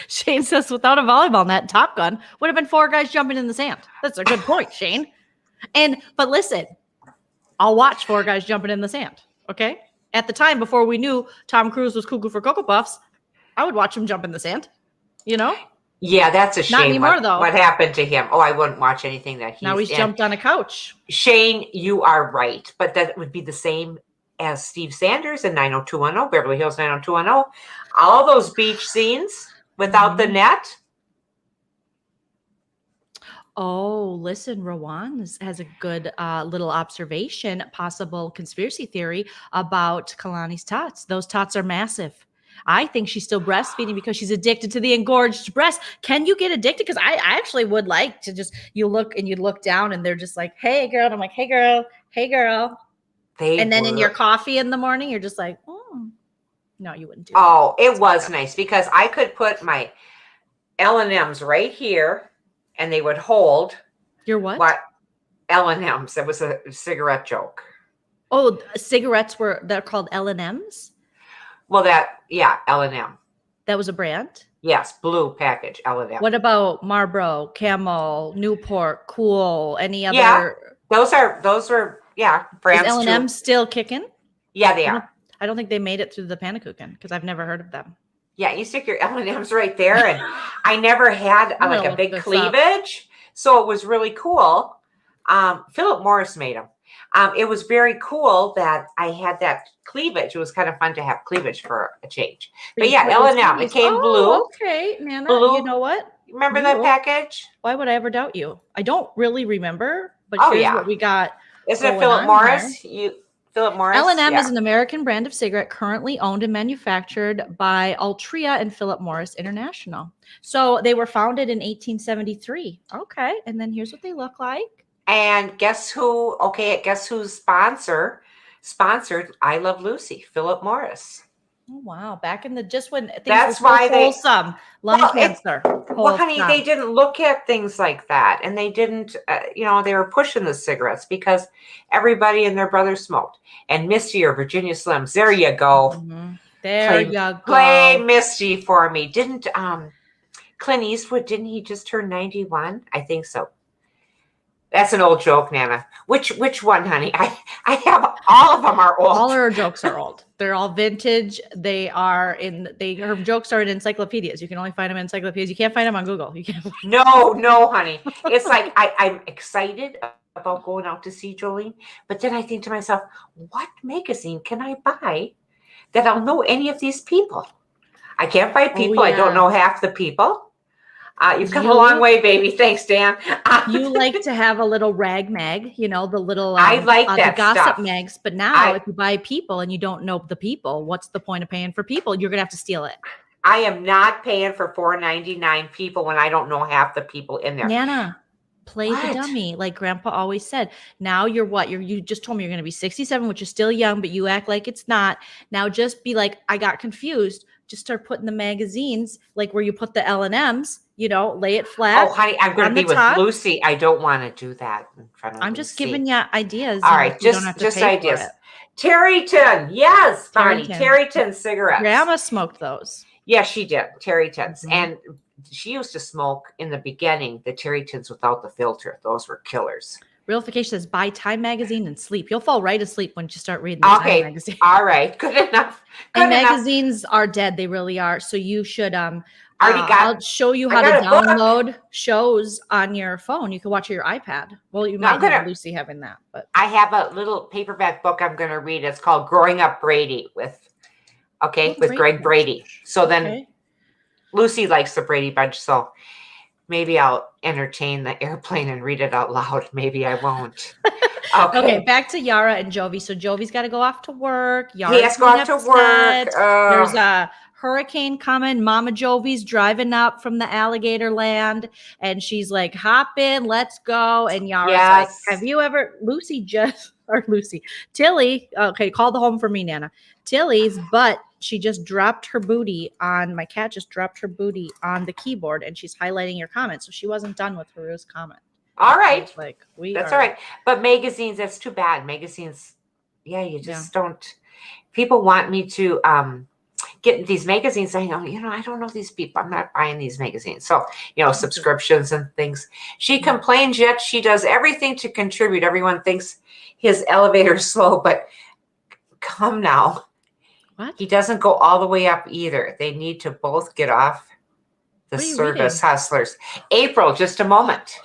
Speaker 1: Shane says, without a volleyball net, Top Gun would have been 4 guys jumping in the sand. That's a good point, Shane. But listen. I'll watch 4 guys jumping in the sand. Okay. At the time, before we knew Tom Cruise was cuckoo for Cocoa Puffs, I would watch him jump in the sand.
Speaker 2: Yeah, that's a shame.
Speaker 1: Not anymore, though.
Speaker 2: What happened to him? Oh, I wouldn't watch anything that
Speaker 1: he's jumped on a couch.
Speaker 2: Shane, you are right. But that would be the same as Steve Sanders in 90210, Beverly Hills 90210. All those beach scenes without the net.
Speaker 1: Oh, listen, Rawan has a good little observation, possible conspiracy theory about Kalani's tots. Those tots are massive. I think she's still breastfeeding because she's addicted to the engorged breast. Can you get addicted? Because I actually would like to you look down and they're just like, hey, girl. And I'm like, hey, girl. And then in your coffee in the morning, you're just like, oh. No, you wouldn't do that.
Speaker 2: Oh, it was nice because I could put my L&Ms right here. And they would hold
Speaker 1: your what?
Speaker 2: L&Ms. It was a cigarette joke.
Speaker 1: Oh, cigarettes they're called L&Ms?
Speaker 2: Well, L&M.
Speaker 1: That was a brand?
Speaker 2: Yes, blue package, L&M.
Speaker 1: What about Marlboro, Camel, Newport, Cool, any other?
Speaker 2: Yeah, those were brands.
Speaker 1: Is L&M still kicking?
Speaker 2: Yeah, they are.
Speaker 1: I don't think they made it through the Panakuchen because I've never heard of them.
Speaker 2: Yeah, you stick your M&Ms right there, and I never had like a big cleavage, so it was really cool. Philip Morris made them. It was very cool that I had that cleavage. It was kind of fun to have cleavage for a change. But yeah, L&M. It came blue.
Speaker 1: Okay, Nana.
Speaker 2: Blue.
Speaker 1: You know what?
Speaker 2: Remember that package?
Speaker 1: Why would I ever doubt you? I don't really remember, but here's what we got.
Speaker 2: Isn't it Philip Morris? Philip Morris?
Speaker 1: L&M is an American brand of cigarette currently owned and manufactured by Altria and Philip Morris International. So they were founded in 1873. Okay, and then here's what they look like.
Speaker 2: And guess who? Okay, guess who's sponsored I Love Lucy? Philip Morris.
Speaker 1: Oh wow! Back in the when things
Speaker 2: that's
Speaker 1: were
Speaker 2: why
Speaker 1: wholesome, lung cancer.
Speaker 2: Well, honey, they didn't look at things like that, and they didn't. They were pushing the cigarettes because everybody and their brother smoked. And Misty or Virginia Slims. There you go.
Speaker 1: Mm-hmm. There you go.
Speaker 2: Play Misty for me. Didn't Clint Eastwood? Didn't he just turn 91? I think so. That's an old joke, Nana. Which one, honey? I have all of them are old.
Speaker 1: All our jokes are old. They're all vintage. Her jokes are in encyclopedias. You can only find them in encyclopedias. You can't find them on Google. You can't.
Speaker 2: No, honey. It's like I'm excited about going out to see Joleen, but then I think to myself, what magazine can I buy that I'll know any of these people? I can't find people. I don't know half the people. You've come a long way, baby. Thanks, Dan.
Speaker 1: You like to have a little rag mag, the little
Speaker 2: I like that
Speaker 1: the gossip
Speaker 2: stuff.
Speaker 1: mags. But now, if you buy people and you don't know the people, what's the point of paying for people? You're gonna have to steal it.
Speaker 2: I am not paying for $4.99 people when I don't know half the people in there.
Speaker 1: Nana, play the dummy, like Grandpa always said. Now you're what? You just told me you're gonna be 67, which is still young, but you act like it's not. Now just be like, I got confused. Just start putting the magazines, like where you put the L&Ms, lay it flat.
Speaker 2: Oh, honey, I'm going to be with Lucy. I don't want to do that in front of
Speaker 1: I'm just giving you ideas.
Speaker 2: All right, just ideas. Terryton. Yes, Bonnie. Terryton cigarettes.
Speaker 1: Grandma smoked those.
Speaker 2: Yes, she did. Terrytons. Mm-hmm. And she used to smoke in the beginning, the Terrytons without the filter. Those were killers.
Speaker 1: Realification says buy Time magazine and sleep. You'll fall right asleep when you start reading the Time magazine.
Speaker 2: All right. Good enough.
Speaker 1: Magazines are dead. They really are. So you should I'll show you how to download shows on your phone. You can watch your iPad. Well, you might have Lucy having that, but
Speaker 2: I have a little paperback book I'm going to read. It's called Growing Up Brady with Greg Brady. So then Lucy likes the Brady Bunch. So maybe I'll entertain the airplane and read it out loud. Maybe I won't.
Speaker 1: Okay, back to Yara and Jovi. So Jovi's got to go off to work. Yara's
Speaker 2: he has to go off to work.
Speaker 1: There's a hurricane coming. Mama Jovi's driving up from the alligator land, and she's like, "Hop in, let's go." And Yara's like, "Have you ever?" Tilly. Okay, call the home for me, Nana. Tilly's butt. She just dropped her booty on my cat. Just dropped her booty on the keyboard, and she's highlighting your comment. So she wasn't done with Haru's comment.
Speaker 2: All right,
Speaker 1: that's
Speaker 2: all right. But magazines, that's too bad. Magazines, you just don't. People want me to get these magazines. I know, I don't know these people. I'm not buying these magazines. So, subscriptions and things. She complains yet she does everything to contribute. Everyone thinks his elevator is slow, but come now.
Speaker 1: What?
Speaker 2: He doesn't go all the way up either. They need to both get off the service hustlers. April, just a moment.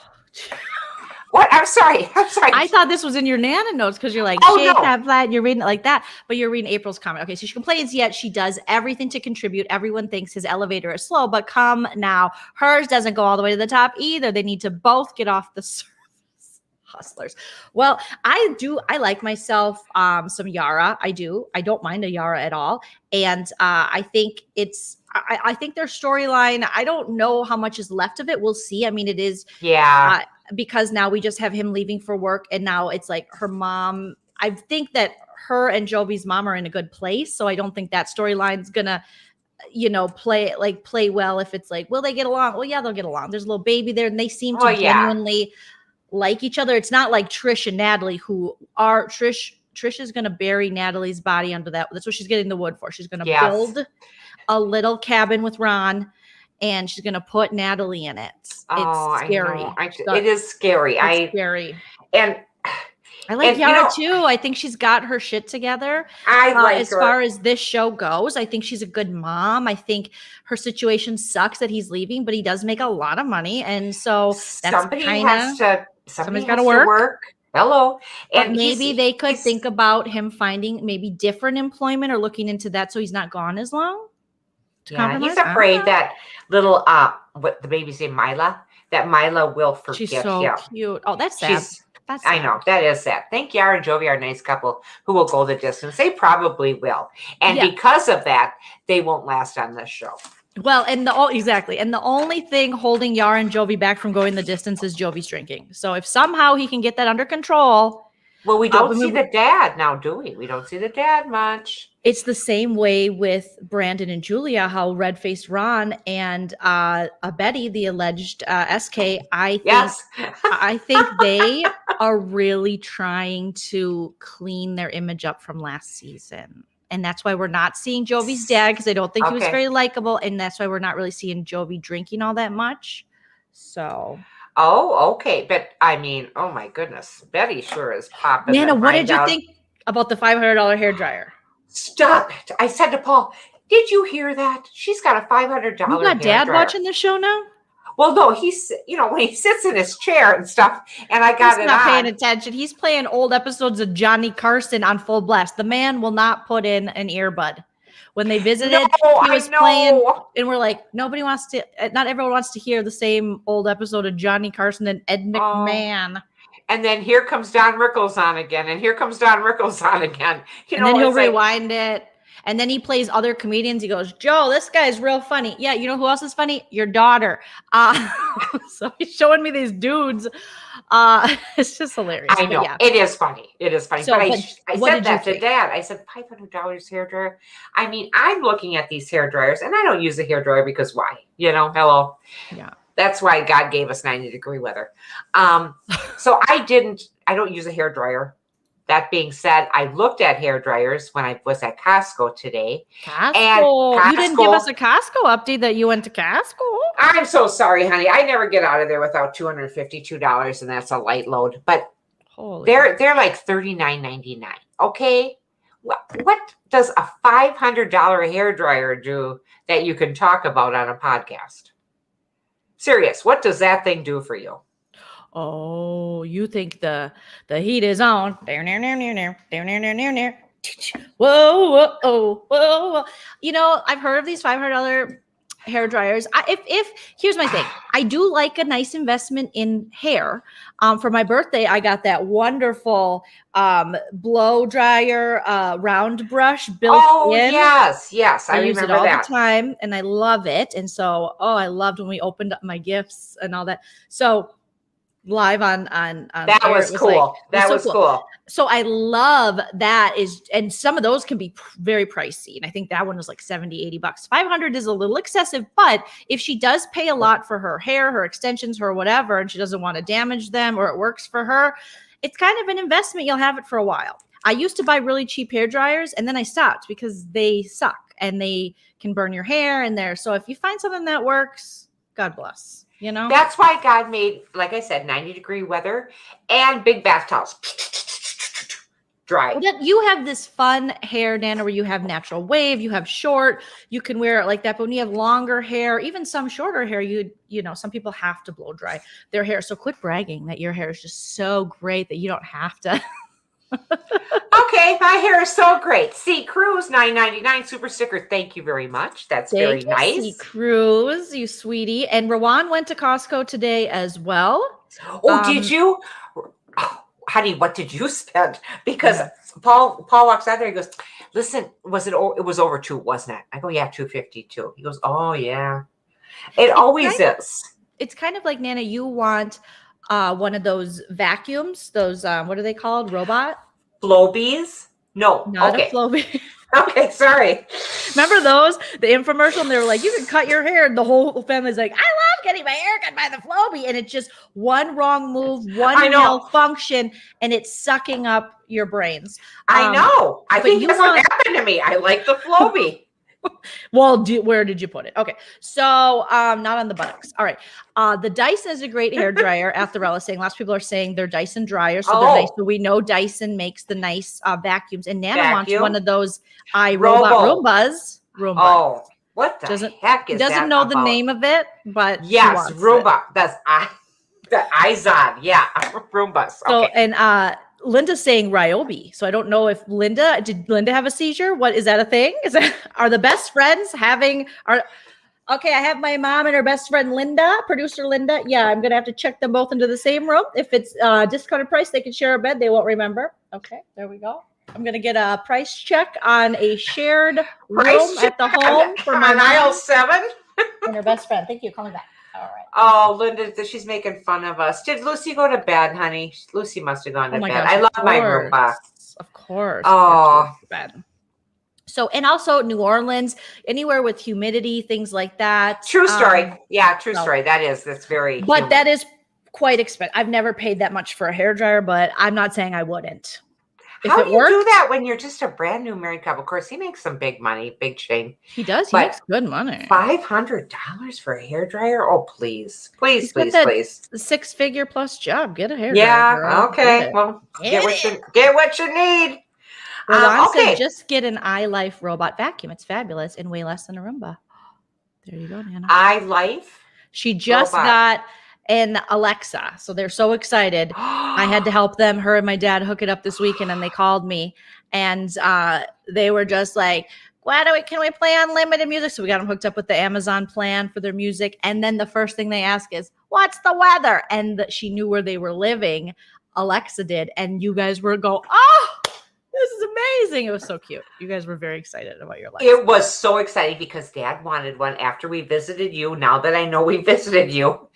Speaker 2: What? I'm sorry.
Speaker 1: I thought this was in your Nana notes because you're like, that flat. You're reading it like that, but you're reading April's comment. Okay, so she complains yet she does everything to contribute. Everyone thinks his elevator is slow, but come now. Hers doesn't go all the way to the top either. They need to both get off the service hustlers. Well, I like myself some Yara. I do. I don't mind a Yara at all. And I think I think their storyline, I don't know how much is left of it. We'll see. I mean, it is.
Speaker 2: Yeah.
Speaker 1: Because now we just have him leaving for work. And now it's like her mom. I think that her and Jovi's mom are in a good place. So I don't think that storyline's going to, play well if it's like, will they get along? Well, yeah, they'll get along. There's a little baby there and they seem to genuinely like each other. It's not like Trish and Natalie who are Trish Trisha's going to bury Natalie's body under that. That's what she's getting the wood for. She's going to
Speaker 2: Yes.
Speaker 1: build a little cabin with Ron, and she's going to put Natalie in it. It's scary.
Speaker 2: It is scary.
Speaker 1: It's scary.
Speaker 2: And
Speaker 1: I like Yara too. I think she's got her shit together.
Speaker 2: I like
Speaker 1: as
Speaker 2: her.
Speaker 1: far as this show goes. I think she's a good mom. I think her situation sucks that he's leaving, but he does make a lot of money, and so that's somebody's got to work.
Speaker 2: Hello,
Speaker 1: and maybe they could think about him finding maybe different employment or looking into that, so he's not gone as long.
Speaker 2: Yeah, he's afraid that little what the baby's name, Mila. That Mila will forget him.
Speaker 1: She's so cute. Oh, that's sad.
Speaker 2: I know, that is sad. Thank Yara and Jovi are a nice couple who will go the distance. They probably will. And because of that, they won't last on this show.
Speaker 1: Well, and the only thing holding Yara and Jovi back from going the distance is Jovi's drinking. So if somehow he can get that under control.
Speaker 2: Well, we don't see the dad now, do we? We don't see the dad much.
Speaker 1: It's the same way with Brandon and Julia, how red-faced Ron and Betty, the alleged SK, I think they are really trying to clean their image up from last season. And that's why we're not seeing Jovi's dad, because I don't think he was very likable. And that's why we're not really seeing Jovi drinking all that much. So...
Speaker 2: Oh, okay. But I mean, oh my goodness. Betty sure is popping.
Speaker 1: Nana, what did you think about the $500 hairdryer?
Speaker 2: Stop it. I said to Paul, did you hear that? She's got a $500
Speaker 1: You got dad watching the show now?
Speaker 2: Well, no, he's, when he sits in his chair and stuff, and I got
Speaker 1: he's not paying attention. He's playing old episodes of Johnny Carson on full blast. The man will not put in an earbud. When they visited, he was playing, and we're like, not everyone wants to hear the same old episode of Johnny Carson and Ed McMahon.
Speaker 2: And then here comes Don Rickles on again, and here comes Don Rickles on again.
Speaker 1: And then he'll rewind it. And then he plays other comedians. He goes, Joe, this guy's real funny. Yeah, you know who else is funny? Your daughter. So he's showing me these dudes. It's just hilarious.
Speaker 2: I know. It is funny. It is funny.
Speaker 1: So,
Speaker 2: but I said that to Dad. I said, $500 hairdryer. I mean, I'm looking at these hairdryers, and I don't use a hairdryer because why? Hello.
Speaker 1: Yeah.
Speaker 2: That's why God gave us 90-degree weather. So I don't use a hairdryer. That being said, I looked at hairdryers when I was at Costco today.
Speaker 1: Costco. You didn't give us a Costco update that you went to Costco.
Speaker 2: I'm so sorry, honey. I never get out of there without $252, and that's a light load. But they're like $39.99. Okay, what does a $500 hairdryer do that you can talk about on a podcast? Serious, what does that thing do for you?
Speaker 1: Oh, you think the heat is on? Whoa. I've heard of these $500 hair dryers. If here's my thing, I do like a nice investment in hair. For my birthday, I got that wonderful blow dryer round brush built in.
Speaker 2: Yes, I
Speaker 1: use
Speaker 2: remember
Speaker 1: it all
Speaker 2: that.
Speaker 1: the time, and I love it. And so, I loved when we opened up my gifts and all that. So. Live on
Speaker 2: that air, was cool. That was cool.
Speaker 1: So I love that and some of those can be very pricey. And I think that one was like $70-$80. $500 is a little excessive, but if she does pay a lot for her hair, her extensions, her whatever, and she doesn't want to damage them or it works for her, it's kind of an investment. You'll have it for a while. I used to buy really cheap hair dryers and then I stopped because they suck and they can burn your hair in there. So if you find something that works, God bless.
Speaker 2: That's why God made, like I said, 90-degree weather and big bath towels. Dry.
Speaker 1: Well, you have this fun hair, Nana, where you have natural wave, you have short, you can wear it like that. But when you have longer hair, even some shorter hair, some people have to blow dry their hair. So quit bragging that your hair is just so great that you don't have to.
Speaker 2: Okay, my hair is so great. C. Cruz, $9.99 super sticker. Thank you very much. That's very nice.
Speaker 1: C. Cruz, you sweetie. And Rawan went to Costco today as well.
Speaker 2: Oh, did you? Oh, honey, what did you spend? Because Paul walks out there. He goes, "Listen, it was over $2, wasn't it?" I go, "Yeah, $252." He goes, "Oh yeah, it always is."
Speaker 1: It's kind of like, Nana, you want one of those vacuums, those what are they called? Robot?
Speaker 2: Flow bees? No.
Speaker 1: Not a flow bee.
Speaker 2: Okay, sorry.
Speaker 1: Remember those? The infomercial, and they were like, you can cut your hair. And the whole family's like, I love getting my hair cut by the Flowbee. And it's just one wrong move, one malfunction, and it's sucking up your brains.
Speaker 2: I know. I think that's what happened to me. I like the Flowbee.
Speaker 1: Well, where did you put it? Okay. So not on the buttocks. All right. The Dyson is a great hair dryer. Atharella saying lots of people are saying they're Dyson dryers. So they're nice. So we know Dyson makes the nice vacuums. And Nana wants one of those iRobot Roombas. Roomba.
Speaker 2: Oh, what the heck is that?
Speaker 1: Doesn't know the name of it, but
Speaker 2: yes, Roomba. That's the Izod. Yeah, Roombas.
Speaker 1: So and Linda's saying Ryobi. So I don't know if did Linda have a seizure? What is that a thing? Are the best friends having okay, I have my mom and her best friend Linda, producer Linda. Yeah, I'm gonna have to check them both into the same room. If it's discounted price, they can share a bed. They won't remember. Okay, there we go. I'm gonna get a price check on a shared room at the home for my
Speaker 2: aisle 7
Speaker 1: and her best friend. Thank you. Call me back. All right.
Speaker 2: Oh, Linda, she's making fun of us. Did Lucy go to bed, honey? Lucy must have gone to bed.
Speaker 1: Gosh,
Speaker 2: I love my Roomba.
Speaker 1: Of course.
Speaker 2: Oh,
Speaker 1: bad. So, and also New Orleans, anywhere with humidity, things like that.
Speaker 2: True story. Yeah, true story. That's very.
Speaker 1: But humid. That is quite expensive. I've never paid that much for a hairdryer, but I'm not saying I wouldn't.
Speaker 2: How do you do that when you're just a brand new married couple? Of course, he makes some big money, big chain.
Speaker 1: He does. He makes good money.
Speaker 2: $500 for a hairdryer? Oh, please. Please.
Speaker 1: 6-figure plus job. Get a hairdryer.
Speaker 2: Yeah. Okay. Well, get what you need.
Speaker 1: Well, okay. Just get an iLife robot vacuum. It's fabulous and way less than a Roomba. There you go, Nana.
Speaker 2: iLife?
Speaker 1: She just got an Alexa. So they're so excited. I had to help them, her and my dad, hook it up this weekend, and they called me. And they were just like, can we play unlimited music? So we got them hooked up with the Amazon plan for their music. And then the first thing they ask is, what's the weather? And she knew where they were living. Alexa did. And you guys were going, oh, this is amazing. It was so cute. You guys were very excited about your life.
Speaker 2: It was so exciting because Dad wanted one after we visited you. Now that I know we visited you.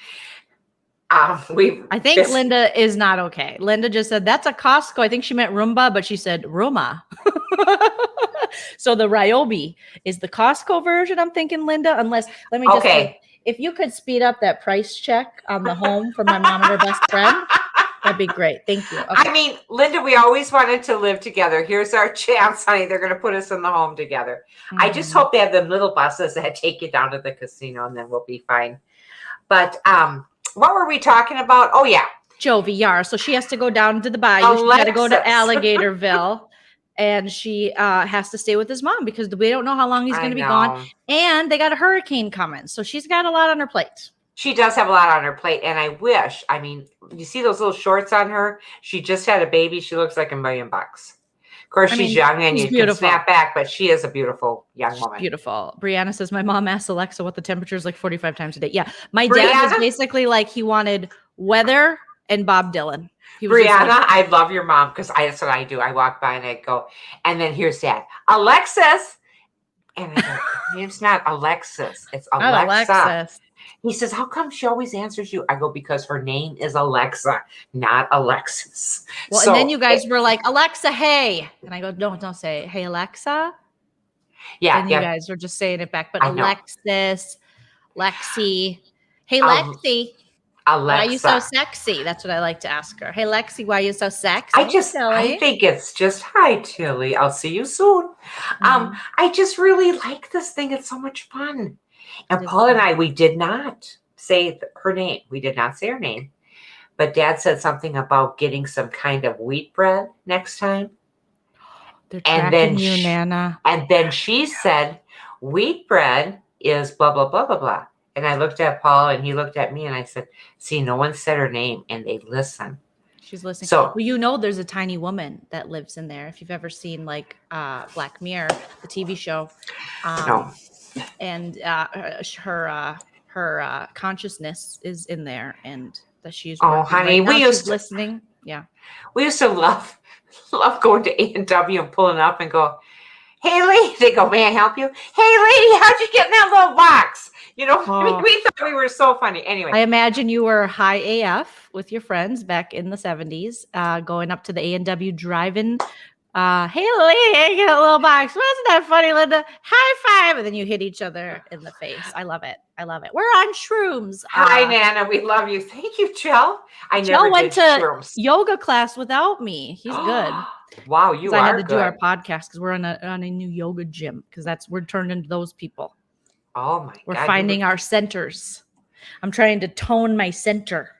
Speaker 1: I think Linda is not okay. Linda just said, that's a Costco. I think she meant Roomba, but she said Roomba. So the Ryobi is the Costco version, I'm thinking, Linda, unless, let me just say, if you could speed up that price check on the home for my mom and her best friend, that'd be great. Thank you. Okay.
Speaker 2: I mean, Linda, we always wanted to live together. Here's our chance, honey. They're going to put us in the home together. I just hope they have them little buses that take you down to the casino, and then we'll be fine. But, what were we talking about? Oh, yeah.
Speaker 1: Jovi Yar. So she has to go down to the bayou. She's got to go to Alligatorville. And she has to stay with his mom because we don't know how long he's going to be gone. And they got a hurricane coming. So she's got a lot on her plate. She
Speaker 2: does have a lot on her plate. And I wish, you see those little shorts on her? She just had a baby. She looks like $1 million. Of course, she's young and you can snap back, but she is a beautiful young woman.
Speaker 1: Beautiful. Brianna says, my mom asked Alexa what the temperature is like 45 times a day. Yeah. My dad was basically like, he wanted weather and Bob Dylan.
Speaker 2: Brianna, I love your mom because that's what I do. I walk by and I go, and then here's Dad. Alexis. And I go, it's not Alexis. It's Alexa. Alexis. He says, how come she always answers you? I go, because her name is Alexa, not Alexis.
Speaker 1: Well, and then you guys were like, Alexa, hey. And I go, don't say, hey, Alexa.
Speaker 2: Yeah.
Speaker 1: And you guys were just saying it back. But Alexis, Lexi. Hey, Lexi.
Speaker 2: Alexa.
Speaker 1: Why are you so sexy? That's what I like to ask her. Hey, Lexi, why are you so sexy?
Speaker 2: I think it's just, hi, Tilly. I'll see you soon. I just really like this thing. It's so much fun. And Paul and I, we did not say her name. We did not say her name. But Dad said something about getting some kind of wheat bread next time.
Speaker 1: They're tracking you, Nana.
Speaker 2: And then she said, wheat bread is blah, blah, blah, blah, blah. And I looked at Paul and he looked at me and I said, see, no one said her name and they listen.
Speaker 1: She's listening. So, well, there's a tiny woman that lives in there. If you've ever seen Black Mirror, the TV show.
Speaker 2: No.
Speaker 1: And her consciousness is in there, and that she's
Speaker 2: honey, we used
Speaker 1: to listening. Yeah,
Speaker 2: we used to love going to A&W and pulling up and go, hey lady, they go, may I help you? Hey lady, how'd you get in that little box? We thought we were so funny. Anyway,
Speaker 1: I imagine you were high AF with your friends back in the 70s, going up to the A&W drive-in Hey, lady, get a little box. Wasn't that funny, Linda? High five. And then you hit each other in the face. I love it. I love it. We're on shrooms.
Speaker 2: Hi, Nana. We love you. Thank you, Jill.
Speaker 1: Jill went to
Speaker 2: shrooms.
Speaker 1: yoga class without me. He's good.
Speaker 2: Wow, you are
Speaker 1: I had to
Speaker 2: good.
Speaker 1: do our podcast because we're on a new yoga gym because we're turned into those people.
Speaker 2: Oh my God.
Speaker 1: We're finding our centers. I'm trying to tone my center.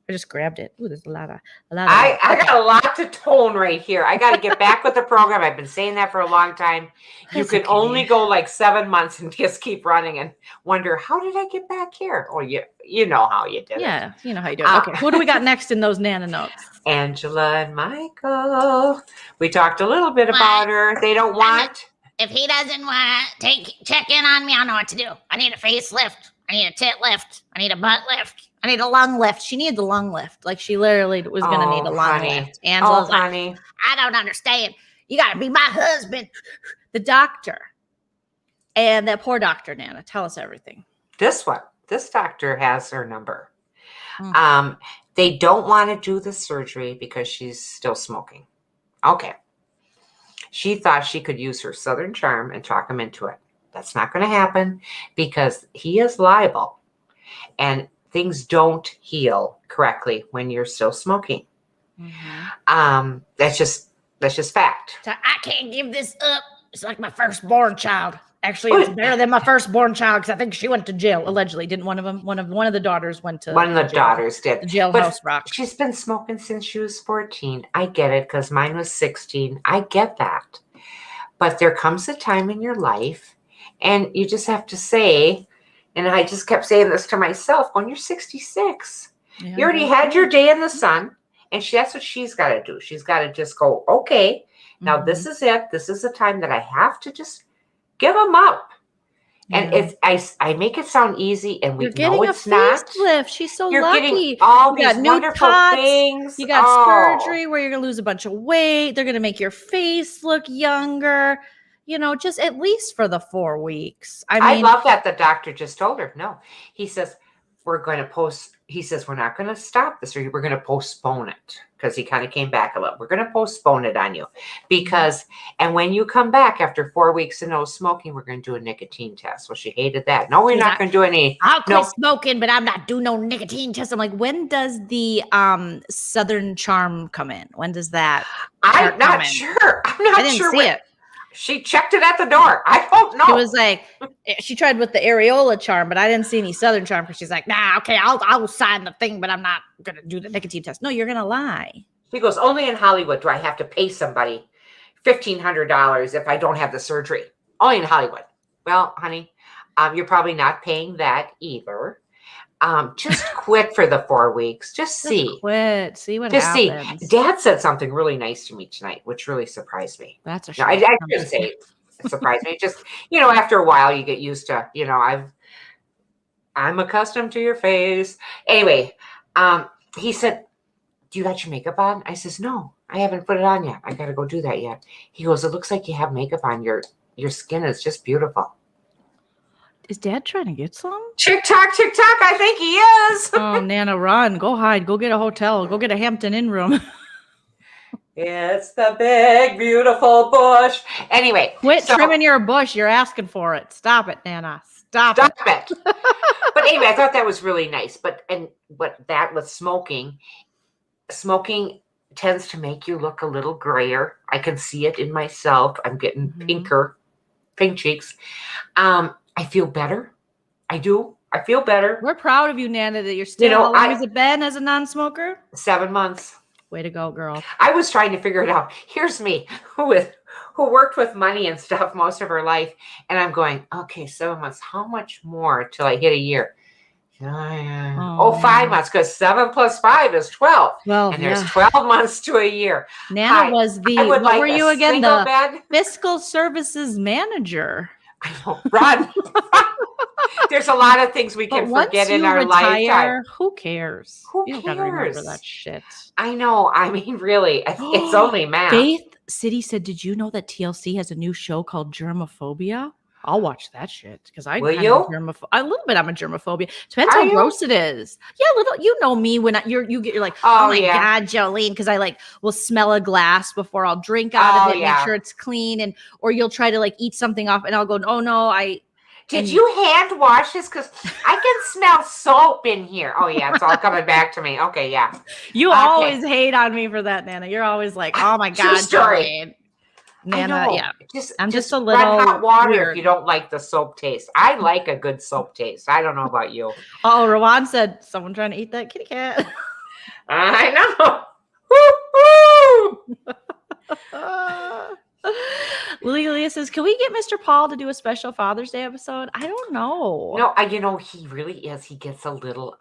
Speaker 1: I just grabbed it. Ooh, there's a lot of.
Speaker 2: I got a lot to tone right here. I got to get back with the program. I've been saying that for a long time. You can only go like 7 months and just keep running and wonder, how did I get back here? Or you know how you did it.
Speaker 1: Yeah, you know how you do it. Okay, who do we got next in those Nana notes?
Speaker 2: Angela and Michael. We talked a little bit about her. They don't want.
Speaker 3: If he doesn't want to check in on me, I know what to do. I need a facelift. I need a tit lift. I need a butt lift.
Speaker 1: I need a lung lift. She needed the lung lift. Like she literally was going to need a lung lift. Angela's like,
Speaker 3: I don't understand. You got to be my husband.
Speaker 1: The doctor. And that poor doctor, Nana. Tell us everything.
Speaker 2: This doctor has her number. They don't want to do the surgery because she's still smoking. Okay. She thought she could use her Southern charm and talk him into it. That's not going to happen because he is liable and things don't heal correctly when you're still smoking. Mm-hmm. That's just fact.
Speaker 3: So I can't give this up. It's like my firstborn child. Actually, it's better than my firstborn child because I think she went to jail allegedly. Didn't one of them? One of the daughters went to.
Speaker 2: One of the daughters did.
Speaker 1: The jailhouse rock.
Speaker 2: She's been smoking since she was 14. I get it because mine was 16. I get that, but there comes a time in your life. And you just have to say, and I just kept saying this to myself, when you're 66, you already had your day in the sun, and that's what she's got to do. She's got to just go, okay, now this is it. This is the time that I have to just give them up. And I make it sound easy, and we know it's not.
Speaker 1: Facelift. She's so
Speaker 2: you're
Speaker 1: lucky.
Speaker 2: Getting all
Speaker 1: you
Speaker 2: these wonderful things.
Speaker 1: You got surgery where you're going to lose a bunch of weight. They're going to make your face look younger. You know, just at least for the 4 weeks. I
Speaker 2: love that the doctor just told her. No, he says, we're not going to stop this, or we're going to postpone it, because he kind of came back a little. We're going to postpone it on you because, and when you come back after 4 weeks of no smoking, we're going to do a nicotine test. Well, she hated that. No, we're not going to do any.
Speaker 3: I'll quit smoking, but I'm not doing no nicotine test.
Speaker 1: I'm like, when does the Southern Charm come in? When does that?
Speaker 2: I'm not sure.
Speaker 1: I didn't see it.
Speaker 2: She checked it at the door. I don't know.
Speaker 1: It was like, she tried with the areola charm, but I didn't see any Southern charm because she's like, nah, okay, I'll sign the thing, but I'm not going to do the nicotine test. No, you're going to lie.
Speaker 2: She goes, only in Hollywood do I have to pay somebody $1,500 if I don't have the surgery. Only in Hollywood. Well, honey, you're probably not paying that either. Just quit for the 4 weeks. Just see.
Speaker 1: Quit. See what happens.
Speaker 2: See. Dad said something really nice to me tonight, which really surprised me.
Speaker 1: That's a shame.
Speaker 2: I shouldn't say it surprised me. Just, after a while you get used to, I'm accustomed to your face. Anyway, he said, do you got your makeup on? I says, no, I haven't put it on yet. I got to go do that yet. He goes, it looks like you have makeup on. Your skin is just beautiful.
Speaker 1: Is Dad trying to get some?
Speaker 2: TikTok, I think he is.
Speaker 1: Oh, Nana, run. Go hide. Go get a hotel. Go get a Hampton Inn room.
Speaker 2: It's the big, beautiful bush. Anyway.
Speaker 1: Quit trimming your bush. You're asking for it. Stop it, Nana. Stop it.
Speaker 2: But anyway, I thought that was really nice. But that with smoking tends to make you look a little grayer. I can see it in myself. I'm getting pink cheeks. I feel better. I do. I feel better.
Speaker 1: We're proud of you, Nana, that you're still, how long has it been as a non-smoker?
Speaker 2: 7 months.
Speaker 1: Way to go, girl.
Speaker 2: I was trying to figure it out. Here's me, who worked with money and stuff most of her life. And I'm going, okay, 7 months. How much more till I hit a year? 5 months, because 7 plus 5 is 12. Well, and there's 12 months to a year.
Speaker 1: Nana was what were you again? The fiscal services manager.
Speaker 2: I know, run. There's a lot of things we can forget in our lifetime.
Speaker 1: Who cares?
Speaker 2: Who
Speaker 1: cares?
Speaker 2: Gotta
Speaker 1: remember that shit.
Speaker 2: I know. I mean, really, it's only math.
Speaker 1: Faith City said, did you know that TLC has a new show called Germophobia?
Speaker 3: I'll watch that shit because I
Speaker 2: Will
Speaker 3: kind
Speaker 2: you?
Speaker 3: of a little bit. I'm a germophobia. Depends
Speaker 2: Are
Speaker 3: how
Speaker 2: you?
Speaker 3: gross it is. Yeah, a little. You know me when you're like, oh my god, Joleen, because I like will smell a glass before I'll drink out of it, make sure it's clean, or you'll try to like eat something off, and I'll go, oh no,
Speaker 2: Did you hand wash this? Because I can smell soap in here. Oh, yeah. It's all coming back to me. Okay, yeah.
Speaker 3: You always hate on me for that, Nana. You're always like, oh, my God, Joleen. Nana, yeah. I'm just a little
Speaker 2: run hot water
Speaker 3: weird.
Speaker 2: if you don't like the soap taste. I like a good soap taste. I don't know about you.
Speaker 3: Oh, Rawan said, someone trying to eat that kitty cat.
Speaker 2: I know. Woo-hoo!
Speaker 3: Leah says, can we get Mr. Paul to do a special Father's Day episode? I don't know.
Speaker 2: No, he really is. He gets a little,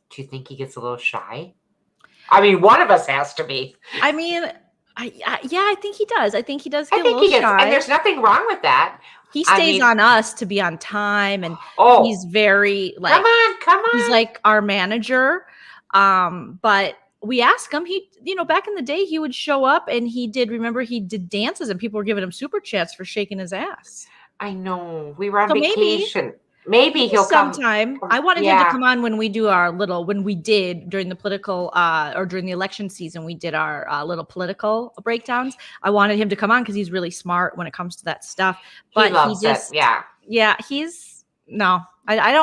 Speaker 2: do you think he gets a little shy? I mean, one of us has to be.
Speaker 3: I mean, I think he does. I think he does get a little shy.
Speaker 2: And there's nothing wrong with that.
Speaker 3: He stays on us to be on time, and he's very like,
Speaker 2: come on.
Speaker 3: He's like our manager. But we asked him, back in the day, he would show up and he did dances and people were giving him super chats for shaking his ass.
Speaker 2: I know. We were on vacation. Maybe he'll come
Speaker 3: sometime. I wanted him to come on when we did during the political, or during the election season, we did our little political breakdowns. I wanted him to come on because he's really smart when it comes to that stuff. But
Speaker 2: he loves it. Yeah.
Speaker 3: Yeah. I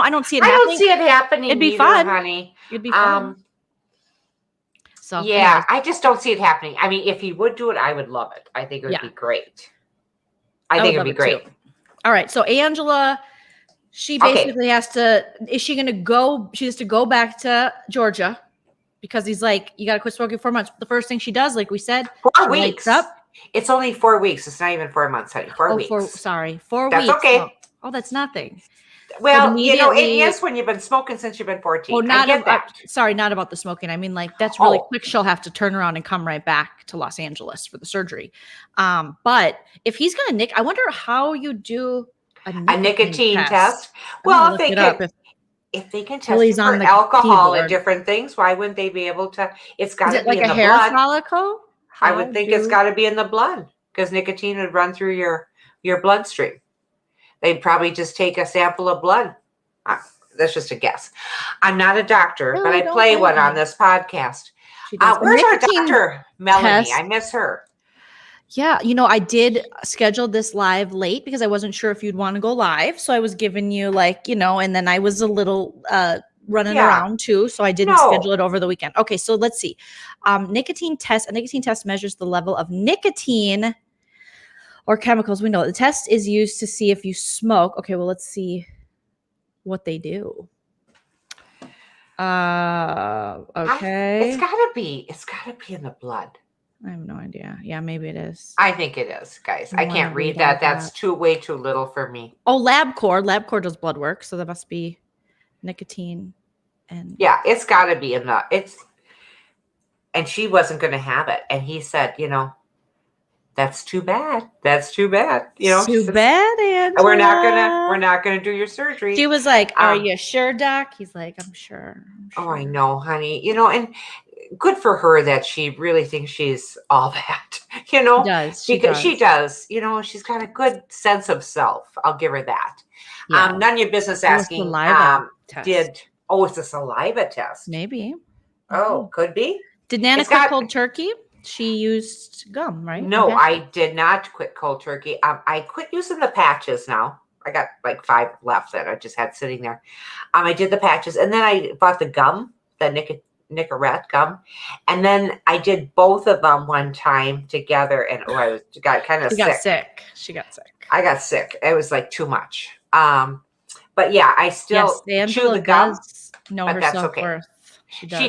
Speaker 3: don't see it happening.
Speaker 2: I don't see it happening.
Speaker 3: It'd be fun, honey. It'd be fun. So
Speaker 2: yeah, I just don't see it happening. I mean, if he would do it, I would love it. I think it would be great. I think it would be great.
Speaker 3: Too. All right. So Angela, she basically has to go back to Georgia because he's like, you got to quit smoking 4 months. The first thing she does, like we said,
Speaker 2: 4 weeks. It's only 4 weeks. It's not even 4 months, honey. 4 weeks.
Speaker 3: 4 weeks.
Speaker 2: That's okay.
Speaker 3: Oh, that's nothing.
Speaker 2: Well, it is when you've been smoking since you've been 14.
Speaker 3: Well, not about the smoking. I mean, like, that's really quick. She'll have to turn around and come right back to Los Angeles for the surgery. But if he's going to I wonder how you do a nicotine test.
Speaker 2: Well, if they can test for alcohol and different things, why wouldn't they be able to? It's got to be in the blood. Like a hair
Speaker 3: follicle?
Speaker 2: I would think it's got to be in the blood because nicotine would run through your bloodstream. They'd probably just take a sample of blood. That's just a guess. I'm not a doctor, but I play one on this podcast. Where's our doctor, Melanie? I miss her.
Speaker 3: Yeah, I did schedule this live late because I wasn't sure if you'd want to go live. So I was giving you and then I was a little running around too. So I didn't schedule it over the weekend. Okay, so let's see. A nicotine test measures the level of nicotine or chemicals. We know the test is used to see if you smoke. Okay, well, let's see what they do. Okay.
Speaker 2: It's gotta be in the blood.
Speaker 3: I have no idea. Yeah, maybe it is.
Speaker 2: I think it is, guys. I can't read that. That's way too little for me.
Speaker 3: Oh, LabCorp does blood work, so that must be nicotine and
Speaker 2: it's gotta be in and she wasn't gonna have it. And he said, that's too bad. That's too bad.
Speaker 3: Too bad, Angela.
Speaker 2: We're not gonna do your surgery.
Speaker 3: She was like, "Are you sure, Doc?" He's like, "I'm sure."
Speaker 2: Oh, I know, honey. And good for her that she really thinks she's all that.
Speaker 3: She does.
Speaker 2: She does. She's got a good sense of self. I'll give her that. Yeah. None of your business asking. It's a saliva test.
Speaker 3: Maybe.
Speaker 2: Oh, could be.
Speaker 3: Did Nana quit cold turkey? She used gum, right?
Speaker 2: No, I did not quit cold turkey. I quit using the patches now. I got like 5 left that I just had sitting there. I did the patches, and then I bought the gum, the Nicorette gum, and then I did both of them one time together, and I got kind of sick.
Speaker 3: She got sick.
Speaker 2: I got sick. It was like too much. But yeah, I still chew the gum. But that's okay.
Speaker 3: Worth.
Speaker 2: She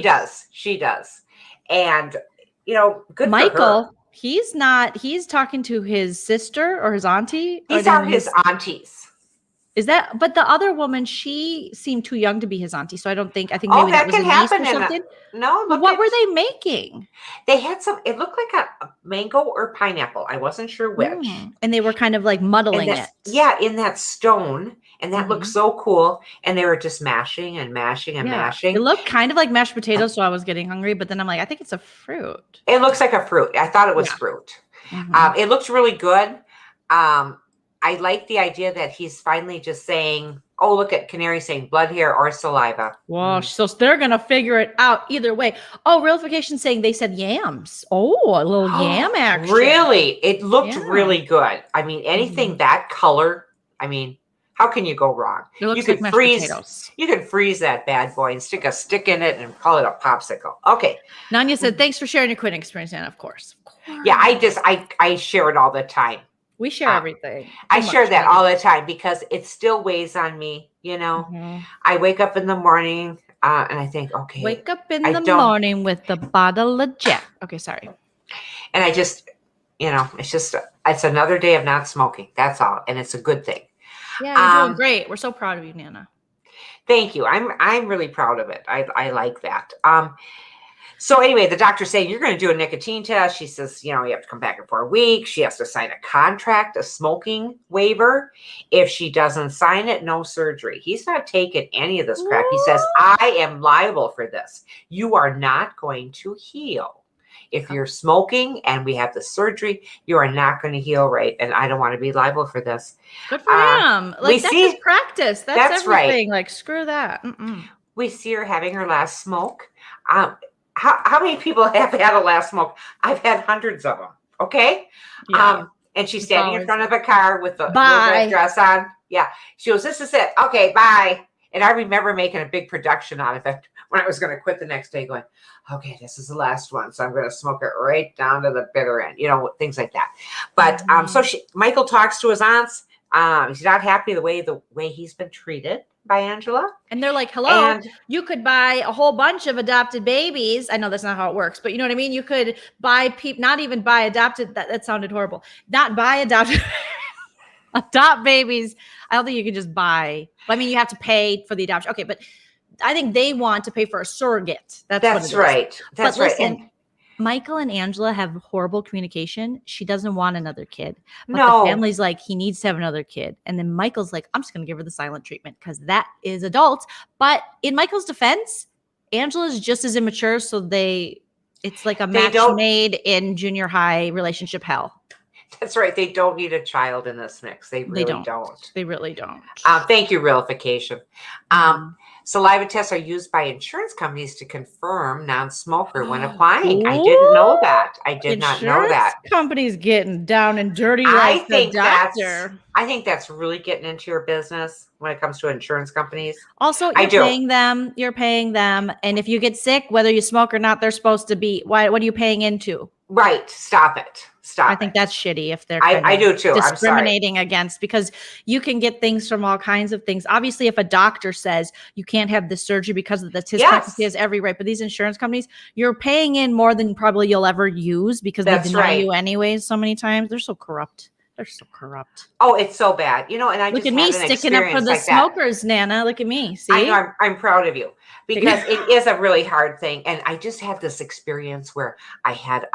Speaker 2: does. And good
Speaker 3: Michael,
Speaker 2: for her.
Speaker 3: He's talking to his sister or his auntie.
Speaker 2: These are his aunties.
Speaker 3: Is that, but the other woman, she seemed too young to be his auntie. So I think maybe
Speaker 2: that
Speaker 3: was
Speaker 2: can
Speaker 3: a niece
Speaker 2: happen
Speaker 3: or something.
Speaker 2: No.
Speaker 3: But what were they making?
Speaker 2: They had it looked like a mango or pineapple. I wasn't sure which.
Speaker 3: And they were kind of like muddling it.
Speaker 2: Yeah, in that stone. And that looked so cool. And they were just mashing and mashing and mashing.
Speaker 3: It looked kind of like mashed potatoes, so I was getting hungry. But then I'm like, I think it's a fruit.
Speaker 2: It looks like a fruit. I thought it was fruit. It looks really good. I like the idea that he's finally just saying, oh, look at Canary saying blood, hair, or saliva.
Speaker 3: Well, so they're going to figure it out either way. Oh, Realification saying they said yams. Oh, a little yam action.
Speaker 2: Really? It looked really good. I mean, anything that color, I mean, how can you go wrong?
Speaker 3: It looks
Speaker 2: you
Speaker 3: like
Speaker 2: could
Speaker 3: mashed
Speaker 2: freeze.
Speaker 3: Potatoes.
Speaker 2: You could freeze that bad boy and stick a stick in it and call it a popsicle. Okay.
Speaker 3: Nanya said, "Thanks for sharing your quitting experience, Anna." Of course.
Speaker 2: Yeah, I share it all the time.
Speaker 3: We share everything.
Speaker 2: I share that all the time because it still weighs on me. You know, I wake up in the morning and I think, okay,
Speaker 3: wake up in the morning with a bottle of Jack. Okay, sorry.
Speaker 2: And I just, you know, it's another day of not smoking. That's all, and it's a good thing.
Speaker 3: Yeah, you're doing great. We're so proud of you, Nana.
Speaker 2: Thank you. I'm really proud of it. I like that. So anyway, the doctor's saying you're going to do a nicotine test. She says, you know, you have to come back in 4 weeks. She has to sign a contract, a smoking waiver. If she doesn't sign it, no surgery. He's not taking any of this crap. He says, I am liable for this. You are not going to heal. If you're smoking and we have the surgery, you are not going to heal right. And I don't want to be liable for this.
Speaker 3: Good for him. Like, that's his practice. That's everything. Right. Like, screw that.
Speaker 2: We see her having her last smoke. How many people have had a last smoke? I've had hundreds of them. Okay. Yeah. And she's standing in front of a car with the little dress on. Yeah. She goes, this is it. Okay, bye. And I remember making a big production out of it when I was going to quit the next day going, okay, this is the last one. So I'm going to smoke it right down to the bitter end, you know, things like that. But so Michael talks to his aunts. He's not happy the way he's been treated by Angela.
Speaker 3: And they're like, hello, you could buy a whole bunch of adopted babies. I know that's not how it works, but you know what I mean? You could buy not even buy adopted. That sounded horrible. Not buy adopted. Adopt babies. I don't think you can just buy. I mean, you have to pay for the adoption. Okay, but I think they want to pay for a surrogate. That's
Speaker 2: right. That's right.
Speaker 3: Listen, Michael and Angela have horrible communication. She doesn't want another kid. But the family's like, he needs to have another kid. And then Michael's like, I'm just going to give her the silent treatment because that is adult. But in Michael's defense, Angela's just as immature. So it's like a match made in junior high relationship hell.
Speaker 2: That's right. They don't need a child in this mix. They really don't.
Speaker 3: They really don't.
Speaker 2: Thank you, Realification. Saliva tests are used by insurance companies to confirm non-smoker when applying. I didn't know that. I did not know that.
Speaker 3: Companies getting down and dirty like the doctor.
Speaker 2: I think that's really getting into your business when it comes to insurance companies.
Speaker 3: Also, you're paying them. And if you get sick, whether you smoke or not, they're supposed to be, what are you paying into?
Speaker 2: Right. Stop it.
Speaker 3: I think that's shitty if they're
Speaker 2: I do too.
Speaker 3: Discriminating against, because you can get things from all kinds of things. Obviously, if a doctor says you can't have this surgery because that's his practice, he has every right. But these insurance companies, you're paying in more than probably you'll ever use because they deny you anyways so many times. They're so corrupt. Oh,
Speaker 2: it's so bad. You know, and I
Speaker 3: look at me sticking up for the smokers, Nana. Look at me. See?
Speaker 2: I know, I'm proud of you because it is a really hard thing. And I just had this experience where I had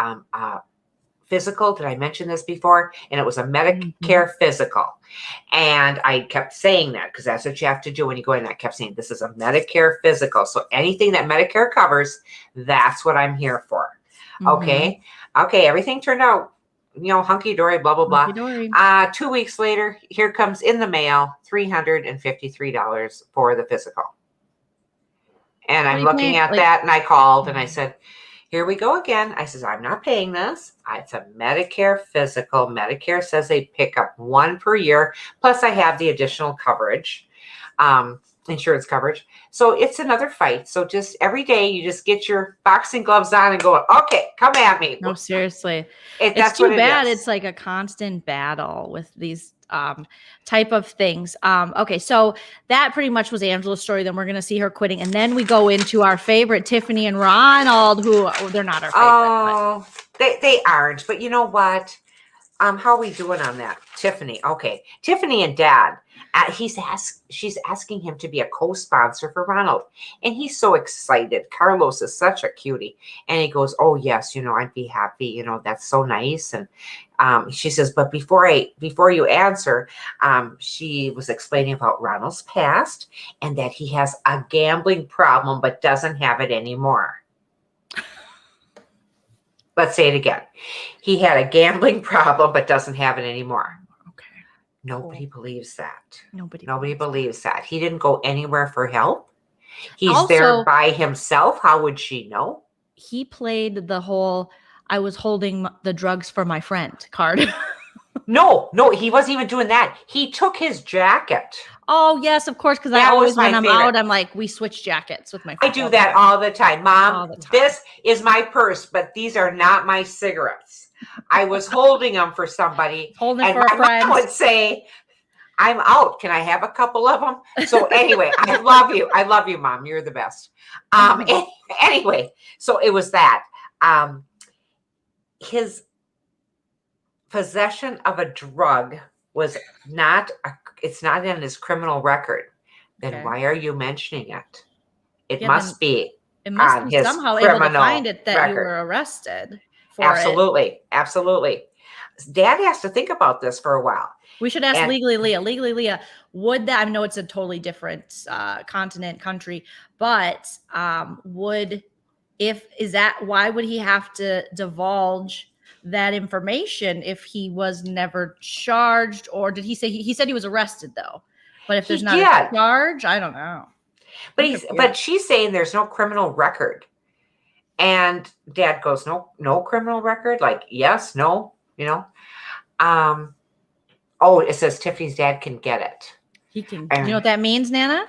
Speaker 2: physical. Did I mention this before? And it was a Medicare physical. And I kept saying that because that's what you have to do when you go in. I kept saying, this is a Medicare physical. So anything that Medicare covers, that's what I'm here for. Okay. Everything turned out, you know, hunky-dory, blah, blah, blah. 2 weeks later, here comes in the mail, $353 for the physical. And I'm looking at that, and I called, and I said, here we go again. I says, I'm not paying this. It's a Medicare physical. Medicare says they pick up one per year. Plus, I have the additional coverage, insurance coverage. So it's another fight. So just every day, you just get your boxing gloves on and go, okay, come at me.
Speaker 3: No, seriously. It's too bad. It's like a constant battle with these type of things. Okay, so that pretty much was Angela's story. Then we're going to see her quitting. And then we go into our favorite, Tiffany and Ronald, who they're not our favorite.
Speaker 2: Oh, they aren't. But you know what? How are we doing on that? Tiffany. Okay. Tiffany and Dad. She's asking him to be a co-sponsor for Ronald. And he's so excited. Carlos is such a cutie. And he goes, oh, yes, you know, I'd be happy. You know, that's so nice. And she says, but before you answer, she was explaining about Ronald's past and that he has a gambling problem but doesn't have it anymore. Let's say it again. He had a gambling problem but doesn't have it anymore. Nobody believes that.
Speaker 3: Nobody
Speaker 2: believes that. He didn't go anywhere for help. He's
Speaker 3: Also,
Speaker 2: there by himself. How would she know?
Speaker 3: He played the whole "I was holding the drugs for my friend" card.
Speaker 2: No, he wasn't even doing that. He took his jacket.
Speaker 3: Oh, yes, of course, because I always, when I'm out, I'm like, we switch jackets with my friend.
Speaker 2: I do that all the time. Mom, this is my purse, but these are not my cigarettes. I was holding them for somebody.
Speaker 3: Holding for a friend.
Speaker 2: Mom would say, I'm out. Can I have a couple of them? So anyway, I love you. I love you, Mom. You're the best. Anyway, so it was that. His possession of a drug was it's not in his criminal record. Then why are you mentioning it? It must be.
Speaker 3: It must be somehow able to find it that you were arrested for
Speaker 2: Absolutely. Dad has to think about this for a while.
Speaker 3: We should ask Legally Leah, would that, I know it's a totally different country, but why would he have to divulge that information if he was never charged? Or did he say, he said he was arrested though, but if there's not a charge, I don't know.
Speaker 2: But she's saying there's no criminal record. And Dad goes, no criminal record? Like, yes, no, Oh, it says Tiffany's dad can get it.
Speaker 3: He can. You know what that means, Nana?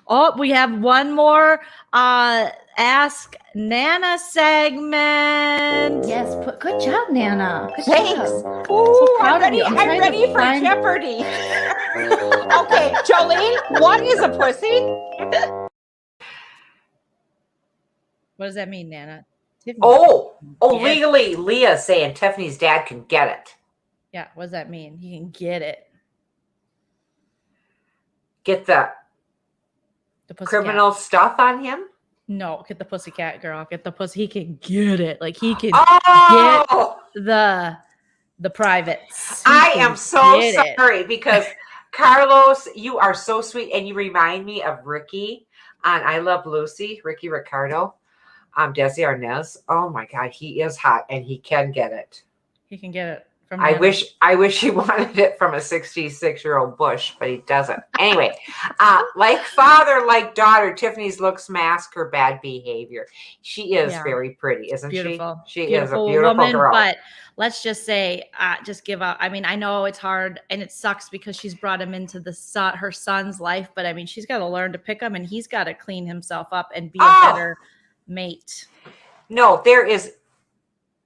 Speaker 3: Oh, we have one more Ask Nana segment. Yes, good job, Nana. Good
Speaker 2: Thanks.
Speaker 3: Job.
Speaker 2: Ooh, I'm ready for Jeopardy. Okay, Joleen, what is a pussy?
Speaker 3: What does that mean, Nana?
Speaker 2: Tiffany. Legally, Leah saying Tiffany's dad can get it.
Speaker 3: Yeah, what does that mean? He can get it.
Speaker 2: Get the criminal stuff on him?
Speaker 3: No, get the pussycat girl. Get the pussy. He can get it. Like he can get the privates.
Speaker 2: I am so sorry because Carlos, you are so sweet and you remind me of Ricky on I Love Lucy, Ricky Ricardo. Desi Arnaz. Oh my God, he is hot and he can get it.
Speaker 3: He can get it.
Speaker 2: I wish he wanted it from a 66-year-old Bush, but he doesn't. Anyway, like father, like daughter, Tiffany's looks mask her bad behavior. She is very pretty, isn't
Speaker 3: beautiful.
Speaker 2: She is a beautiful woman, girl.
Speaker 3: But let's just say, just give up. I mean, I know it's hard and it sucks because she's brought him into her son's life, but I mean, she's got to learn to pick him and he's got to clean himself up and be a better mate.
Speaker 2: No,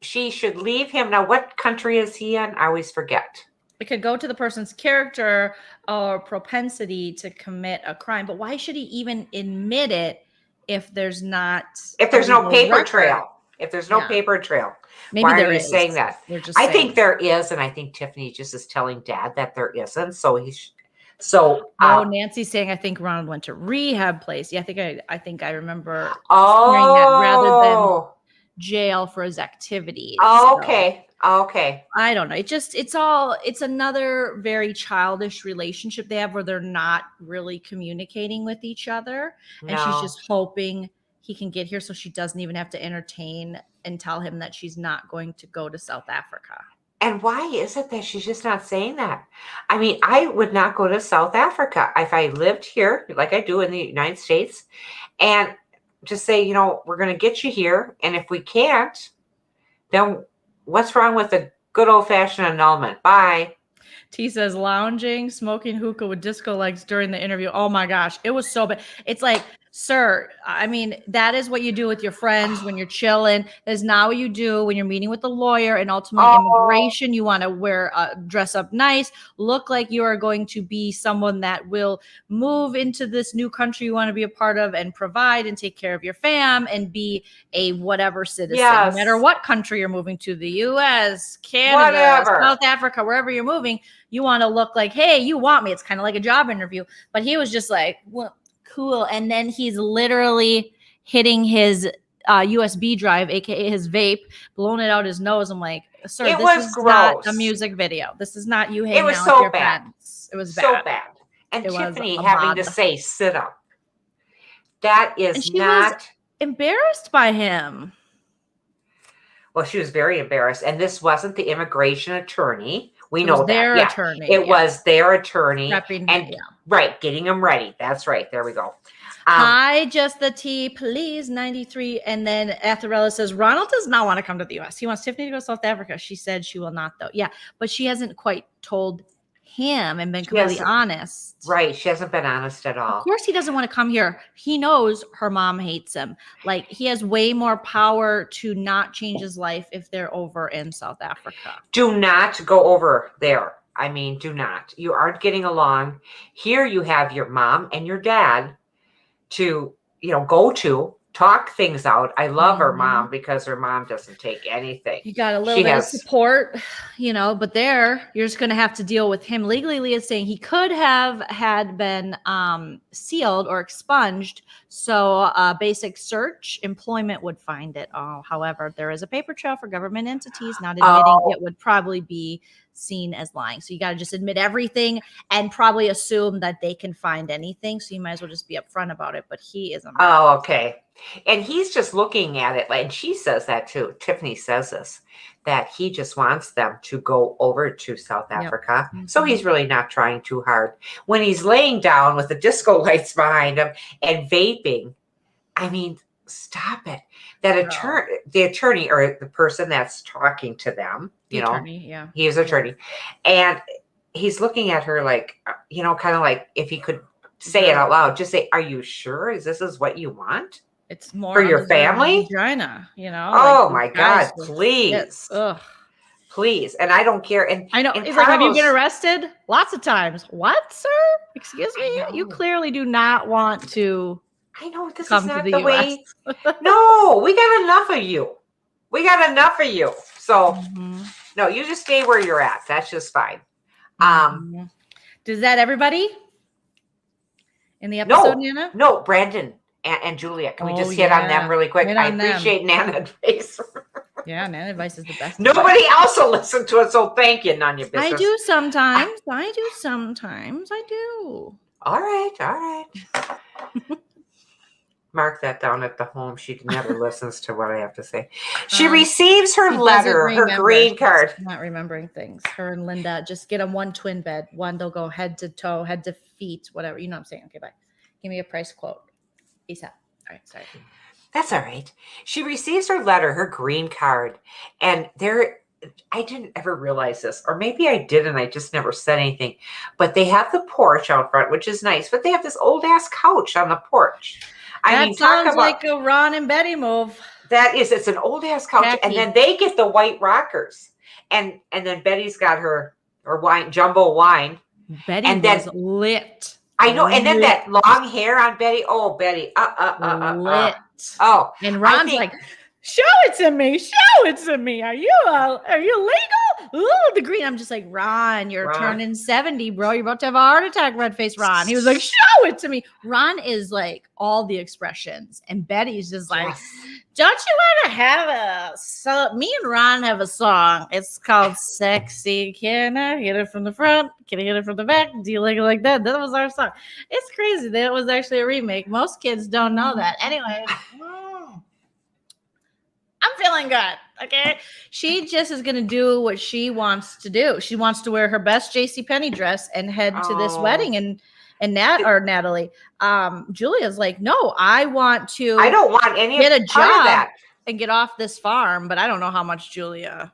Speaker 2: she should leave him. Now, what country is he in? I always forget.
Speaker 3: It could go to the person's character or propensity to commit a crime. But why should he even admit it if there's no
Speaker 2: paper trail? If there's no paper trail.
Speaker 3: Maybe
Speaker 2: why
Speaker 3: there
Speaker 2: are you
Speaker 3: is.
Speaker 2: saying that? I think there is, and I think Tiffany just is telling Dad that there isn't. So
Speaker 3: Nancy's saying I think Ronald went to rehab place. Yeah, I think I remember hearing that rather than jail for his activities.
Speaker 2: Okay.
Speaker 3: I don't know. It's another very childish relationship they have where they're not really communicating with each other. And she's just hoping he can get here so she doesn't even have to entertain and tell him that she's not going to go to South Africa.
Speaker 2: And why is it that she's just not saying that? I mean, I would not go to South Africa if I lived here like I do in the United States and just say, we're going to get you here. And if we can't, then what's wrong with a good old fashioned annulment? Bye.
Speaker 3: T says lounging, smoking hookah with disco legs during the interview. Oh my gosh. It was so bad. It's like, sir, I mean, that is what you do with your friends when you're chilling. That is not what you do when you're meeting with the lawyer and ultimately immigration. You want to dress up nice, look like you are going to be someone that will move into this new country you want to be a part of and provide and take care of your fam and be a whatever citizen. No matter what country you're moving to, the US, Canada, South Africa, wherever you're moving, you want to look like, hey, you want me. It's kind of like a job interview. But he was just like, well, cool. And then he's literally hitting his USB drive, aka his vape, blowing it out his nose. I'm like, sir, this is not a music video. This is not you hanging out with your friends. It was bad.
Speaker 2: So bad. And Tiffany having to say sit up. That is not
Speaker 3: was embarrassed by him.
Speaker 2: Well, she was very embarrassed. And this wasn't the immigration attorney, We know that.
Speaker 3: Their
Speaker 2: Yeah.
Speaker 3: attorney.
Speaker 2: It was their attorney.
Speaker 3: Prepping
Speaker 2: and
Speaker 3: him,
Speaker 2: right, getting him ready. That's right. There we go.
Speaker 3: Hi, just the tea, please. 93. And then Atharella says, Ronald does not want to come to the US. He wants Tiffany to go to South Africa. She said she will not, though. Yeah, but she hasn't quite told him and been completely honest.
Speaker 2: Right. She hasn't been honest at all.
Speaker 3: Of course he doesn't want to come here. He knows her mom hates him. Like, he has way more power to not change his life if they're over in South Africa.
Speaker 2: Do not go over there. I mean, do not. You aren't getting along. Here you have your mom and your dad to, go to, talk things out. I love her mom because her mom doesn't take anything.
Speaker 3: You got a little bit of support, but there you're just going to have to deal with him. Legally, Leah's saying he could have had been sealed or expunged. So basic search, employment would find it. However, there is a paper trail for government entities. Not admitting it would probably be seen as lying. So you got to just admit everything and probably assume that they can find anything. So you might as well just be upfront about it. But he isn't.
Speaker 2: Oh, okay. And he's just looking at it. And she says that too. Tiffany says this, that he just wants them to go over to South Africa. Yep. So he's really not trying too hard. When he's laying down with the disco lights behind him and vaping, I mean, stop it. That the attorney or the person that's talking to them,
Speaker 3: attorney, yeah.
Speaker 2: He is an attorney. And he's looking at her like, kind of like if he could say it out loud, just say, are you sure this is what you want?
Speaker 3: It's more
Speaker 2: for your family?
Speaker 3: Vagina,
Speaker 2: Oh my God, please. Please. And I don't care. And
Speaker 3: I know. It's like, have you been arrested? Lots of times. What, sir? Excuse me? You clearly do not want to.
Speaker 2: I know this is not the way. No, we got enough of you. So no, you just stay where you're at. That's just fine.
Speaker 3: Does that everybody in the episode, Nana?
Speaker 2: No, Brandon and Julia. Can we just hit on them really quick? I appreciate Nana advice.
Speaker 3: Yeah, Nana advice is the best.
Speaker 2: Nobody else will listen to it, so thank you. None of your business.
Speaker 3: I do sometimes. I do.
Speaker 2: All right. Mark that down at the home. She never listens to what I have to say. She receives her letter, her green card.
Speaker 3: She's not remembering things. Her and Linda just get them one twin bed. One, they'll go head to toe, head to feet, whatever. You know what I'm saying? Okay, bye. Give me a price quote. ASAP. All right, sorry.
Speaker 2: That's all right. She receives her letter, her green card. And I didn't ever realize this, or maybe I did and I just never said anything. But they have the porch out front, which is nice. But they have this old ass couch on the porch.
Speaker 3: That sounds like a Ron and Betty move.
Speaker 2: It's an old ass couch, and then they get the white rockers, and then Betty's got her wine, jumbo wine.
Speaker 3: Betty was lit.
Speaker 2: I know, and then that long hair on Betty. Oh, Betty,
Speaker 3: lit.
Speaker 2: Oh,
Speaker 3: and Ron's like, show it to me. Are you legal? Ooh, the green. I'm just like, Ron, you're turning 70, bro. You're about to have a heart attack, red face Ron. He was like, show it to me. Ron is like all the expressions. And Betty's just like, don't you want to have me and Ron have a song. It's called Sexy. Can I hit it from the front? Can I hit it from the back? Do you like it like that? That was our song. It's crazy that it was actually a remake. Most kids don't know that. Anyway. I'm feeling good. Okay. She just is going to do what she wants to do. She wants to wear her best JCPenney dress and head to this wedding. And Natalie, Julia's like, no, I don't want any get a job and get off this farm. But I don't know how much I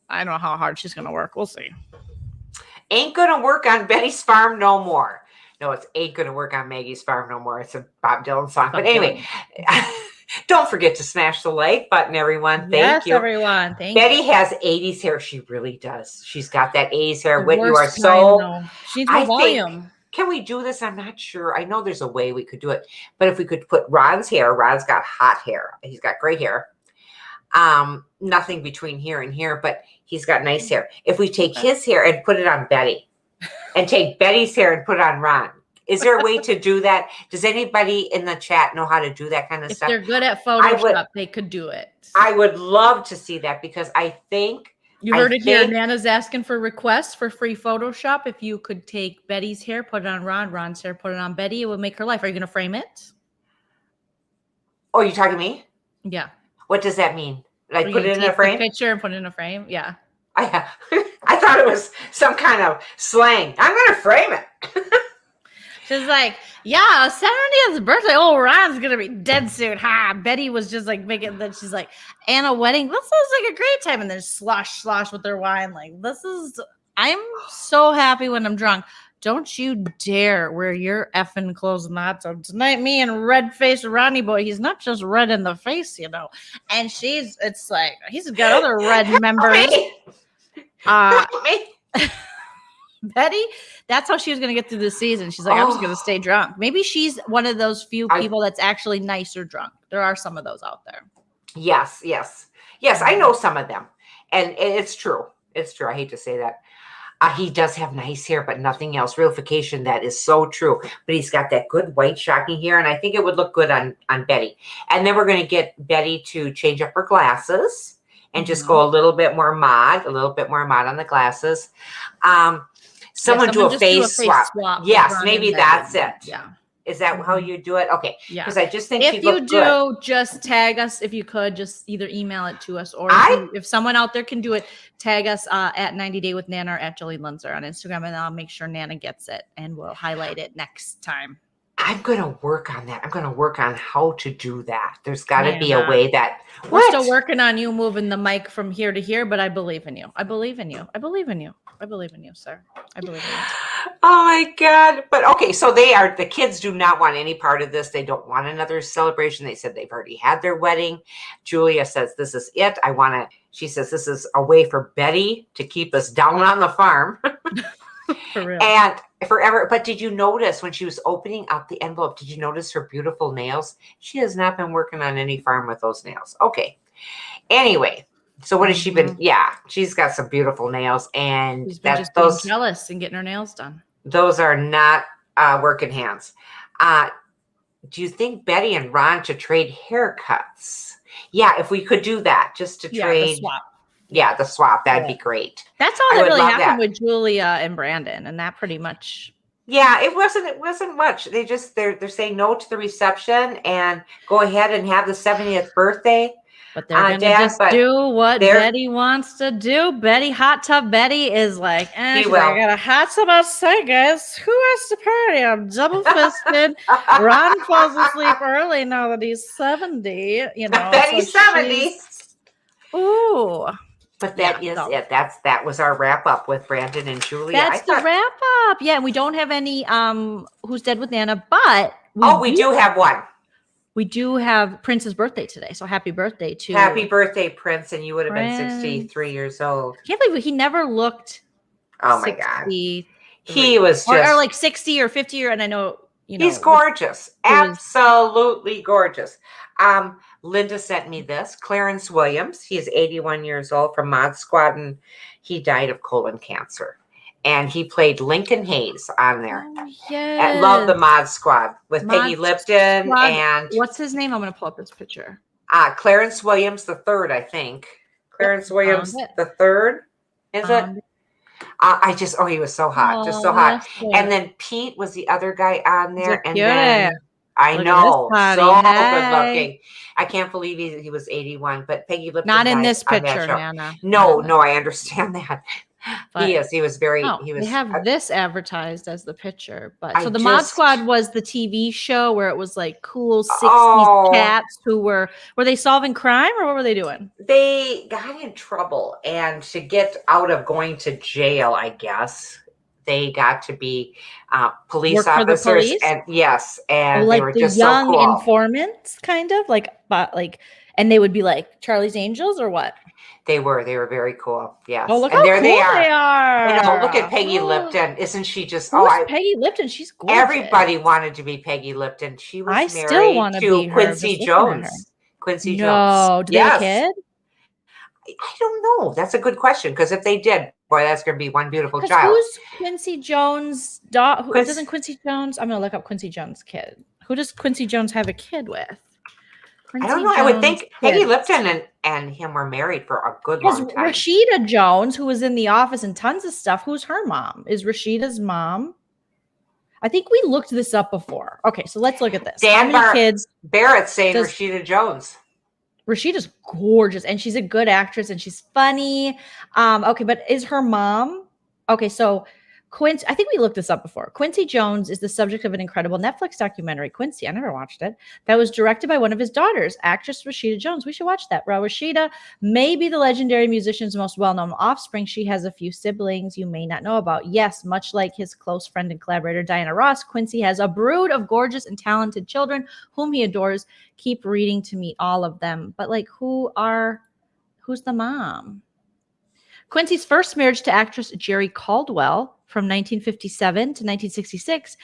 Speaker 3: don't know how hard she's going to work. We'll see.
Speaker 2: Ain't going to work on Betty's farm no more. No, it's ain't going to work on Maggie's farm no more. It's a Bob Dylan song. But anyway, don't forget to smash the like button, everyone. Thank you.
Speaker 3: Everyone. Thank
Speaker 2: Betty
Speaker 3: you.
Speaker 2: has 80s hair. She really does. She's got that 80s hair. Whit, you are so.
Speaker 3: She needs more volume.
Speaker 2: Can we do this? I'm not sure. I know there's a way we could do it. But if we could put Ron's hair, Ron's got hot hair. He's got gray hair. Nothing between here and here, but he's got nice hair. If we take his hair and put it on Betty and take Betty's hair and put it on Ron, is there a way to do that? Does anybody in the chat know how to do that kind of stuff?
Speaker 3: If they're good at Photoshop, they could do it.
Speaker 2: I would love to see that because I think
Speaker 3: you heard it here. Nana's asking for requests for free Photoshop. If you could take Betty's hair, put it on Ron, Ron's hair, put it on Betty, it would make her life. Are you going to frame it?
Speaker 2: Oh, you talking to me?
Speaker 3: Yeah.
Speaker 2: What does that mean? Like put it in a frame?
Speaker 3: Picture and put it in a frame? Yeah.
Speaker 2: I thought thought it was some kind of slang. I'm going to frame it.
Speaker 3: She's like, yeah, 70th birthday. Oh, Ron's going to be dead soon. Ha. Betty was just like making that. She's like, and a wedding. This sounds like a great time. And then slosh with their wine. Like, I'm so happy when I'm drunk. Don't you dare wear your effing clothes not so tonight. Me and red-faced Ronnie boy. He's not just red in the face, you know. And it's like, he's got other red members. Betty, that's how she was going to get through the season. She's like, I'm just going to stay drunk. Maybe she's one of those few people that's actually nicer drunk. There are some of those out there.
Speaker 2: Yes. I know some of them. And it's true. It's true. I hate to say that. He does have nice hair, but nothing else. Realification, that is so true. But he's got that good white shocking hair, and I think it would look good on Betty. And then we're going to get Betty to change up her glasses and just go a little bit more mod on the glasses. Someone do a face swap. Yes, maybe that's it. Yeah. Is that how you do it? Okay. Yeah. Because I just think
Speaker 3: if you do, good. Just tag us if you could. Just either email it to us, or if someone out there can do it, tag us at 90 Day with Nana or at Joleen Lunzer on Instagram, and I'll make sure Nana gets it, and we'll highlight it next time.
Speaker 2: I'm going to work on that. I'm going to work on how to do that. There's got to be a way that
Speaker 3: we're still working on you moving the mic from here to here, but I believe in you. I believe in you. I believe in you. I believe in you, sir. I believe in you.
Speaker 2: Oh my God. But okay, so the kids do not want any part of this. They don't want another celebration. They said they've already had their wedding. Julia says, this is it. She says, this is a way for Betty to keep us down on the farm. For real. And forever. But did you notice when she was opening up the envelope, did you notice her beautiful nails? She has not been working on any farm with those nails. Okay. Anyway. So what has she been? Yeah, she's got some beautiful nails, and
Speaker 3: she's been just being jealous and getting her nails done.
Speaker 2: Those are not working hands. Do you think Betty and Ron should trade haircuts? Yeah, if we could do that, just to trade. The swap. Yeah, the swap. That'd be great.
Speaker 3: That's all that really happened with Julia and Brandon, and that pretty much.
Speaker 2: Yeah, it wasn't much. They're saying no to the reception and go ahead and have the 70th birthday.
Speaker 3: But they're going to just do what Betty wants to do. Hot Tub Betty is like, I got a hot tub outside, guys. Who has to party? I'm double fisted. Ron falls asleep early now that he's 70. You know,
Speaker 2: Betty's 70.
Speaker 3: Ooh.
Speaker 2: But that is it. That was our wrap up with Brandon and Julia.
Speaker 3: That's the wrap up. Yeah, and we don't have any Who's Dead with Nana, but
Speaker 2: we do have one.
Speaker 3: We do have Prince's birthday today, so happy birthday to
Speaker 2: Happy birthday, Prince, and you would have been 63 years old.
Speaker 3: I can't believe he never looked.
Speaker 2: Oh my God, he was just
Speaker 3: or like 60 or 50, and I know
Speaker 2: he's gorgeous, absolutely gorgeous. Linda sent me this. Clarence Williams, he's 81 years old from Mod Squad, and he died of colon cancer. And he played Lincoln Hayes on there.
Speaker 3: Oh, yes.
Speaker 2: I love the Mod Squad with Peggy Lipton and
Speaker 3: what's his name? I'm going to pull up this picture.
Speaker 2: Clarence Williams the third, I think. Clarence Williams the third, is it? He was so hot, just so hot. And then Pete was the other guy on there, and then I know, so good looking. I can't believe he was 81, but Peggy Lipton.
Speaker 3: Not in this picture, Nana.
Speaker 2: No, I understand that. But he was very.
Speaker 3: They have this advertised as the picture, but so the Mod Squad was the TV show where it was like cool 60s cats who were they solving crime or what were they doing?
Speaker 2: They got in trouble, and to get out of going to jail, I guess they got to be police officers, and and
Speaker 3: like
Speaker 2: they were
Speaker 3: the
Speaker 2: just
Speaker 3: young
Speaker 2: so cool.
Speaker 3: Informants, kind of and they would be like Charlie's Angels or what?
Speaker 2: They were very cool. Yes.
Speaker 3: Oh, look how cool they are.
Speaker 2: Look at Peggy Lipton. Isn't she just
Speaker 3: Peggy Lipton? She's gorgeous.
Speaker 2: Everybody wanted to be Peggy Lipton. She was married to Quincy Jones. Quincy Jones.
Speaker 3: No, do they have a kid?
Speaker 2: I don't know. That's a good question, because if they did, boy, that's going to be one beautiful child.
Speaker 3: Who's Quincy Jones' daughter? Doesn't Quincy Jones? I'm going to look up Quincy Jones' kid. Who does Quincy Jones have a kid with?
Speaker 2: I don't know. I would think Peggy Lipton and him were married for a good long time.
Speaker 3: Rashida Jones, who was in The Office and tons of stuff, who's her mom? Is Rashida's mom? I think we looked this up before. Okay, so let's look at this.
Speaker 2: Dan Barrett saying Rashida Jones.
Speaker 3: Rashida's gorgeous, and she's a good actress, and she's funny. Okay, but is her mom okay? So Quincy, I think we looked this up before. Quincy Jones is the subject of an incredible Netflix documentary. Quincy, I never watched it. That was directed by one of his daughters, actress Rashida Jones. We should watch that. Rashida may be the legendary musician's most well-known offspring. She has a few siblings you may not know about. Yes, much like his close friend and collaborator Diana Ross, Quincy has a brood of gorgeous and talented children whom he adores. Keep reading to meet all of them. But like, who's the mom? Quincy's first marriage to actress Jerry Caldwell from 1957 to 1966.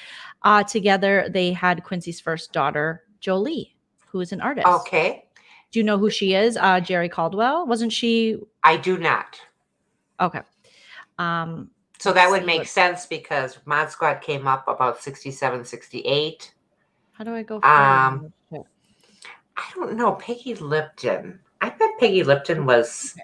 Speaker 3: Together, they had Quincy's first daughter, Jolie, who is an artist.
Speaker 2: Okay.
Speaker 3: Do you know who she is? Jerry Caldwell? Wasn't she?
Speaker 2: I do not.
Speaker 3: Okay.
Speaker 2: So that would make sense because Mod Squad came up about 67, 68.
Speaker 3: How do I go?
Speaker 2: I don't know. Peggy Lipton. I bet Peggy Lipton was...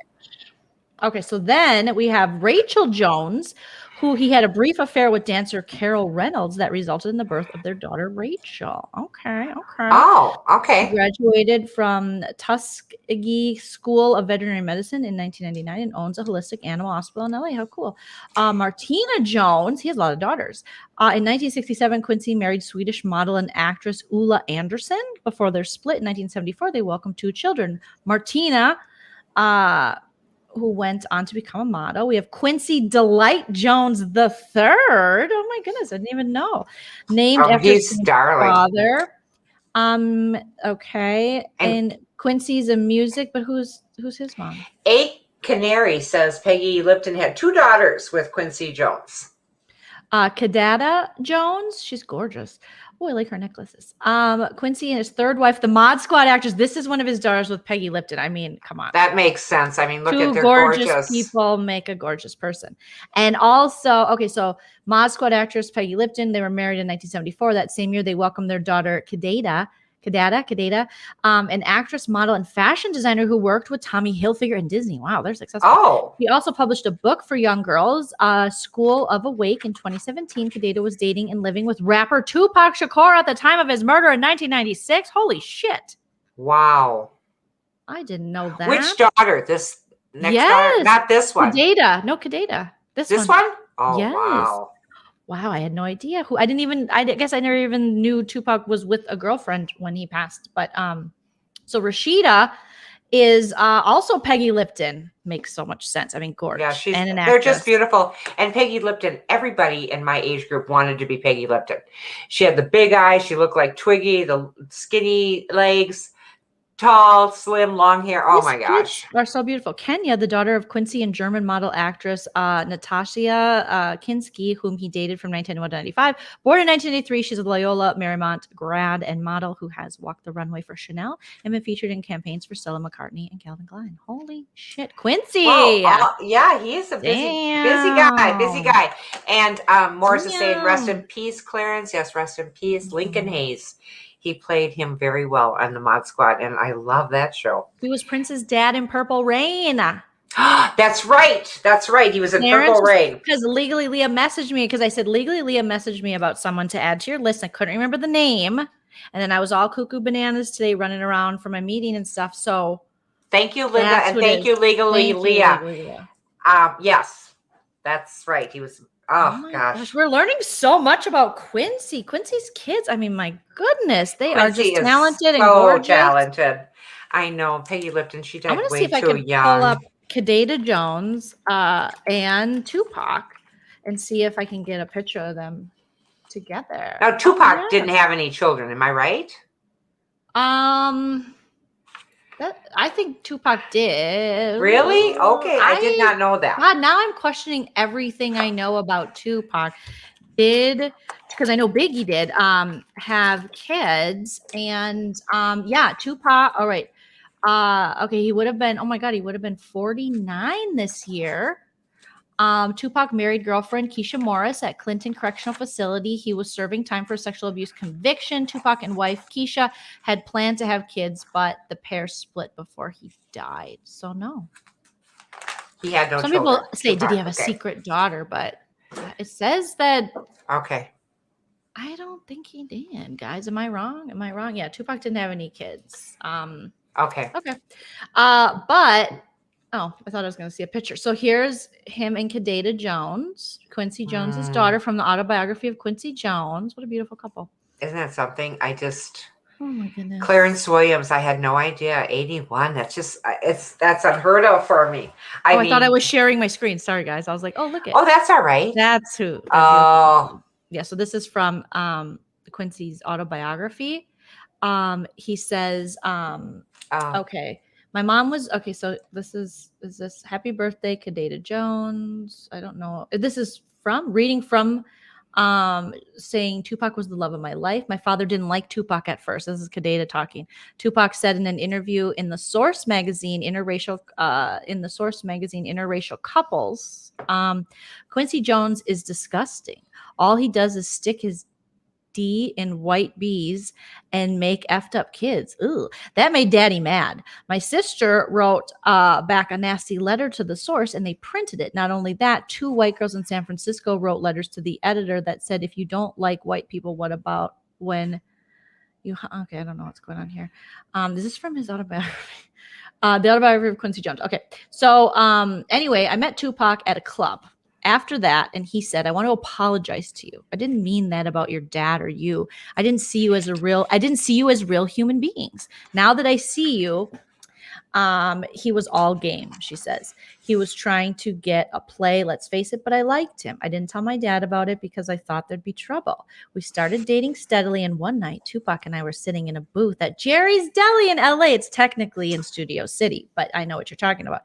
Speaker 3: Okay, so then we have Rachel Jones, who he had a brief affair with dancer Carol Reynolds that resulted in the birth of their daughter, Rachel. Okay.
Speaker 2: Oh, okay.
Speaker 3: He graduated from Tuskegee School of Veterinary Medicine in 1999 and owns a holistic animal hospital in LA. How cool. Martina Jones, he has a lot of daughters. In 1967, Quincy married Swedish model and actress Ulla Anderson. Before their split in 1974, they welcomed 2 children. Martina, who went on to become a model. We have Quincy Delight Jones III. Oh my goodness, I didn't even know. Named after his father. Okay. And Quincy's a music, but who's his mom?
Speaker 2: 8 Canary says Peggy Lipton had 2 daughters with Quincy Jones.
Speaker 3: Kadada Jones, she's gorgeous. Oh, I like her necklaces. Quincy and his third wife, the Mod Squad actress. This is one of his daughters with Peggy Lipton. I mean, come on.
Speaker 2: That makes sense. I mean, look at their
Speaker 3: gorgeous people make a gorgeous person. And also, okay, so Mod Squad actress Peggy Lipton, they were married in 1974. That same year, they welcomed their daughter, Kadada, an actress, model, and fashion designer who worked with Tommy Hilfiger and Disney. Wow, they're successful.
Speaker 2: Oh.
Speaker 3: He also published a book for young girls, School of Awake. In 2017, Kadada was dating and living with rapper Tupac Shakur at the time of his murder in 1996. Holy shit.
Speaker 2: Wow.
Speaker 3: I didn't know that.
Speaker 2: Which daughter? This next daughter? Not this one.
Speaker 3: Kadada. No, Kadada. This
Speaker 2: one? Oh,
Speaker 3: yes.
Speaker 2: wow.
Speaker 3: Wow, I had no idea who. I guess I never even knew Tupac was with a girlfriend when he passed. But so Rashida is also Peggy Lipton. Makes so much sense. I mean, gorgeous.
Speaker 2: Yeah,
Speaker 3: and an
Speaker 2: they're just beautiful. And Peggy Lipton, everybody in my age group wanted to be Peggy Lipton. She had the big eyes. She looked like Twiggy, the skinny legs. Tall, slim, long hair. Oh my gosh.
Speaker 3: Are so beautiful. Kenya, the daughter of Quincy and German model actress Natasha Kinski, whom he dated from 1991 to 1995. Born in 1983, she's a Loyola Marymount grad and model who has walked the runway for Chanel and been featured in campaigns for Stella McCartney and Calvin Klein. Holy shit, Quincy.
Speaker 2: Yeah, he is a busy guy. And Morris is saying, rest in peace, Clarence. Yes, rest in peace. Lincoln Hayes. He played him very well on the Mod Squad, and I love that show.
Speaker 3: He was Prince's dad in Purple Rain.
Speaker 2: That's right. He was in Purple Rain.
Speaker 3: Because Legally Leah messaged me, because I said, Legally Leah messaged me about someone to add to your list. I couldn't remember the name. And then I was all cuckoo bananas today running around for my meeting and stuff. So
Speaker 2: thank you, Linda, and thank you, Legally Leah. Yes, that's right. He was... Oh my gosh.
Speaker 3: We're learning so much about Quincy. Quincy's kids. I mean, my goodness, they are just talented and gorgeous.
Speaker 2: So talented. I know. Peggy Lipton, she died way too young. I want to see if I can
Speaker 3: pull up Kadada Jones and Tupac and see if I can get a picture of them together.
Speaker 2: Now, Tupac didn't have any children. Am I right?
Speaker 3: I think Tupac did.
Speaker 2: Really? Okay, I did not know that.
Speaker 3: God, now I'm questioning everything I know about Tupac. Because I know Biggie did have kids, and Tupac. All right. Okay, he would have been. Oh my God, he would have been 49 this year. Tupac married girlfriend Keisha Morris at Clinton Correctional Facility. He was serving time for a sexual abuse conviction. Tupac and wife Keisha had planned to have kids, but the pair split before he died. So no.
Speaker 2: He had no children.
Speaker 3: Some people say, Tupac, did he have a secret daughter? But it says that.
Speaker 2: Okay.
Speaker 3: I don't think he did, guys. Am I wrong? Yeah, Tupac didn't have any kids.
Speaker 2: Okay.
Speaker 3: Okay. I thought I was going to see a picture. So here's him and Kadada Jones, Quincy Jones's daughter, from the autobiography of Quincy Jones. What a beautiful couple.
Speaker 2: Isn't that something?
Speaker 3: Oh my goodness.
Speaker 2: Clarence Williams, I had no idea. 81. That's unheard of for me.
Speaker 3: I thought I was sharing my screen. Sorry, guys. I was like, oh, look at.
Speaker 2: Oh, that's all right.
Speaker 3: That's who.
Speaker 2: Oh.
Speaker 3: Yeah. So this is from Quincy's autobiography. He says, okay. My mom was okay. So is this Happy Birthday, Kadada Jones? I don't know. This is reading from saying Tupac was the love of my life. My father didn't like Tupac at first. This is Kadada talking. Tupac said in an interview in the Source magazine, interracial couples, Quincy Jones is disgusting. All he does is stick his D in white bees and make effed up kids. Ooh, that made daddy mad. My sister wrote back a nasty letter to the Source and they printed it. Not only that, 2 white girls in San Francisco wrote letters to the editor that said, if you don't like white people, what about when you, okay, I don't know what's going on here. This is from his autobiography. The autobiography of Quincy Jones. Okay. So anyway, I met Tupac at a club. After that, and he said, I want to apologize to you. I didn't mean that about your dad or you. I didn't see you as real human beings. Now that I see you, he was all game, she says. He was trying to get a play, let's face it, but I liked him. I didn't tell my dad about it because I thought there'd be trouble. We started dating steadily, and one night, Tupac and I were sitting in a booth at Jerry's Deli in LA. It's technically in Studio City, but I know what you're talking about.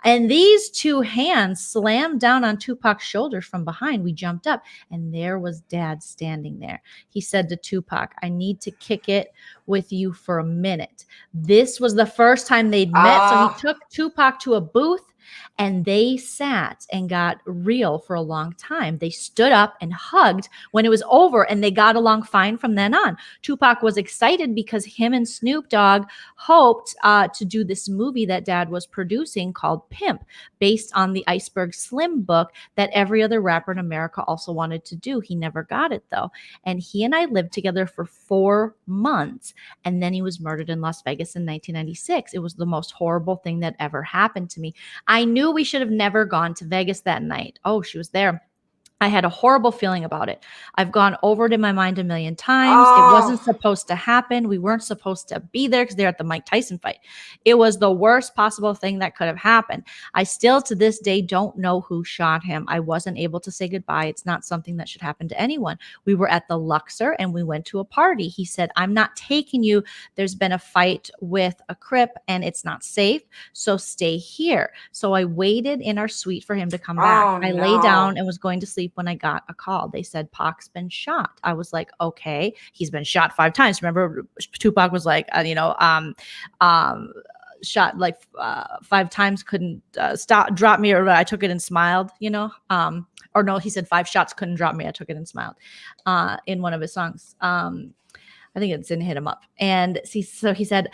Speaker 3: And these 2 hands slammed down on Tupac's shoulder from behind. We jumped up, and there was Dad standing there. He said to Tupac, I need to kick it with you for a minute. This was the first time they'd met. So he took Tupac to a booth and they sat and got real for a long time. They stood up and hugged when it was over, and they got along fine from then on. Tupac was excited because him and Snoop Dogg hoped to do this movie that Dad was producing called Pimp, based on the Iceberg Slim book that every other rapper in America also wanted to do. He never got it though. And he and I lived together for 4 months. And then he was murdered in Las Vegas in 1996. It was the most horrible thing that ever happened to me. I knew we should have never gone to Vegas that night. Oh, she was there. I had a horrible feeling about it. I've gone over it in my mind a million times. It wasn't supposed to happen. We weren't supposed to be there because they're at the Mike Tyson fight. It was the worst possible thing that could have happened. I still to this day don't know who shot him. I wasn't able to say goodbye. It's not something that should happen to anyone. We were at the Luxor and we went to a party. He said, I'm not taking you. There's been a fight with a Crip and it's not safe. So stay here. So I waited in our suite for him to come back. I lay down and was going to sleep when I got a call. They said, Pac's been shot. I was like, okay, he's been shot 5 times. Remember, Tupac was like, shot like 5 times, couldn't drop me, or I took it and smiled, or no, he said 5 shots couldn't drop me. I took it and smiled in one of his songs. I think it's in Hit 'Em Up. And so he said,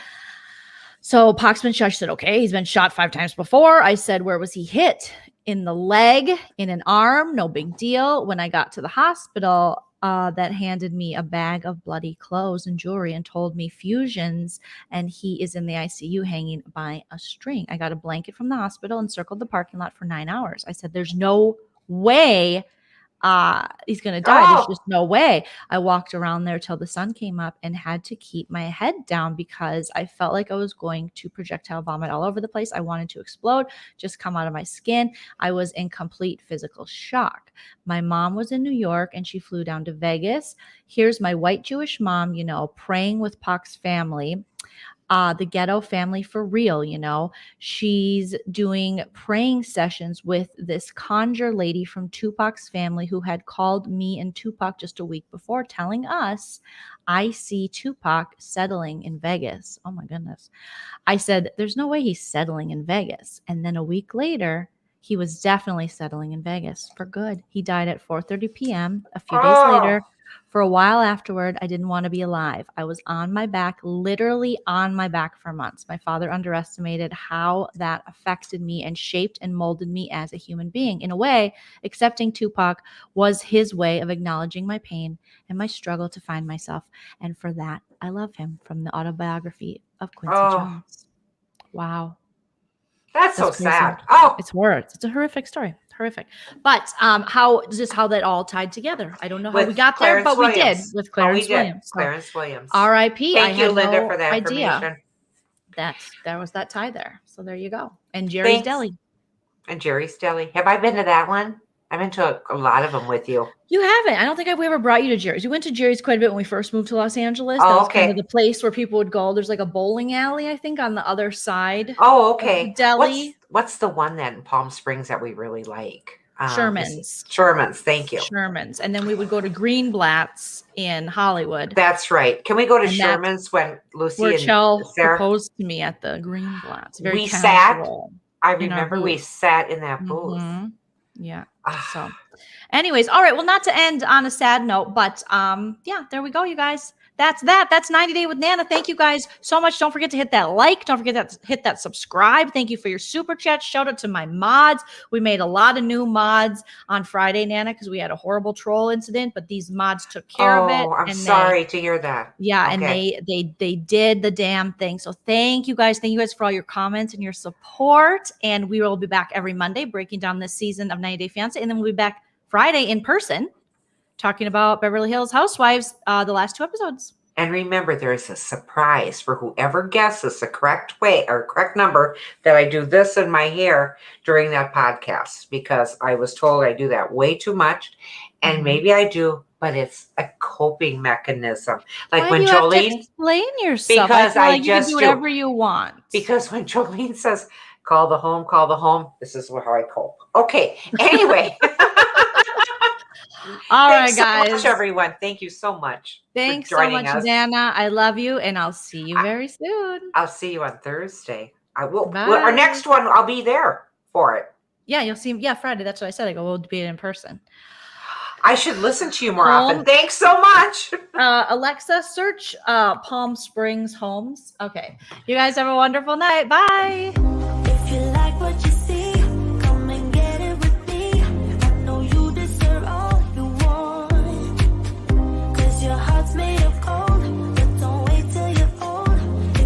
Speaker 3: so Pac's been shot. She said, okay, he's been shot 5 times before. I said, where was he hit? In the leg, in an arm, no big deal. When I got to the hospital, that handed me a bag of bloody clothes and jewelry and told me fusions, and he is in the ICU hanging by a string. I got a blanket from the hospital and circled the parking lot for 9 hours. I said, there's no way he's going to die. There's just no way. I walked around there till the sun came up and had to keep my head down because I felt like I was going to projectile vomit all over the place. I wanted to explode, just come out of my skin. I was in complete physical shock. My mom was in New York and she flew down to Vegas. Here's my white Jewish mom, praying with Pac's family. The ghetto family for real, she's doing praying sessions with this conjure lady from Tupac's family who had called me and Tupac just a week before telling us, I see Tupac settling in Vegas. Oh my goodness. I said, there's no way he's settling in Vegas. And then a week later, he was definitely settling in Vegas for good. He died at 4:30 p.m. a few days later. For a while afterward, I didn't want to be alive. I was on my back, literally on my back for months. My father underestimated how that affected me and shaped and molded me as a human being. In a way, accepting Tupac was his way of acknowledging my pain and my struggle to find myself. And for that, I love him from the autobiography of Quincy
Speaker 2: Oh.
Speaker 3: Jones. Wow.
Speaker 2: That's so
Speaker 3: crazy.
Speaker 2: sad. Oh,
Speaker 3: It's words. It's a horrific story. Horrific. But how that all tied together? I don't know how
Speaker 2: With
Speaker 3: we got
Speaker 2: Clarence
Speaker 3: there, but
Speaker 2: Williams.
Speaker 3: we did with Clarence Williams. So,
Speaker 2: Clarence Williams.
Speaker 3: R.I.P.
Speaker 2: Thank you, Linda,
Speaker 3: no
Speaker 2: for that
Speaker 3: idea.
Speaker 2: information.
Speaker 3: There was that tie there. So there you go. And Jerry's
Speaker 2: Thanks.
Speaker 3: Deli.
Speaker 2: And Jerry's Deli. Have I been to that one? I've been to a lot of them with you.
Speaker 3: You haven't. I don't think I've ever brought you to Jerry's. We went to Jerry's quite a bit when we first moved to Los Angeles.
Speaker 2: Oh,
Speaker 3: that was
Speaker 2: okay.
Speaker 3: kind of the place where people would go. There's like a bowling alley, I think, on the other side.
Speaker 2: Oh, okay.
Speaker 3: Of the deli.
Speaker 2: What's the one that in Palm Springs that we really like?
Speaker 3: Sherman's.
Speaker 2: Sherman's. Thank you.
Speaker 3: Sherman's. And then we would go to Greenblatt's in Hollywood.
Speaker 2: That's right. Can we go to Sherman's when Lucy
Speaker 3: where
Speaker 2: and
Speaker 3: Chell
Speaker 2: Sarah
Speaker 3: proposed to me at the Greenblatt's? Very
Speaker 2: we
Speaker 3: casual
Speaker 2: sat. I remember we sat in that booth.
Speaker 3: Mm-hmm. Yeah. So anyways, all right. Well, not to end on a sad note, but yeah, there we go, you guys. That's 90 Day with Nana. Thank you guys so much. Don't forget to hit that like. Don't forget to hit that subscribe. Thank you for your super chat. Shout out to my mods. We made a lot of new mods on Friday, Nana, because we had a horrible troll incident, but these mods took care of it.
Speaker 2: I'm sorry to hear that.
Speaker 3: Yeah,
Speaker 2: okay.
Speaker 3: And they did the damn thing. So thank you guys. Thank you guys for all your comments and your support. And we will be back every Monday breaking down this season of 90 Day Fiancé. And then we'll be back Friday in person talking about Beverly Hills Housewives, the last 2 episodes.
Speaker 2: And remember, there is a surprise for whoever guesses the correct way or correct number that I do this in my hair during that podcast, because I was told I do that way too much. And maybe I do, but it's a coping mechanism. Like when Joleen,
Speaker 3: explain yourself.
Speaker 2: Because I
Speaker 3: you
Speaker 2: just
Speaker 3: can do whatever you want.
Speaker 2: Because when Joleen says, call the home, this is how I cope. Okay. Anyway.
Speaker 3: All right,
Speaker 2: guys.
Speaker 3: so much,
Speaker 2: everyone. Thank you so much.
Speaker 3: Thanks so much, us. Nana. I love you, and I'll see you very soon.
Speaker 2: I'll see you on Thursday. I will. Well, our next one, I'll be there for it.
Speaker 3: Yeah, you'll see. Yeah, Friday. That's what I said. I go, we'll be in person.
Speaker 2: I should listen to you more often. Thanks so much.
Speaker 3: Alexa, search Palm Springs Homes. Okay. You guys have a wonderful night. Bye. If you like what you